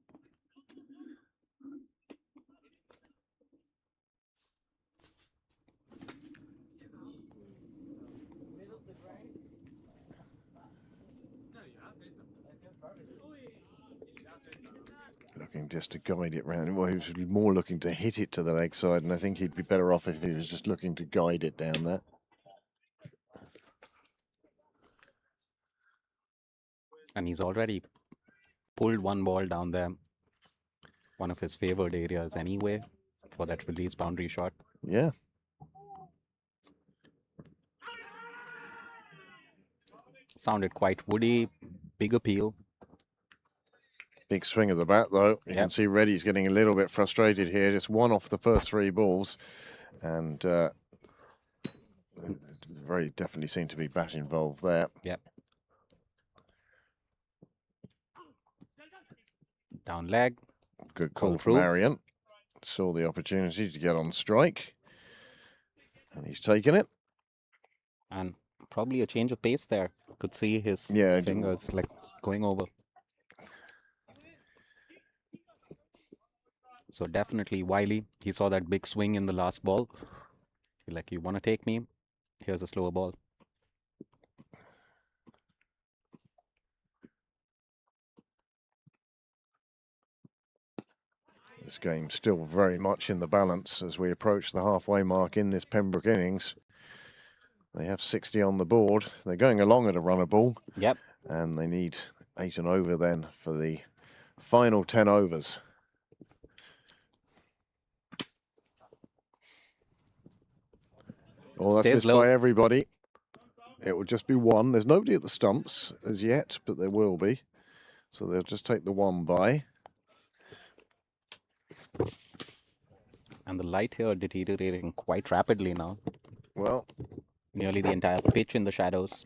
Looking just to guide it round. Well, he was more looking to hit it to the leg side, and I think he'd be better off if he was just looking to guide it down there. And he's already pulled one ball down there. One of his favored areas anyway for that release boundary shot. Yeah. Sounded quite woody, big appeal. Big swing of the bat, though. You can Yep. see Reddy's getting a little bit frustrated here. Just one off the first 3 balls. And very definitely seemed to be bat involved there. Yep. Down leg. Good call Pull from through. Merrion. Saw the opportunity to get on strike. And he's taken it. And probably a change of pace there. Could see his Yeah, fingers like going over. So definitely Wiley, he saw that big swing in the last ball. Like, you want to take me? Here's a slower ball. This game's still very much in the balance as we approach the halfway mark in this Pembroke innings. They have 60 on the board. They're going along at a runner ball. Yep. And they need 8 and over then for the final 10 overs. Oh, that's Stays missed low. by everybody. It will just be 1. There's nobody at the stumps as yet, but there will be. So they'll just take the 1 by. And the light here deteriorating quite rapidly now. Well, Nearly the entire pitch in the shadows.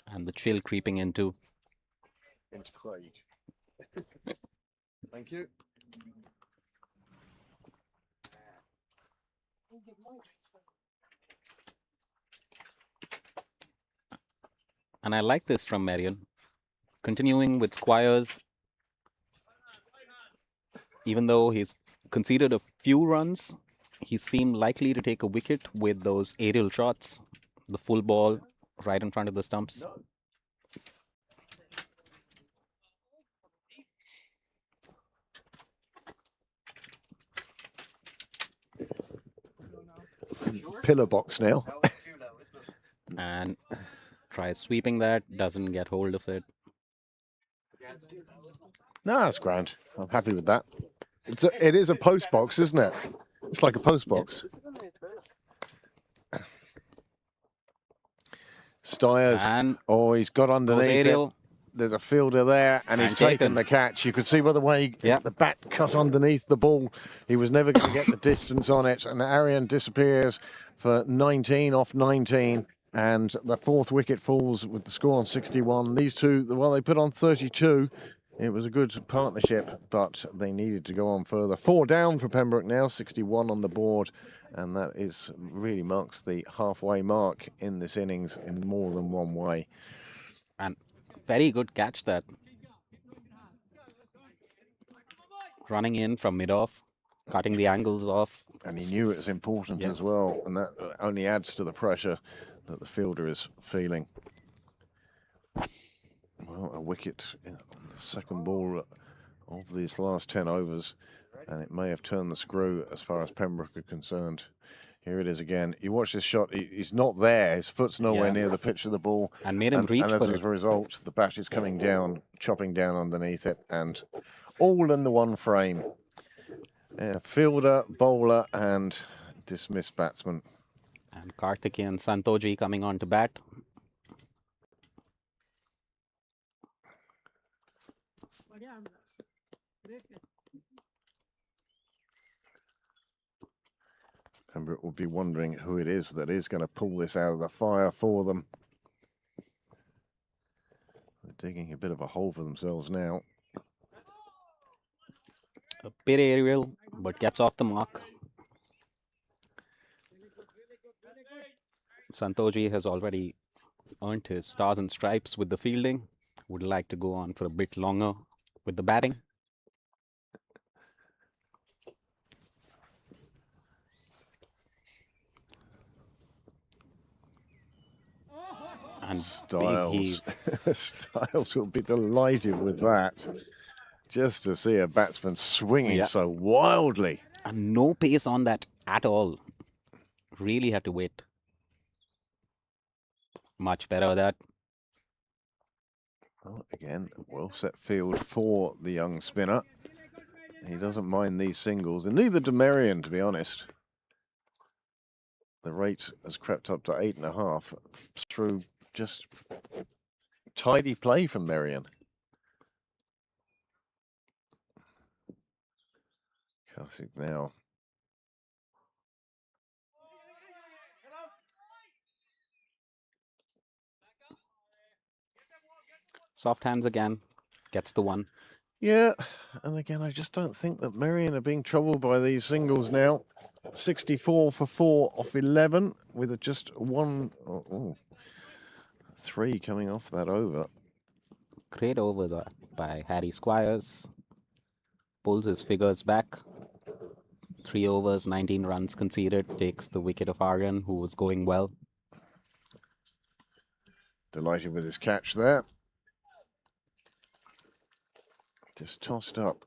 And the chill creeping into. into Craig. Thank you. And I like this from Merrion. Continuing with Squires. Even though he's conceded a few runs, he seemed likely to take a wicket with those aerial shots. The full ball right in front of the stumps. Pillar box now. That was too low, isn't it? And tries sweeping that, doesn't get hold of it. Yeah, it's too low, isn't it? No, that's grand. I'm happy with that. It is a post box, isn't it? It's like a post box. Styres. And Oh, he's got goes underneath it. aerial. There's a fielder there, and he's And taken taken. the catch. You could see by the way Yeah. the bat cut underneath the ball. He was never going to get the distance on it, and Merrion disappears for 19 off 19. And the 4th wicket falls with the score on 61. These two, well, they put on 32. It was a good partnership, but they needed to go on further. 4 down for Pembroke now, 61 on the board. And that is really marks the halfway mark in this innings in more than one way. And very good catch that. Running in from mid-off, cutting the angles off. And he knew it was important Yeah. as well. And that only adds to the pressure that the fielder is feeling. Well, a wicket on the second ball of these last 10 overs. And it may have turned the screw as far as Pembroke are concerned. Here it is again. You watch this shot. He's not there. His foot's nowhere Yeah. near the pitch of the ball. And made him reach and as for a it. result, the bat is coming down, chopping down underneath it. And all in the one frame. Fielder, bowler, and dismissed batsman. And Karthikeyan and Santoji coming on to bat. Pembroke will be wondering who it is that is going to pull this out of the fire for them. They're digging a bit of a hole for themselves now. A bit aerial, but gets off the mark. Santoji has already earned his stars and stripes with the fielding. Would like to go on for a bit longer with the batting. And Styles. Styles will be delighted with that. Just to see a batsman swinging Yeah. so wildly. and no pace on that at all. Really had to wait. Much better that. Well, again, well set field for the young spinner. He doesn't mind these singles, and neither do Merrion, to be honest. The rate has crept up to 8.5 through just tidy play from Merrion. Classic now. Soft hands again. Gets the one. Yeah, and again, I just don't think that Merrion are being troubled by these singles now. 64 for 4 off 11 with just one, 3 coming off that over. Great over by Harry Squires. Pulls his figures back. 3 overs, 19 runs conceded. Takes the wicket of Aryan, who was going well. Delighted with his catch there. Just tossed up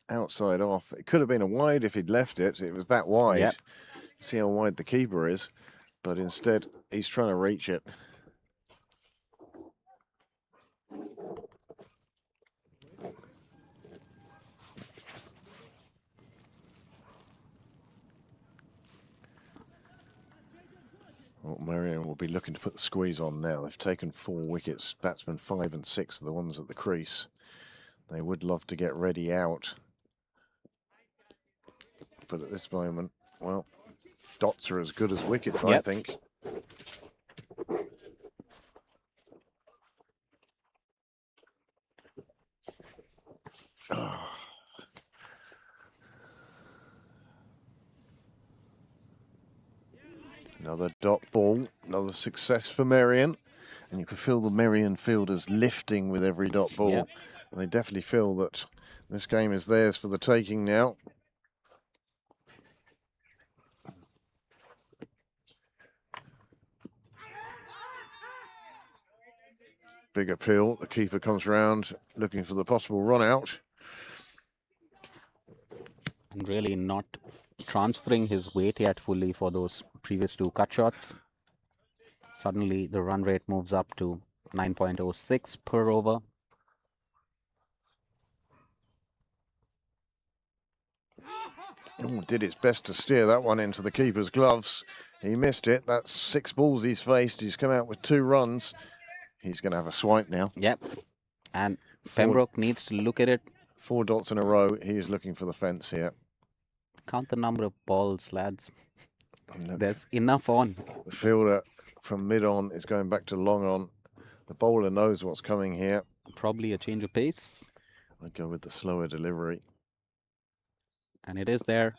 outside off. It could have been a wide if he'd left it. It was that wide. Yep. See how wide the keeper is. But instead, he's trying to reach it. Well, Merrion will be looking to put the squeeze on now. They've taken 4 wickets. Batsmen 5 and 6 are the ones at the crease. They would love to get ready out. But at this moment, well, dots are as good as wickets, I Yep. think. Another dot ball, another success for Merrion. And you can feel the Merrion fielders lifting with every dot ball. Yep. And they definitely feel that this game is theirs for the taking now. Big appeal. The keeper comes round looking for the possible run out. And really not transferring his weight yet fully for those previous 2 cut shots. Suddenly the run rate moves up to 9.06 per over. Oh, did its best to steer that one into the keeper's gloves. He missed it. That's 6 balls he's faced. He's come out with 2 runs. He's going to have a swipe now. Yep. And Pembroke needs to look at it. 4 dots in a row. He is looking for the fence here. Count the number of balls, lads. And look, There's enough on. the fielder from mid-on is going back to long-on. The bowler knows what's coming here. Probably a change of pace. I'd go with the slower delivery. And it is there.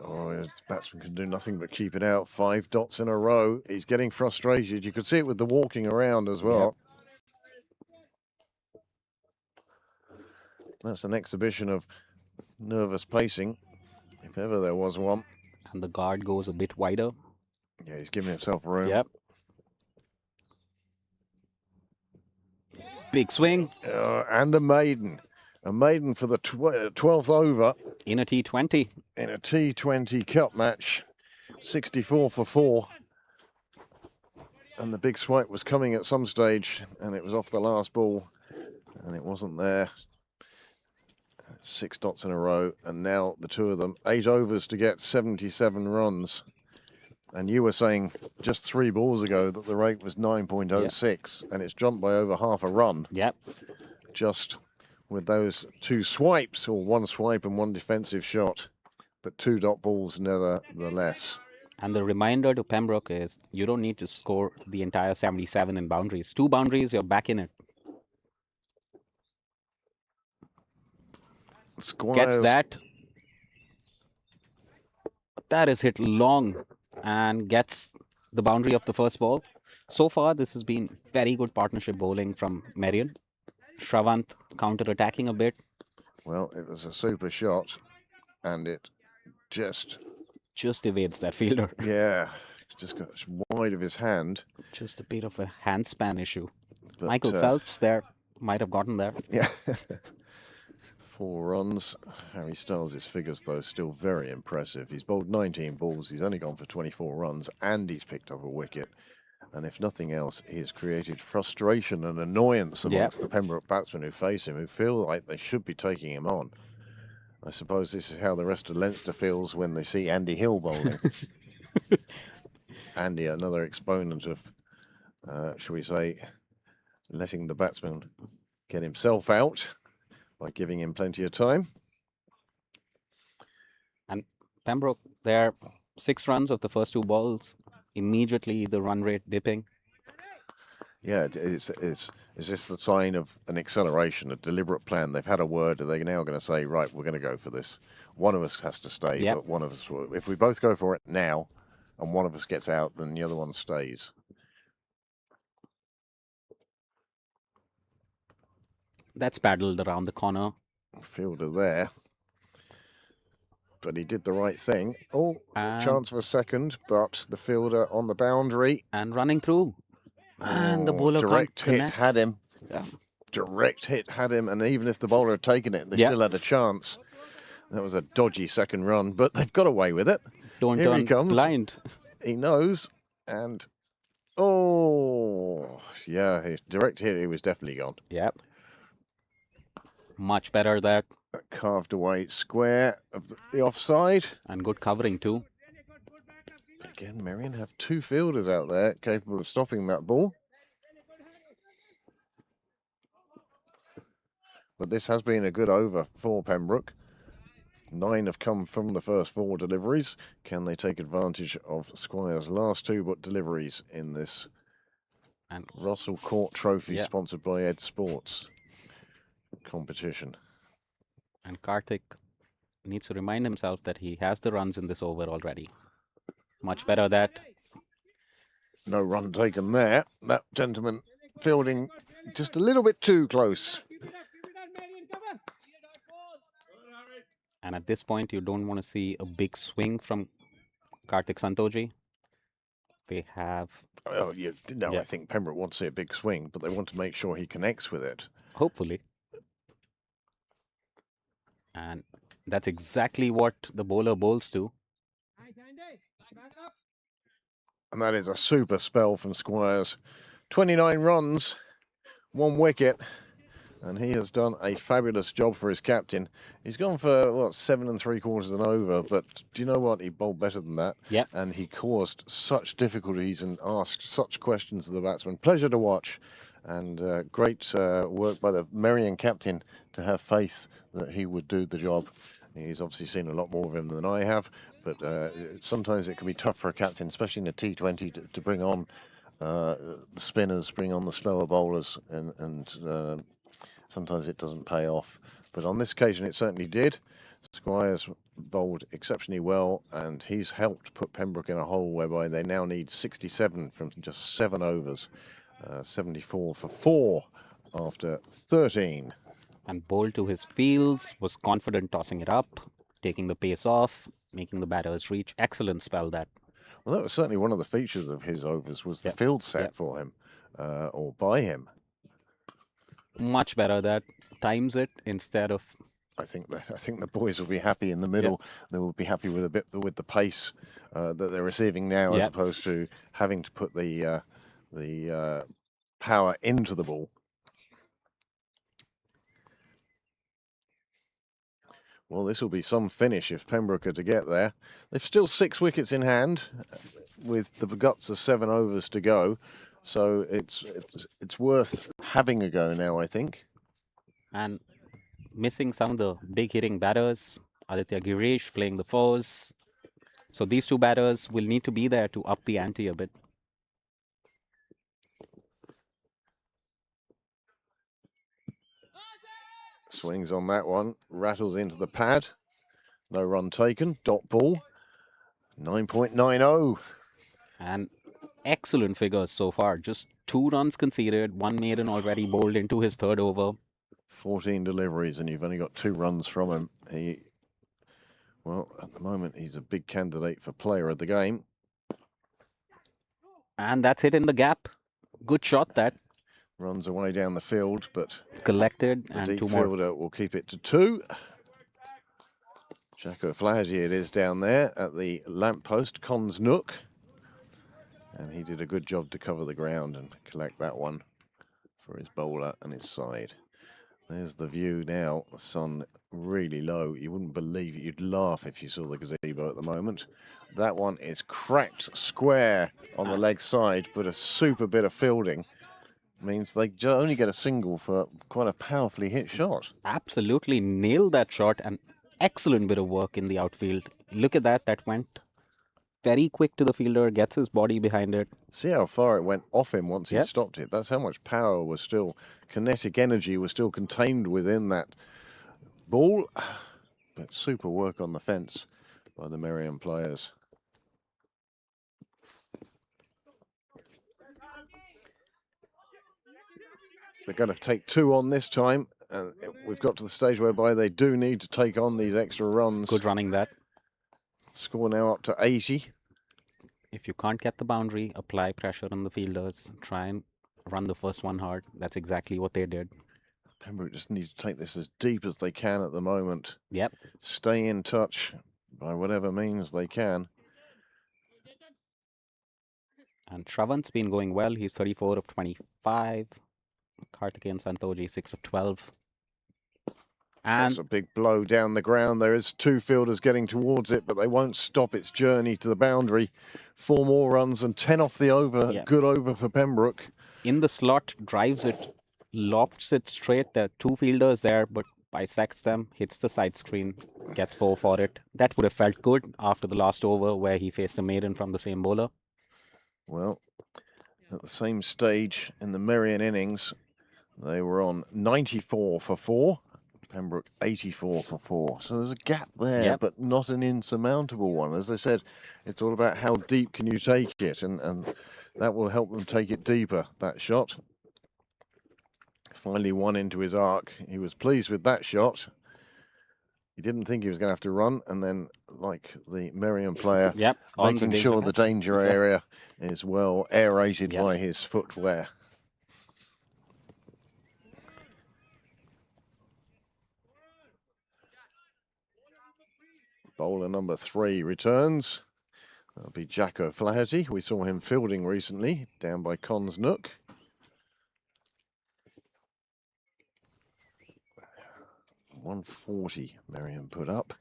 Oh, his batsman can do nothing but keep it out. 5 dots in a row. He's getting frustrated. You could see it with the walking around as well. That's an exhibition of nervous pacing, if ever there was one. And the guard goes a bit wider. Yeah, he's giving himself room. Yep. Big swing And a maiden. A maiden for the 12th over in a T20. in a T20 Cup match. 64 for 4. And the big swipe was coming at some stage, and it was off the last ball, and it wasn't there. 6 dots in a row, and now the 2 of them. 8 overs to get 77 runs. And you were saying just 3 balls ago that the rate was 9.06, and it's jumped by over half a run. Yep. Just with those 2 swipes, or 1 swipe and 1 defensive shot, but 2 dot balls nevertheless. And the reminder to Pembroke is you don't need to score the entire 77 in boundaries. 2 boundaries, you're back in it. Squires, Gets that. That is hit long and gets the boundary of the first ball. So far, this has been very good partnership bowling from Merrion. Shravant counter-attacking a bit. Well, it was a super shot, and it just evades that fielder. Yeah, just got wide of his hand. Just a bit of a handspan issue. But, Michael Phelps there might have gotten there. Yeah. 4 runs. Harry Styles' figures, though, still very impressive. He's bowled 19 balls. He's only gone for 24 runs, and he's picked up a wicket. And if nothing else, he has created frustration and annoyance amongst the Pembroke batsmen who face him, who feel like they should be taking him on. I suppose this is how the rest of Leinster feels when they see Andy Hill bowling. Andy, another exponent of, shall we say, letting the batsman get himself out by giving him plenty of time. And Pembroke, there 6 runs of the first 2 balls. Immediately the run rate dipping. Yeah, it's just the sign of an acceleration, a deliberate plan. They've had a word, and they're now going to say, right, we're going to go for this. One of us has to stay, Yep. but one of us, if we both go for it now, and one of us gets out, then the other one stays. That's paddled around the corner. Fielder there. But he did the right thing. Oh, chance for a second, but the fielder on the boundary. And running through. And the bowler direct can't hit connect. had him. Yeah. Direct hit had him, and even if the bowler had taken it, they Yep. still had a chance. That was a dodgy second run, but they've got away with it. Don't Here he turn comes. blind. He knows, and oh, yeah, his direct hit, he was definitely gone. Yep. Much better that. A carved away square of the offside. And good covering too. Again, Merrion have 2 fielders out there capable of stopping that ball. But this has been a good over for Pembroke. 9 have come from the first 4 deliveries. Can they take advantage of Squire's last 2 deliveries in this And Russell Court Trophy Yeah. sponsored by Ed Sports competition? And Karthik needs to remind himself that he has the runs in this over already. Much better that. No run taken there. That gentleman fielding just a little bit too close. And at this point, you don't want to see a big swing from Karthik Santoji. They have, Oh, yeah, no, Yeah. I think Pembroke wants to see a big swing, but they want to make sure he connects with it. hopefully. And that's exactly what the bowler bowls to. And that is a super spell from Squires. 29 runs, 1 wicket, and he has done a fabulous job for his captain. He's gone for, what, 7 3/4 and over, but do you know what? He bowled better than that. Yep. And he caused such difficulties and asked such questions of the batsman. Pleasure to watch. And great work by the Merrion captain to have faith that he would do the job. He's obviously seen a lot more of him than I have, but sometimes it can be tough for a captain, especially in a T20, to bring on the spinners, bring on the slower bowlers, and sometimes it doesn't pay off. But on this occasion, it certainly did. Squires bowled exceptionally well, and he's helped put Pembroke in a hole whereby they now need 67 from just 7 overs. 74 for 4 after 13. And bowled to his fields, was confident tossing it up, taking the pace off, making the batters reach. Excellent spell that. Well, that was certainly one of the features of his overs, was the Yep. field set Yep. for him, or by him. Much better that. Times it instead of. I think the boys will be happy in the middle. They will be happy with the pace that they're receiving now, as Yep. opposed to having to put the power into the ball. Well, this will be some finish if Pembroke are to get there. They've still 6 wickets in hand, with the guts of 7 overs to go. So it's worth having a go now, I think. And missing some of the big hitting batters. Aditya Girish playing the 4s. So these 2 batters will need to be there to up the ante a bit. Swings on that one, rattles into the pad. No run taken, dot ball. 9.90. And excellent figures so far. Just 2 runs conceded, 1 maiden already bowled into his 3rd over. 14 deliveries, and you've only got 2 runs from him. Well, at the moment, he's a big candidate for player of the game. And that's it in the gap. Good shot that. Runs away down the field, but Collected the and deep 2 more. fielder will keep it to 2. Jacko Flaherty it is down there at the lamppost, Cons Nook. And he did a good job to cover the ground and collect that one for his bowler and his side. There's the view now. The sun really low. You wouldn't believe it. You'd laugh if you saw the gazebo at the moment. That one is cracked square on the leg side, but a super bit of fielding means they only get a single for quite a powerfully hit shot. Absolutely nailed that shot, and excellent bit of work in the outfield. Look at that. That went very quick to the fielder, gets his body behind it. See how far it went off him once he Yep. stopped it. That's how much power was still, kinetic energy was still contained within that ball. But super work on the fence by the Merrion players. They're going to take 2 on this time. And we've got to the stage whereby they do need to take on these extra runs. Good running that. Score now up to 80. If you can't get the boundary, apply pressure on the fielders. Try and run the first one hard. That's exactly what they did. Pembroke just need to take this as deep as they can at the moment. Yep. Stay in touch by whatever means they can. And Shravan's been going well. He's 34 of 25. Karthikeyan Santoji 6 of 12. And That's a big blow down the ground. There is 2 fielders getting towards it, but they won't stop its journey to the boundary. 4 more runs and 10 off the over. Yeah. Good over for Pembroke. in the slot, drives it, lofts it straight. There are 2 fielders there, but bisects them, hits the side screen, gets 4 for it. That would have felt good after the last over where he faced a maiden from the same bowler. Well, at the same stage in the Merrion innings, they were on 94 for 4. Pembroke 84 for 4. So there's a gap there, Yep. but not an insurmountable one. As I said, it's all about how deep can you take it, and that will help them take it deeper, that shot. Finally one into his arc. He was pleased with that shot. He didn't think he was going to have to run, and then, like the Merrion player, Yep. on making the sure danger the patch. danger Yep. area is well aerated Yep. by his footwear. Bowler number 3 returns. That'll be Jack O'Flaherty. We saw him fielding recently down by Conn's Nook. .140 Merrion put up.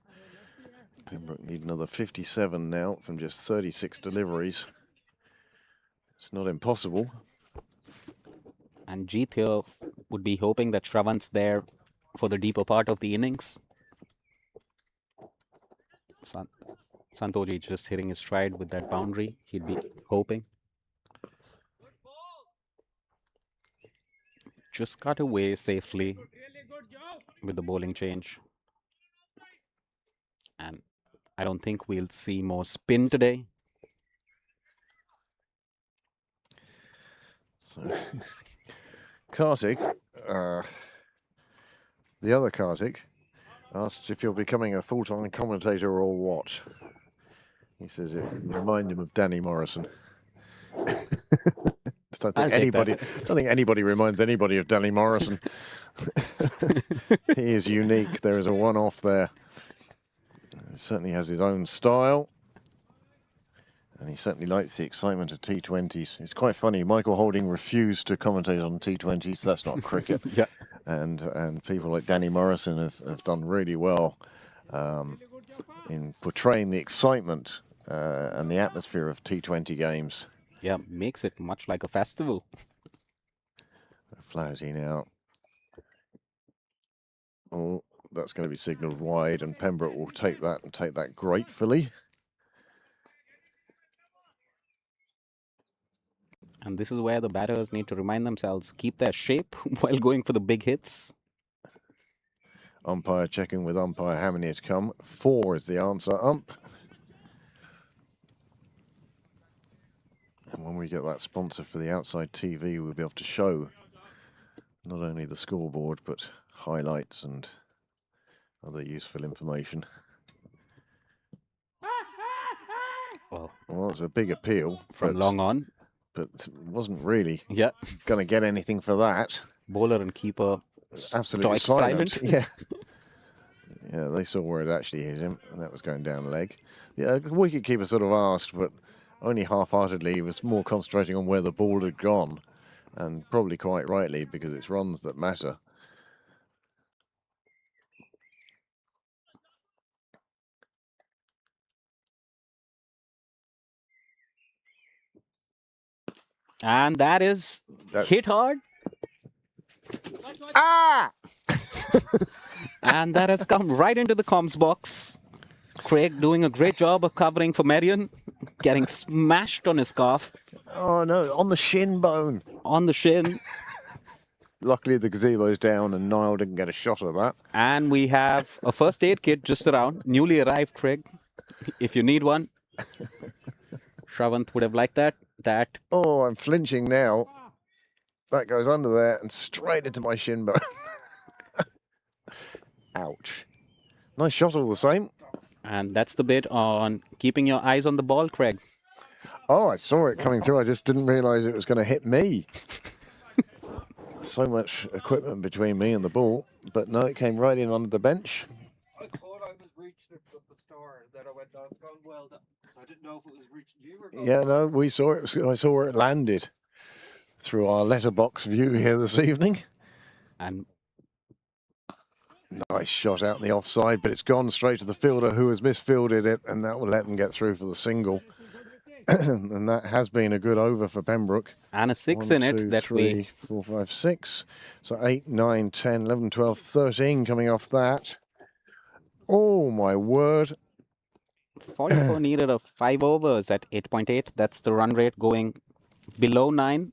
Pembroke need another 57 now from just 36 deliveries. It's not impossible. And Jeet here would be hoping that Shravan's there for the deeper part of the innings. Santoji just hitting his stride with that boundary. He'd be hoping. Just got away safely with the bowling change. And I don't think we'll see more spin today. Kartik, the other Kartik, asked if you're becoming a full-time commentator or what. He says it reminded him of Danny Morrison. Just I'll take that. don't think anybody reminds anybody of Danny Morrison. He is unique. There is a one-off there. He certainly has his own style. And he certainly likes the excitement of T20s. It's quite funny. Michael Holding refused to commentate on T20s. That's not cricket. Yeah. And people like Danny Morrison have done really well in portraying the excitement and the atmosphere of T20 games. Yeah, makes it much like a festival. Flaherty now. Oh, that's going to be signalled wide, and Pembroke will take that and take that gratefully. And this is where the batters need to remind themselves, keep their shape while going for the big hits. Umpire checking with umpire how many had come. 4 is the answer, ump. And when we get that sponsor for the outside TV, we'll be able to show not only the scoreboard, but highlights and other useful information. Well, it's a big appeal. From long on. But wasn't really Yeah. going to get anything for that. Bowler and keeper Absolutely stoic silent. Yeah. Yeah, they saw where it actually hit him, and that was going down leg. Yeah, the wicketkeeper sort of asked, but only half-heartedly. He was more concentrating on where the ball had gone, and probably quite rightly, because it's runs that matter. And that is That's- hit hard. Ah! And that has come right into the comms box. Craig doing a great job of covering for Merrion, getting smashed on his calf, Oh no, on the shin bone. on the shin. Luckily the gazebo's down and Niall didn't get a shot of that. And we have a first aid kit just around, newly arrived, Craig. If you need one, Shravant would have liked that. Oh, I'm flinching now. That goes under there and straight into my shin bone. Ouch. Nice shot all the same. And that's the bit on keeping your eyes on the ball, Craig. Oh, I saw it coming through. I just didn't realise it was going to hit me. So much equipment between me and the ball. But no, it came right in under the bench. I thought I was reaching it at the start, then I went, oh, it's gone well done. So I didn't know if it was reaching you or going. Yeah, no, we saw it. I saw where it landed through our letterbox view here this evening. And Nice shot out in the offside, but it's gone straight to the fielder who has misfielded it, and that will let them get through for the single. And that has been a good over for Pembroke. and a 6 1, in it 2, that 3, 4, 5, 6. So 8, 9, 10, 11, 12, 13 coming off that. Oh, my word. 44 needed of 5 overs at 8.8. That's the run rate going below 9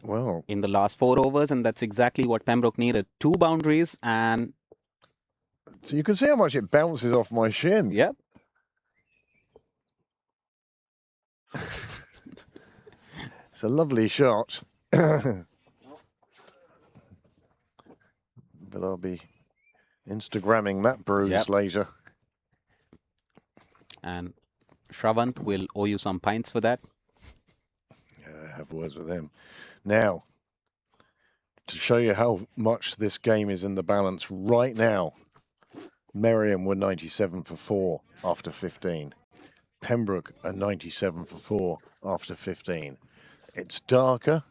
Well, in the last 4 overs, and that's exactly what Pembroke needed. 2 boundaries, and so you can see how much it bounces off my shin. yep. It's a lovely shot. But I'll be Instagramming that bruise Yep. later. And Shravant will owe you some pints for that. Yeah, have words with him. Now, to show you how much this game is in the balance right now, Merrion were 97 for 4 after 15. Pembroke are 97 for 4 after 15. It's darker.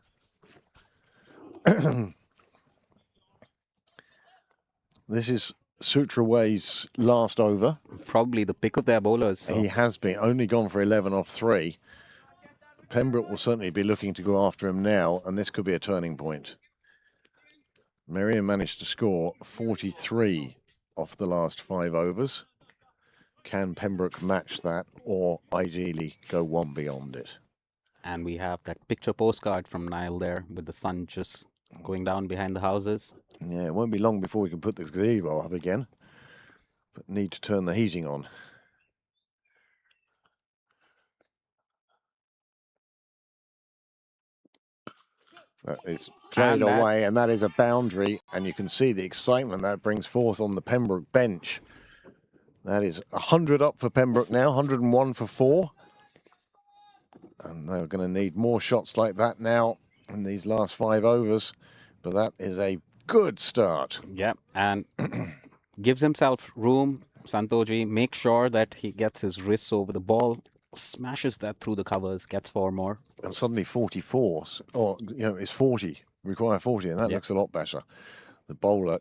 This is Sutraway's last over. Probably the pick of their bowlers. So. He has been only gone for 11 off 3. Pembroke will certainly be looking to go after him now, and this could be a turning point. Merrion managed to score 43 off the last 5 overs. Can Pembroke match that, or ideally go one beyond it? And we have that picture postcard from Niall there with the sun just going down behind the houses. Yeah, it won't be long before we can put the gazebo up again, but need to turn the heating on. That is played And that- away, and that is a boundary, and you can see the excitement that brings forth on the Pembroke bench. That is 100 up for Pembroke now, 101 for 4. And they're going to need more shots like that now in these last 5 overs, but that is a good start. Yeah, and gives himself room. Santoji makes sure that he gets his wrists over the ball, smashes that through the covers, gets 4 more. And suddenly 44, or it's 40, require 40, and that Yep. looks a lot better. The bowler,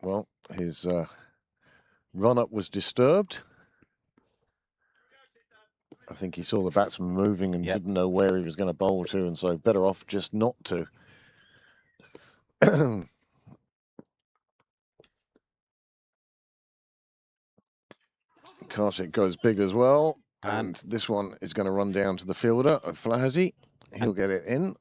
well, his run-up was disturbed. I think he saw the batsman moving and Yep. didn't know where he was going to bowl to, and so better off just not to. Kartik goes big as well, and this one is going to run down to the fielder of Flaherty. He'll get it in.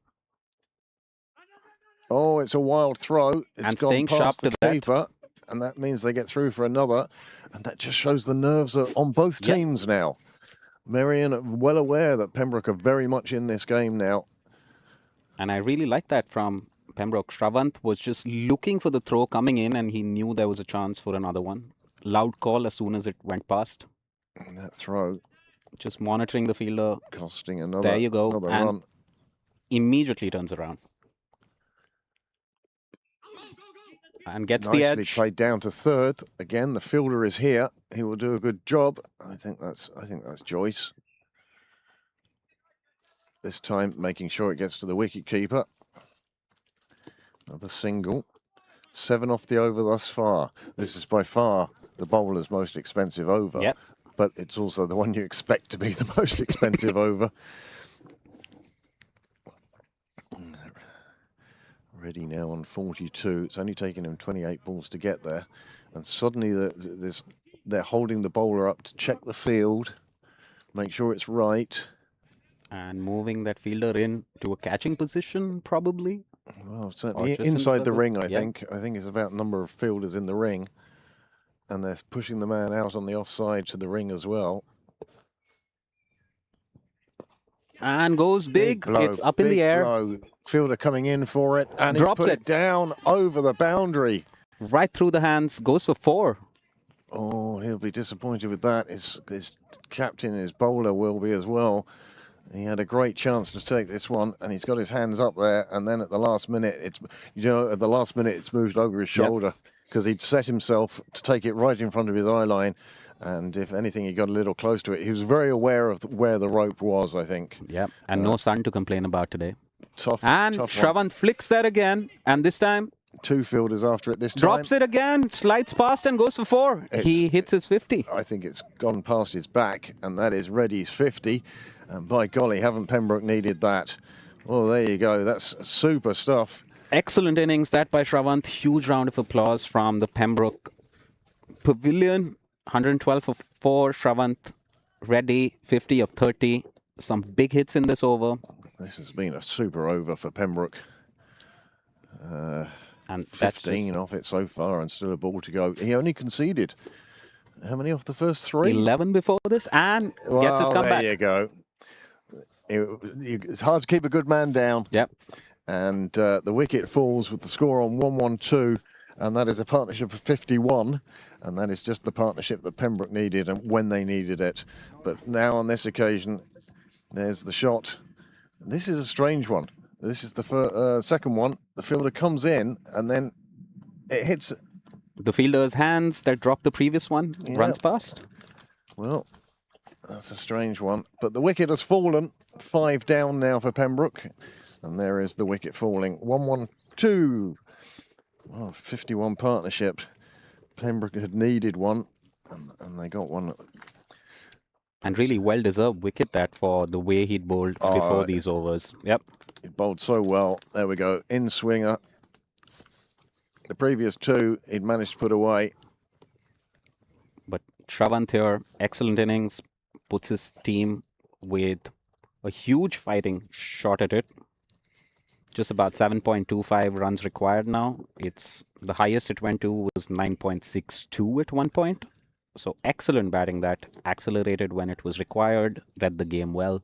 Oh, it's a wild throw. It's And gone staying sharp past the to that. keeper, and that means they get through for another. And that just shows the nerves are on both Yep. teams now. Merrion are well aware that Pembroke are very much in this game now. And I really like that from Pembroke. Shravant was just looking for the throw coming in, and he knew there was a chance for another one. Loud call as soon as it went past. And that throw Just monitoring the fielder, costing another, There you go, another and- run. immediately turns around. And gets the Nicely edge. played down to third. Again, the fielder is here. He will do a good job. I think that's Joyce. This time making sure it gets to the wicket keeper. Another single. 7 off the over thus far. This is by far the bowler's most expensive over. Yep. But it's also the one you expect to be the most expensive over. Ready now on 42. It's only taken him 28 balls to get there. And suddenly they're holding the bowler up to check the field, make sure it's right. And moving that fielder in to a catching position, probably. Well, certainly just inside the ring, I yeah. think. I think it's about number of fielders in the ring. And they're pushing the man out on the offside to the ring as well. And goes big. blow, It's up in the air. Blow. Fielder coming in for it. And Drops he put it. down over the boundary. Right through the hands. Goes for 4. Oh, he'll be disappointed with that. His captain, his bowler will be as well. He had a great chance to take this one, and he's got his hands up there. And then at the last minute, it's moved over his shoulder because he'd set himself to take it right in front of his eye line. And if anything, he got a little close to it. He was very aware of where the rope was, I think. Yep, and no sun to complain about today. Tough. And tough one. Shravan flicks that again, and this time 2 fielders after it this time. drops it again, slides past and goes for 4. He hits his 50. I think it's gone past his back, and that is Reddy's 50. And by golly, haven't Pembroke needed that? Oh, there you go. That's super stuff. Excellent innings that by Shravanth. Huge round of applause from the Pembroke Pavilion. 112 for 4. Shravanth, Reddy, 50 of 30. Some big hits in this over. This has been a super over for Pembroke. And that's 15 off it so far, and still a ball to go. He only conceded how many off the first 3? 11 before this, and gets his comeback. There you go. It's hard to keep a good man down. Yep. And the wicket falls with the score on 1-1-2, and that is a partnership of 51. And that is just the partnership that Pembroke needed and when they needed it. But now on this occasion, there's the shot. This is a strange one. This is the second one. The fielder comes in and then it hits the fielder's hands that dropped the previous one. Runs past. Well, that's a strange one. But the wicket has fallen. 5 down now for Pembroke. And there is the wicket falling. 1-1-2. Oh, 51 partnership. Pembroke had needed one, and they got one. And really well-deserved wicket that for the way he'd bowled before these overs. Yep. He bowled so well. There we go. In swinger. The previous 2 he'd managed to put away. But Shravanth here, excellent innings. Puts his team with a huge fighting shot at it. Just about 7.25 runs required now. It's the highest it went to was 9.62 at one point. So excellent batting that accelerated when it was required, read the game well.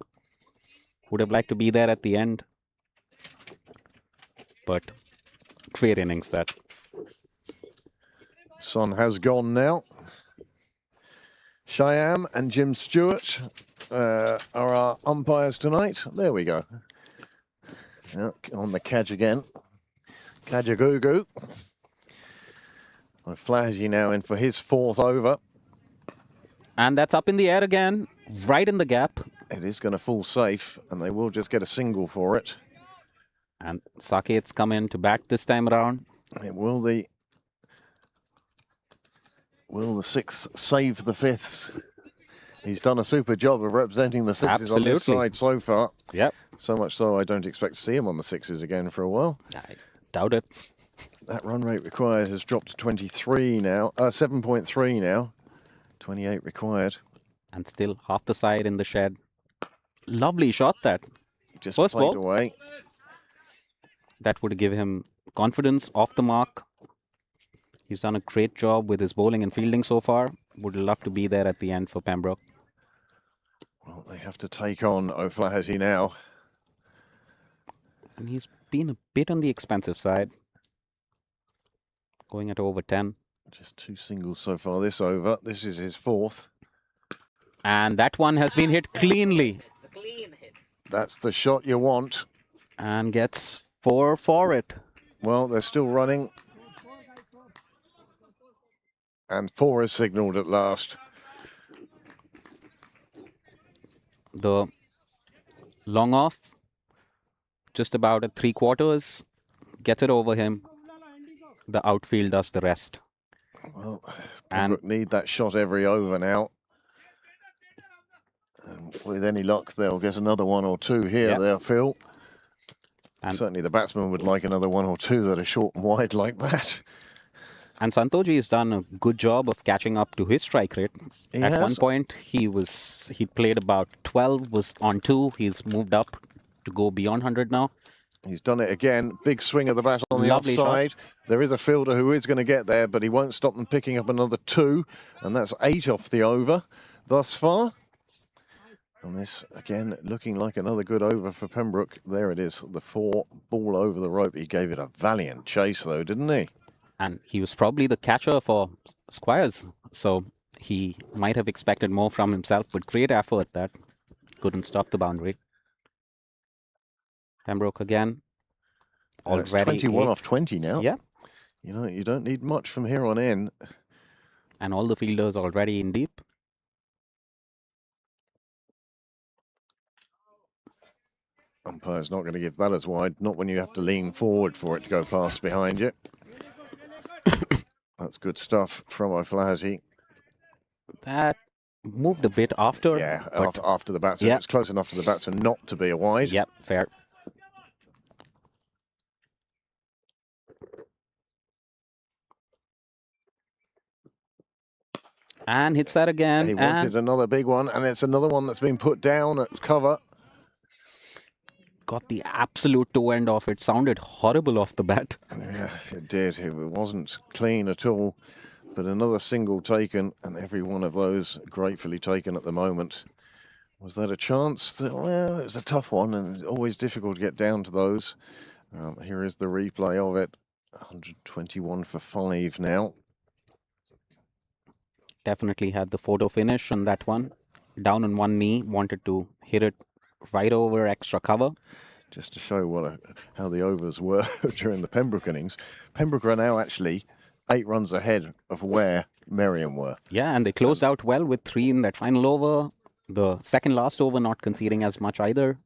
Would have liked to be there at the end. But great innings that. Sun has gone now. Shyam and Jim Stewart are our umpires tonight. There we go. Yeah, on the cadge again. Kajagoogoo. And Flaherty now in for his 4th over. And that's up in the air again, right in the gap. It is going to fall safe, and they will just get a single for it. And Saket's come in to bat this time around. Will the 6 save the 5ths? He's done a super job of representing the 6s on this side so far. Yep. So much so I don't expect to see him on the 6s again for a while. I doubt it. That run rate required has dropped to 23 now. 7.3 now. 28 required. And still half the side in the shed. Lovely shot that. Just First played ball. away. That would give him confidence off the mark. He's done a great job with his bowling and fielding so far. Would love to be there at the end for Pembroke. Well, they have to take on O'Flaherty now. And he's been a bit on the expensive side. Going at over 10. Just 2 singles so far this over. This is his 4th. And that one has been hit cleanly. It's a clean hit. That's the shot you want. And gets 4 for it. Well, they're still running. And 4 is signalled at last. The long off, just about at 3/4, gets it over him. The outfield does the rest. Well, Pembroke need that shot every over now. And with any luck, they'll get another 1 or 2 here, Yep. they'll feel. And- Certainly the batsman would like another one or two that are short and wide like that. And Santoji has done a good job of catching up to his strike rate. He At has. one point, he played about 12, was on 2. He's moved up to go beyond 100 now. He's done it again. Big swing of the bat on the Lovely shot. offside. There is a fielder who is going to get there, but he won't stop them picking up another 2. And that's 8 off the over thus far. And this, again, looking like another good over for Pembroke. There it is, the 4 ball over the rope. He gave it a valiant chase, though, didn't he? And he was probably the catcher for Squires. So he might have expected more from himself, but great effort that couldn't stop the boundary. Pembroke again. And it's Already 21 8. off 20 now. Yeah. You know, you don't need much from here on in. And all the fielders already in deep. Umpire's not going to give that as wide, not when you have to lean forward for it to go past behind you. That's good stuff from O'Flaherty. That moved a bit after. Yeah, but after the batsman. Yeah. It's close enough to the batsman not to be a wide. Yep, fair. And hits that again. He wanted another big one, and it's another one that's been put down at cover. Got the absolute toe end off. It sounded horrible off the bat. Yeah, it did. It wasn't clean at all. But another single taken, and every one of those gratefully taken at the moment. Was that a chance? Well, it was a tough one, and always difficult to get down to those. Here is the replay of it. 121 for 5 now. Definitely had the photo finish on that one. Down on one knee, wanted to hit it right over extra cover. Just to show how the overs were during the Pembroke innings. Pembroke are now actually 8 runs ahead of where Merrion were. Yeah, and they closed out well with 3 in that final over. The second last over not conceding as much either.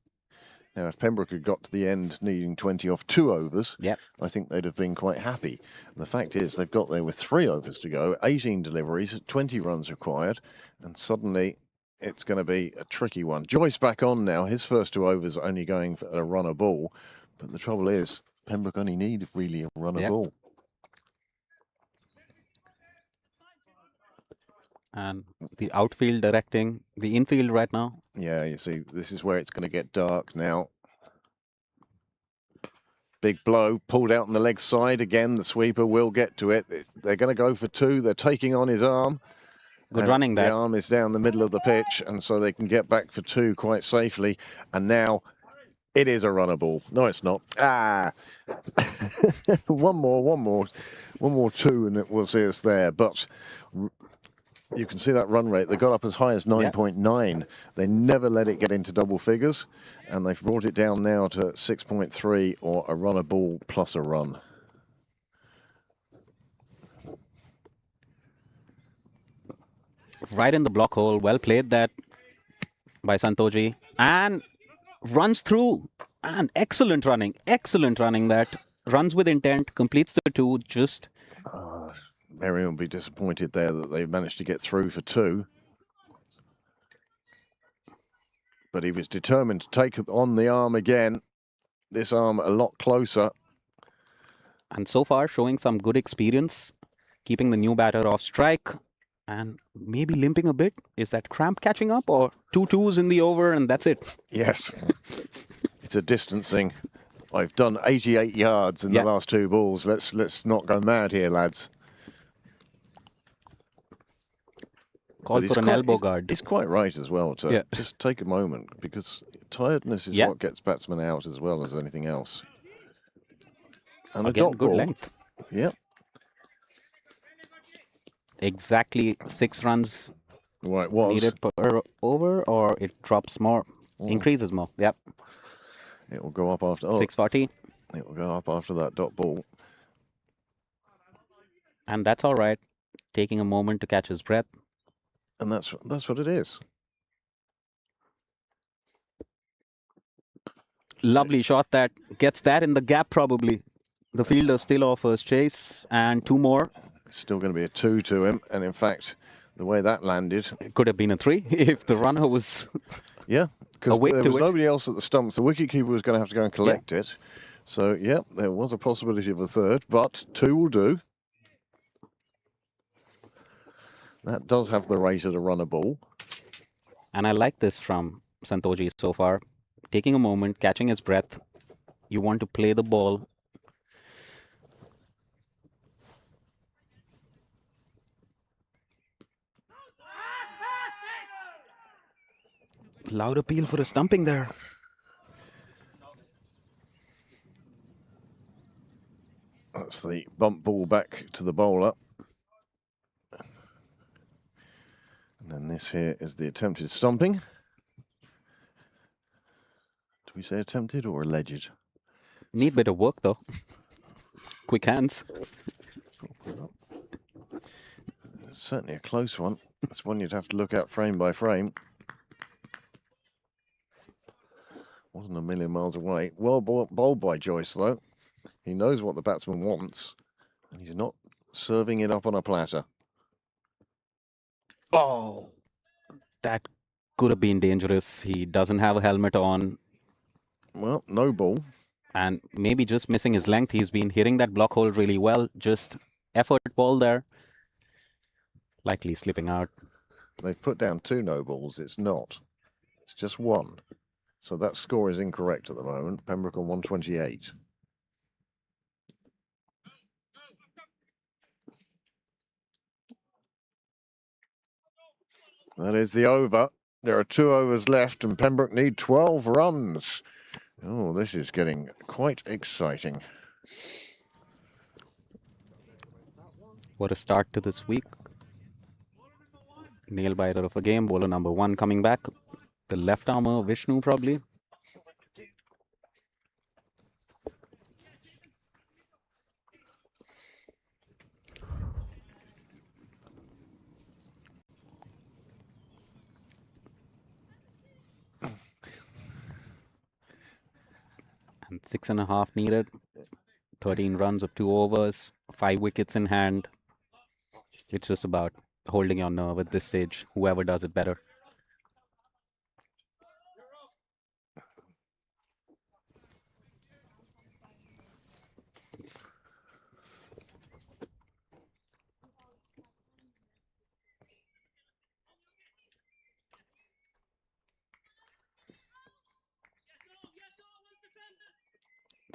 Now, if Pembroke had got to the end needing 20 off 2 overs, Yep. I think they'd have been quite happy. And the fact is, they've got there with 3 overs to go, 18 deliveries, 20 runs required, and suddenly it's going to be a tricky one. Joyce back on now. His first 2 overs only going for a run a ball, but the trouble is, Pembroke only need really a run a ball. And the outfield directing the infield right now. Yeah, you see, this is where it's going to get dark now. Big blow, pulled out on the leg side. Again, the sweeper will get to it. They're going to go for 2. They're taking on his arm. Good And running there. The arm is down the middle of the pitch, and so they can get back for 2 quite safely. And now it is a runner ball. No, it's not. one more 2, and it will see us there. But you can see that run rate. They got up as high as 9.9. They never let it get into double figures, and they've brought it down now to 6.3 or a runner ball plus a run. Right in the block hole. Well played that by Santoji. And runs through. And excellent running. Excellent running that. Runs with intent. Completes the 2. Just... Merrion will be disappointed there that they managed to get through for 2. But he was determined to take on the arm again. This arm a lot closer. And so far showing some good experience. Keeping the new batter off strike. And maybe limping a bit. Is that cramp catching up? Or 2 2s in the over and that's it? Yes. It's a distancing. I've done 88 yards in the last 2 balls. Let's not go mad here, lads. Call for an elbow guard. He's quite right as well to just take a moment, because tiredness is what gets batsmen out as well as anything else. And again, a dot good ball. length. Yep. Exactly 6 runs Well, it was. needed per over, or it drops more, increases more. Yep. It will go up after 640. It will go up after that dot ball. And that's all right. Taking a moment to catch his breath. And that's what it is. Lovely shot that gets that in the gap probably. The fielder still offers chase and 2 more. It's still going to be a 2 to him. And in fact, the way that landed... It could have been a 3 if the runner was... Yeah. because weight there to was it. nobody else at the stumps. The wicketkeeper was going to have to go and collect it. So, yeah, there was a possibility of a third, but 2 will do. That does have the rate to run a ball. And I like this from Santoji so far. Taking a moment, catching his breath. You want to play the ball. Loud appeal for a stumping there. That's the bump ball back to the bowler. And then this here is the attempted stumping. Do we say attempted or alleged? Need bit of work though. Quick hands. It's certainly a close one. It's one you'd have to look at frame by frame. Wasn't a million miles away. Well bowled by Joyce, though. He knows what the batsman wants, and he's not serving it up on a platter. Oh, that could have been dangerous. He doesn't have a helmet on. Well, no ball. And maybe just missing his length. He's been hitting that block hole really well. Just effort ball there. Likely slipping out. They've put down 2 no balls. It's not. It's just 1. So that score is incorrect at the moment. Pembroke on 128. That is the over. There are 2 overs left, and Pembroke need 12 runs. Oh, this is getting quite exciting. What a start to this week. Nail biter of a game. Bowler number 1 coming back. The left armer, Vishnu, probably. And 6.5 needed. 13 runs of 2 overs. 5 wickets in hand. It's just about holding your nerve at this stage. Whoever does it better.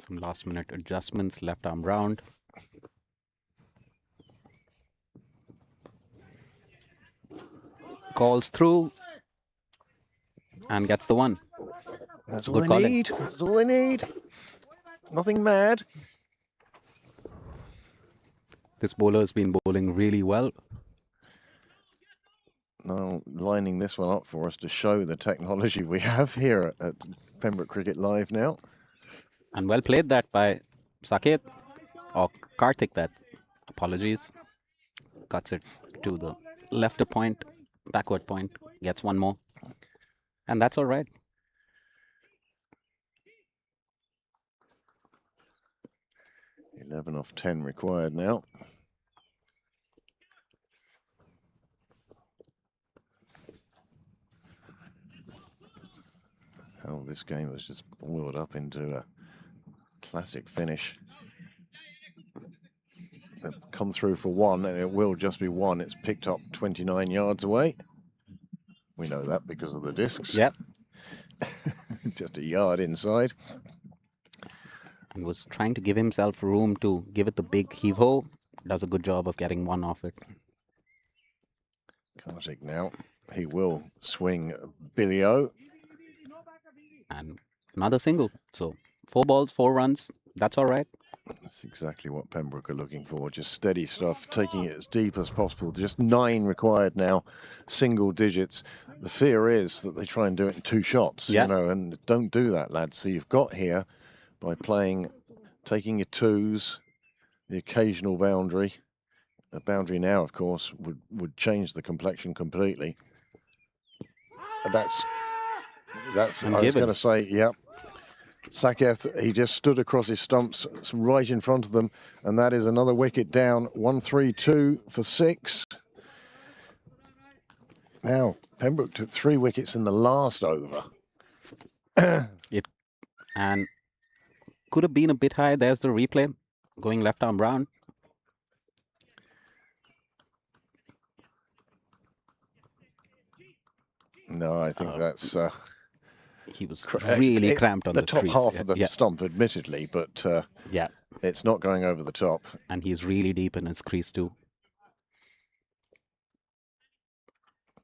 Some last minute adjustments. Left arm round. Calls through. And gets the 1. That's all Good they calling. need. That's all they need. Nothing mad. This bowler has been bowling really well. Now, lining this one up for us to show the technology we have here at Pembroke Cricket Live now. And well played that by Saket. Or Karthik that. Apologies. Cuts it to the left point. Backward point. Gets 1 more. And that's all right. $11 off 10 required now. How this game has just boiled up into a classic finish. They've come through for 1, and it will just be 1. It's picked up 29 yards away. We know that because of the discs. Yep. Just a yard inside. And was trying to give himself room to give it the big heave-ho. Does a good job of getting 1 off it. Karthik now. He will swing Billy-O. And another single. So 4 balls, 4 runs. That's all right. That's exactly what Pembroke are looking for. Just steady stuff, taking it as deep as possible. Just 9 required now, single digits. The fear is that they try and do it in 2 shots, Yeah. you know, and don't do that, lads. So you've got here by playing, taking your 2s, the occasional boundary. The boundary now, of course, would change the complexion completely. That's And I was given. going to say, yep. Saket, he just stood across his stumps right in front of them, and that is another wicket down. 1-3-2 for 6. Now, Pembroke took 3 wickets in the last over. And could have been a bit high. There's the replay going left arm round. No, I think that's He was really cramped on the top crease. half of the Yeah. stump, admittedly, but Yeah. it's not going over the top. And he's really deep in his crease too.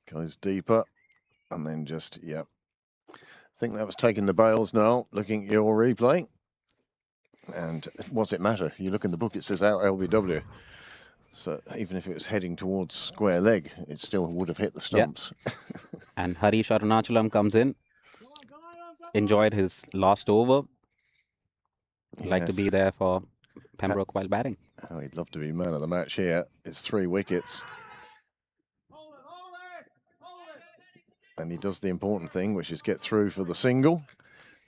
Goes deeper, and then just, I think that was taking the bails now, looking at your replay. And what's it matter? You look in the book, it says out LBW. So even if it was heading towards square leg, it still would have hit the stumps. Yeah. And Harish Arunachalam comes in. Enjoyed his last over. Like to be there for Pembroke while batting. Oh, he'd love to be man of the match here. It's 3 wickets. And he does the important thing, which is get through for the single,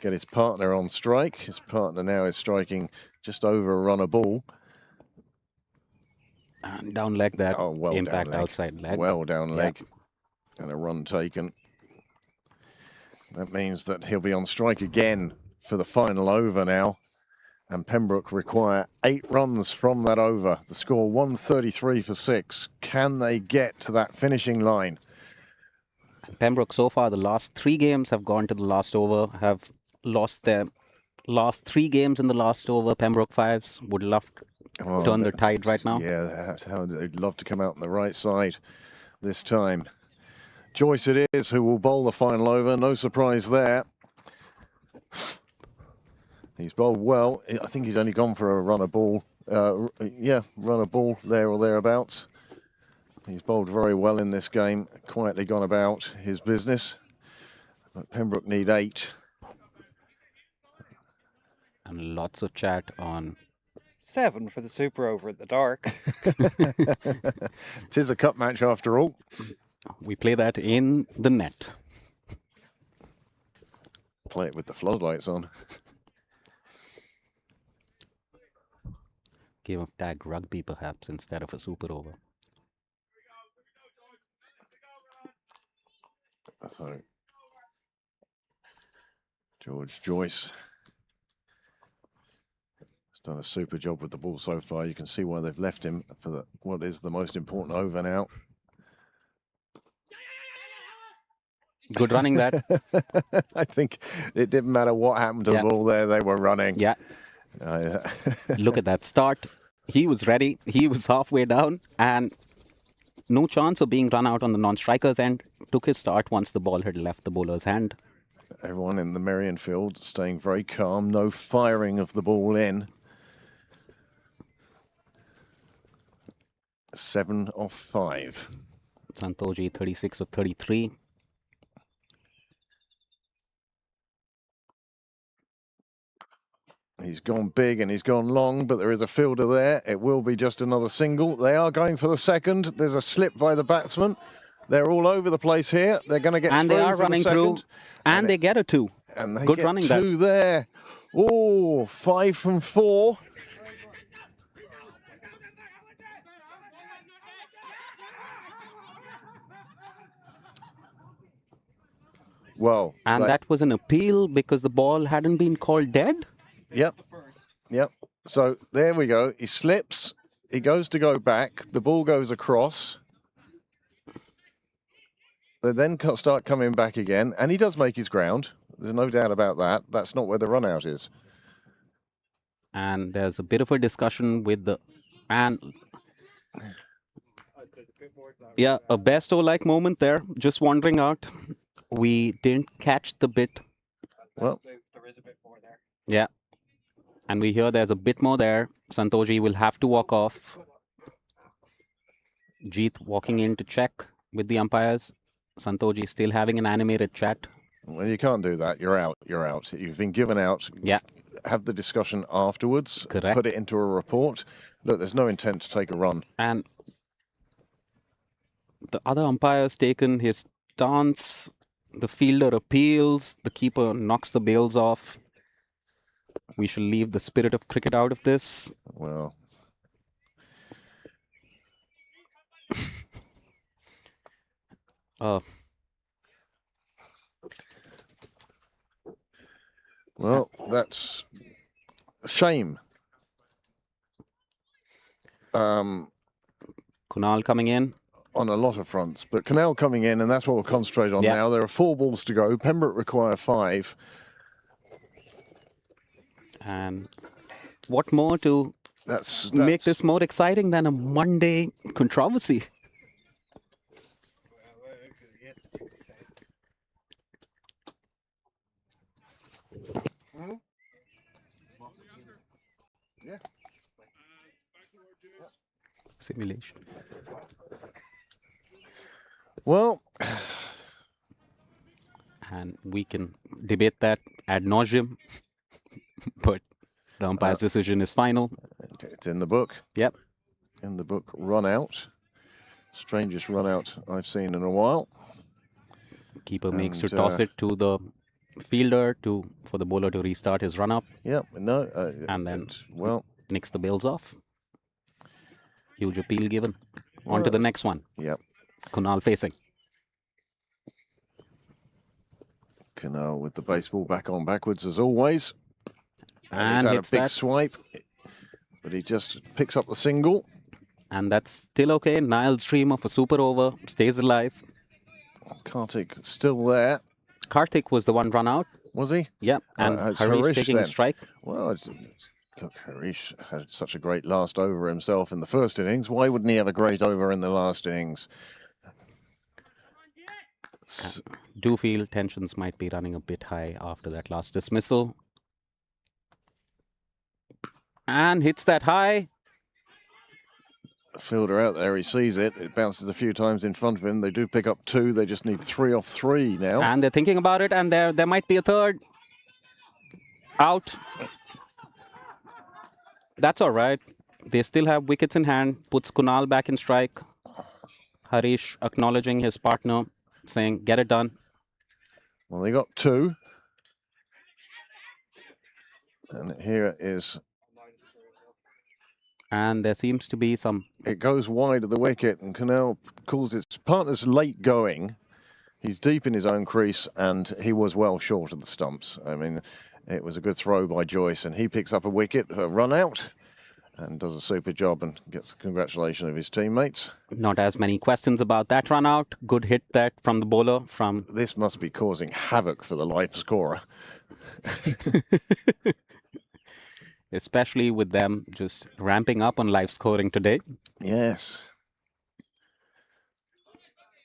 get his partner on strike. His partner now is striking just over a run a ball. And down leg that impact down leg. outside leg. Well down leg. And a run taken. That means that he'll be on strike again for the final over now. And Pembroke require 8 runs from that over. The score 133 for 6. Can they get to that finishing line? Pembroke so far, the last 3 games have gone to the last over, have lost their last 3 games in the last over. Pembroke Fives would love to turn the tide right now. Yeah, that's how they'd love to come out on the right side this time. Joyce it is who will bowl the final over. No surprise there. He's bowled well. I think he's only gone for a run a ball. Run a ball there or thereabouts. He's bowled very well in this game, quietly gone about his business. But Pembroke need 8. And lots of chat on 7 for the super over at the dark. 'Tis a cup match after all. We play that in the net. Play it with the floodlights on. Game of tag rugby perhaps instead of a super over. So, George Joyce has done a super job with the ball so far. You can see why they've left him for what is the most important over now. Good running that. I think it didn't matter what happened to the ball there, they were running. Yeah. Look at that start. He was ready. He was halfway down and no chance of being run out on the non-striker's end. Took his start once the ball had left the bowler's hand. Everyone in the Merrion field staying very calm. No firing of the ball in. 7 off 5. Santoshi 36 of 33. He's gone big and he's gone long, but there is a fielder there. It will be just another single. They are going for the second. There's a slip by the batsman. They're all over the place here. They're going to get and through they are for running the second. through, and they get a 2. And they Good get running 2 that. there. Oh, 5 from 4. Well, and that was an appeal because the ball hadn't been called dead. Yep. Yep. So there we go. He slips. He goes to go back. The ball goes across. They then start coming back again, and he does make his ground. There's no doubt about that. That's not where the run out is. And there's a bit of a discussion with the a Bairstow-like moment there. Just wandering out. We didn't catch the bit. Well, there is a bit more there. Yeah. And we hear there's a bit more there. Santoshi will have to walk off. Jeet walking in to check with the umpires. Santoshi still having an animated chat. Well, you can't do that. You're out. You're out. You've been given out. Yeah. Have the discussion afterwards. Correct. Put it into a report. Look, there's no intent to take a run. And the other umpire's taken his stance. The fielder appeals. The keeper knocks the bails off. We shall leave the spirit of cricket out of this. Well. that's a shame. Kunal coming in. On a lot of fronts, but Canal coming in, and that's what we'll concentrate on Yeah. now. There are 4 balls to go. Pembroke require 5. And what more to That's make this more exciting than a Monday controversy? Yes, you could say. Yeah. Simulation. Well, And we can debate that ad nauseum, but the umpire's decision is final. it's in the book. Yep. In the book, run out. Strangest run out I've seen in a while. Keeper makes to And, toss it to the fielder for the bowler to restart his run up, Yeah, no. And then- well, nicks the bails off. Huge appeal given. On to the next one. yeah. Kunal facing. Canal with the baseball back on backwards as always. And he's had a hits big that. swipe, but he just picks up the single. And that's still okay. Niall's dream of a super over stays alive. Kartik still there, Karthik was the one run out. was he? Yep. And it's Harish Harish taking a then. strike. Well, look, Harish had such a great last over himself in the first innings. Why wouldn't he have a great over in the last innings? Do feel tensions might be running a bit high after that last dismissal. And hits that high. Fielder out there, he sees it. It bounces a few times in front of him. They do pick up 2. They just need 3 off 3 now. And they're thinking about it, and there might be a third. Out. That's all right. They still have wickets in hand. Puts Kunal back in strike. Harish acknowledging his partner, saying, get it done. Well, they got 2. And here is, And there seems to be some... it goes wide of the wicket, and Canal calls his partner's late going. He's deep in his own crease, and he was well short of the stumps. I mean, it was a good throw by Joyce, and he picks up a wicket, a run out, and does a super job and gets the congratulation of his teammates. Not as many questions about that run out. Good hit that from the bowler from... This must be causing havoc for the life scorer. Especially with them just ramping up on live scoring today. Yes.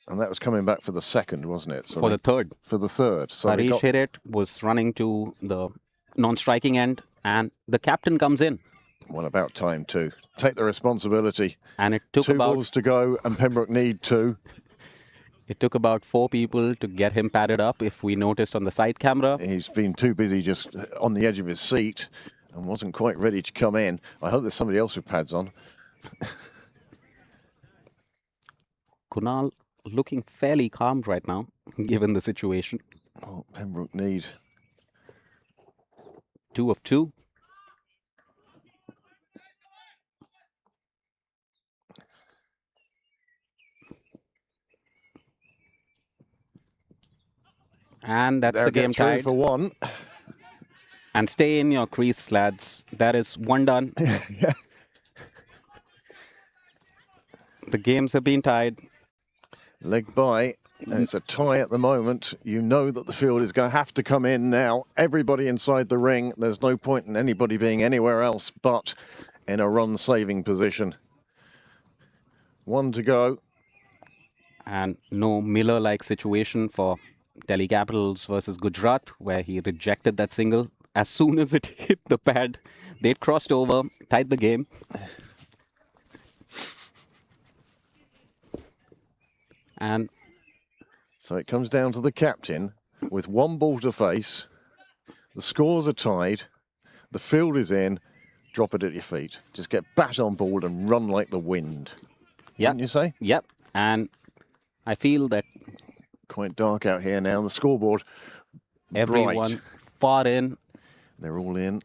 And that was coming back for the second, wasn't it? So For the third. for the third. So they Harish got, hit it, was running to the non-striking end, and the captain comes in. well, about time to take the responsibility. And it took 2 about balls to go, and Pembroke need 2. It took about 4 people to get him padded up, if we noticed on the side camera. He's been too busy just on the edge of his seat and wasn't quite ready to come in. I hope there's somebody else with pads on. Kunal looking fairly calm right now, given the situation. Oh, Pembroke need. 2 of 2. And that's They'll the get game 3 tied. for 1. And stay in your crease, lads. That is one done. The games have been tied. Leg by. And it's a tie at the moment. You know that the field is going to have to come in now. Everybody inside the ring. There's no point in anybody being anywhere else but in a run-saving position. 1 to go. And no Miller-like situation for Delhi Capitals versus Gujarat, where he rejected that single. As soon as it hit the pad, they'd crossed over, tied the game. And So it comes down to the captain with 1 ball to face. The scores are tied. The field is in. Drop it at your feet. Just get bat on board and run like the wind. yeah, Wouldn't you say? yep. And I feel that Quite dark out here now. The scoreboard, everyone bright. far in. They're all in.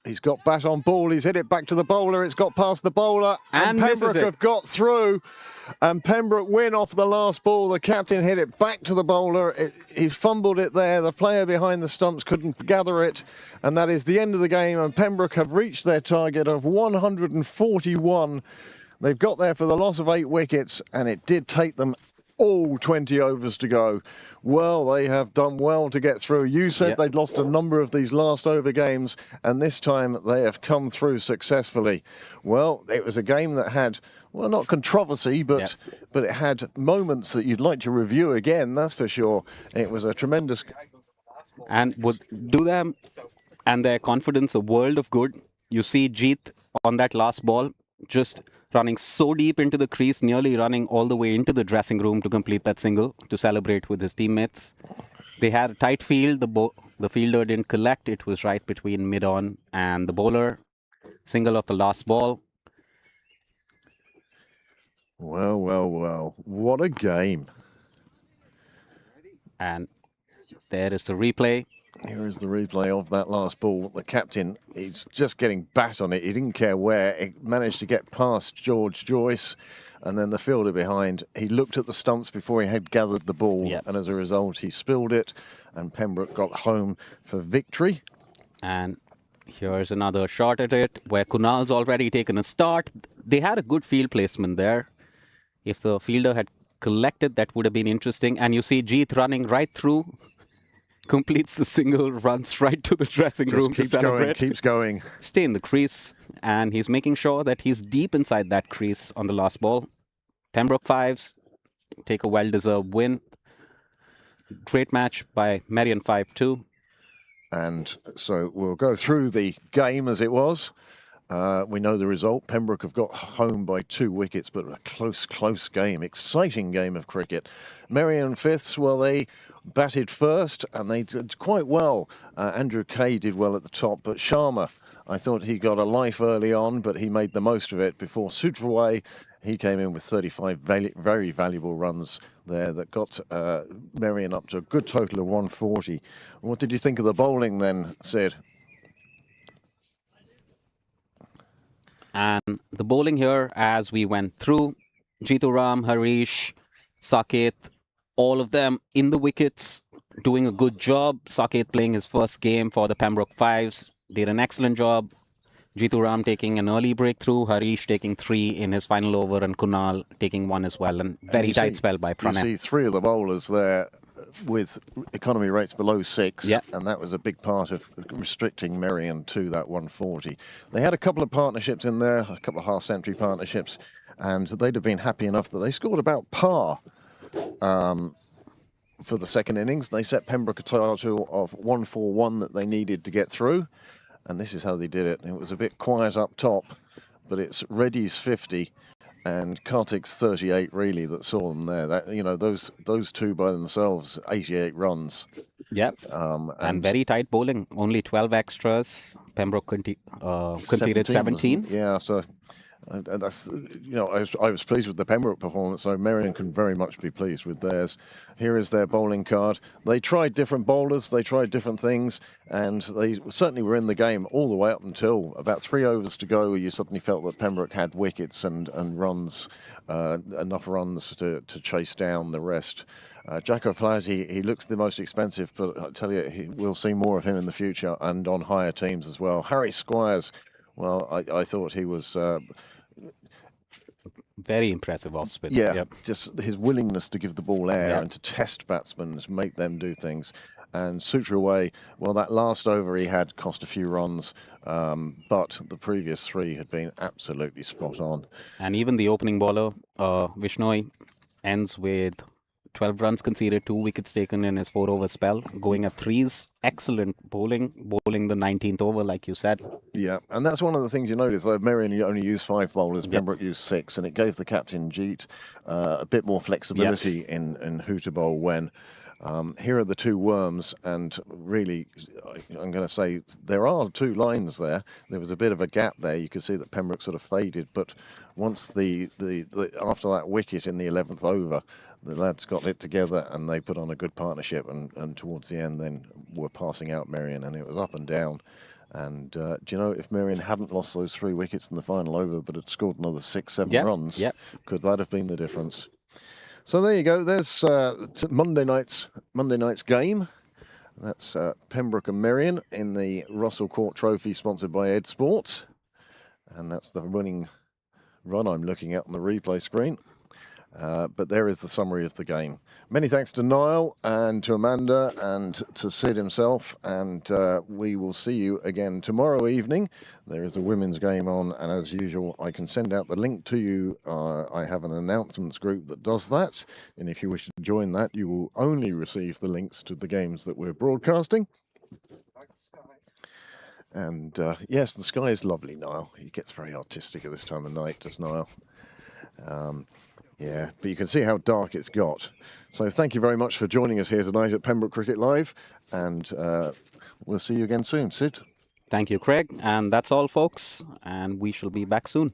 He's got bat on ball. He's hit it back to the bowler. It's got past the bowler. And Pembroke misses it. have got through. And Pembroke win off the last ball. The captain hit it back to the bowler. He fumbled it there. The player behind the stumps couldn't gather it. And that is the end of the game. And Pembroke have reached their target of 141. They've got there for the loss of 8 wickets. And it did take them all 20 overs to go. Well, they have done well to get through. You said they'd lost a number of these last over games, and this time they have come through successfully. Well, it was a game that had, well, not controversy, but it had moments that you'd like to review again, that's for sure. It was a tremendous... And would do them and their confidence a world of good. You see Jeet on that last ball, just running so deep into the crease, nearly running all the way into the dressing room to complete that single, to celebrate with his teammates. They had a tight field. The fielder didn't collect. It was right between mid-on and the bowler. Single of the last ball. Well, well, well. What a game. And there is the replay. Here is the replay of that last ball. The captain, he's just getting bat on it. He didn't care where. He managed to get past George Joyce. And then the fielder behind, he looked at the stumps before he had gathered the ball. And as a result, he spilled it. And Pembroke got home for victory. And here's another shot at it where Kunal's already taken a start. They had a good field placement there. If the fielder had collected, that would have been interesting. And you see Jeet running right through. Completes the single, runs right to the dressing room to celebrate. Keeps going. Stay in the crease, and he's making sure that he's deep inside that crease on the last ball. Pembroke fives take a well-deserved win. Great match by Merrion 5-2. And so we'll go through the game as it was. We know the result. Pembroke have got home by 2 wickets, but a close game. Exciting game of cricket. Merrion fifths, well, they batted first, and they did quite well. Andrew Kay did well at the top, but Sharma, I thought he got a life early on, but he made the most of it before Sutraway. He came in with 35 very valuable runs there that got Merrion up to a good total of 140. What did you think of the bowling then, Sid? And the bowling here, as we went through, Jitu Ram, Harish, Saket, all of them in the wickets, doing a good job. Saket playing his first game for the Pembroke Fives, did an excellent job. Jitu Ram taking an early breakthrough, Harish taking 3 in his final over, and Kunal taking 1 as well. And very tight spell by Pranay. You see 3 of the bowlers there with economy rates below 6, and that was a big part of restricting Merrion to that 140. They had a couple of partnerships in there, a couple of half-century partnerships, and they'd have been happy enough that they scored about par for the second innings. They set Pembroke a total of 141 that they needed to get through, and this is how they did it. It was a bit quiet up top, but it's Reddy's 50 and Kartik's 38 really that saw them there. That, you know, those 2 by themselves, 88 runs. Yep. And very tight bowling. Only 12 extras. Pembroke conceded 17. Yeah, so that's, you know, I was pleased with the Pembroke performance, so Merrion can very much be pleased with theirs. Here is their bowling card. They tried different bowlers, they tried different things, and they certainly were in the game all the way up until about 3 overs to go. You suddenly felt that Pembroke had wickets and runs, enough runs to chase down the rest. Jack O'Flaherty, he looks the most expensive, but I tell you, we'll see more of him in the future and on higher teams as well. Harry Squires, well, I thought he was... very impressive off spin. Yeah, just his willingness to give the ball air and to test batsmen, to make them do things. And Sutraway, well, that last over he had cost a few runs, but the previous 3 had been absolutely spot on. And even the opening bowler, Vishnoi, ends with 12 runs conceded, 2 wickets taken in his 4-over spell, going at 3s. Excellent bowling the 19th over, like you said. Yeah, and that's one of the things you notice. Though Merrion only used 5 bowlers, Pembroke used 6, and it gave the captain Jeet a bit more flexibility in who to bowl when. Here are the 2 worms, and really, I'm going to say there are 2 lines there. There was a bit of a gap there. You could see that Pembroke sort of faded, but once the after that wicket in the 11th over, the lads got it together and they put on a good partnership, and towards the end then were passing out Merrion, and it was up and down. And do you know, if Merrion hadn't lost those 3 wickets in the final over, but had scored another 6-7 Yep, runs, yep. could that have been the difference? So there you go. There's Monday night's game. That's Pembroke and Merrion in the Russell Court Trophy, sponsored by Ed Sports, and that's the winning run I'm looking at on the replay screen. But there is the summary of the game. Many thanks to Niall and to Amanda and to Sid himself, and we will see you again tomorrow evening. There is a women's game on, and as usual, I can send out the link to you. I have an announcements group that does that, and if you wish to join that, you will only receive the links to the games that we're broadcasting. Like the sky. And yes, the sky is lovely, Niall. He gets very artistic at this time of night, does Niall? Yeah, but you can see how dark it's got. So thank you very much for joining us here tonight at Pembroke Cricket Live, and we'll see you again soon. Sid? Thank you, Craig. And that's all, folks. And we shall be back soon.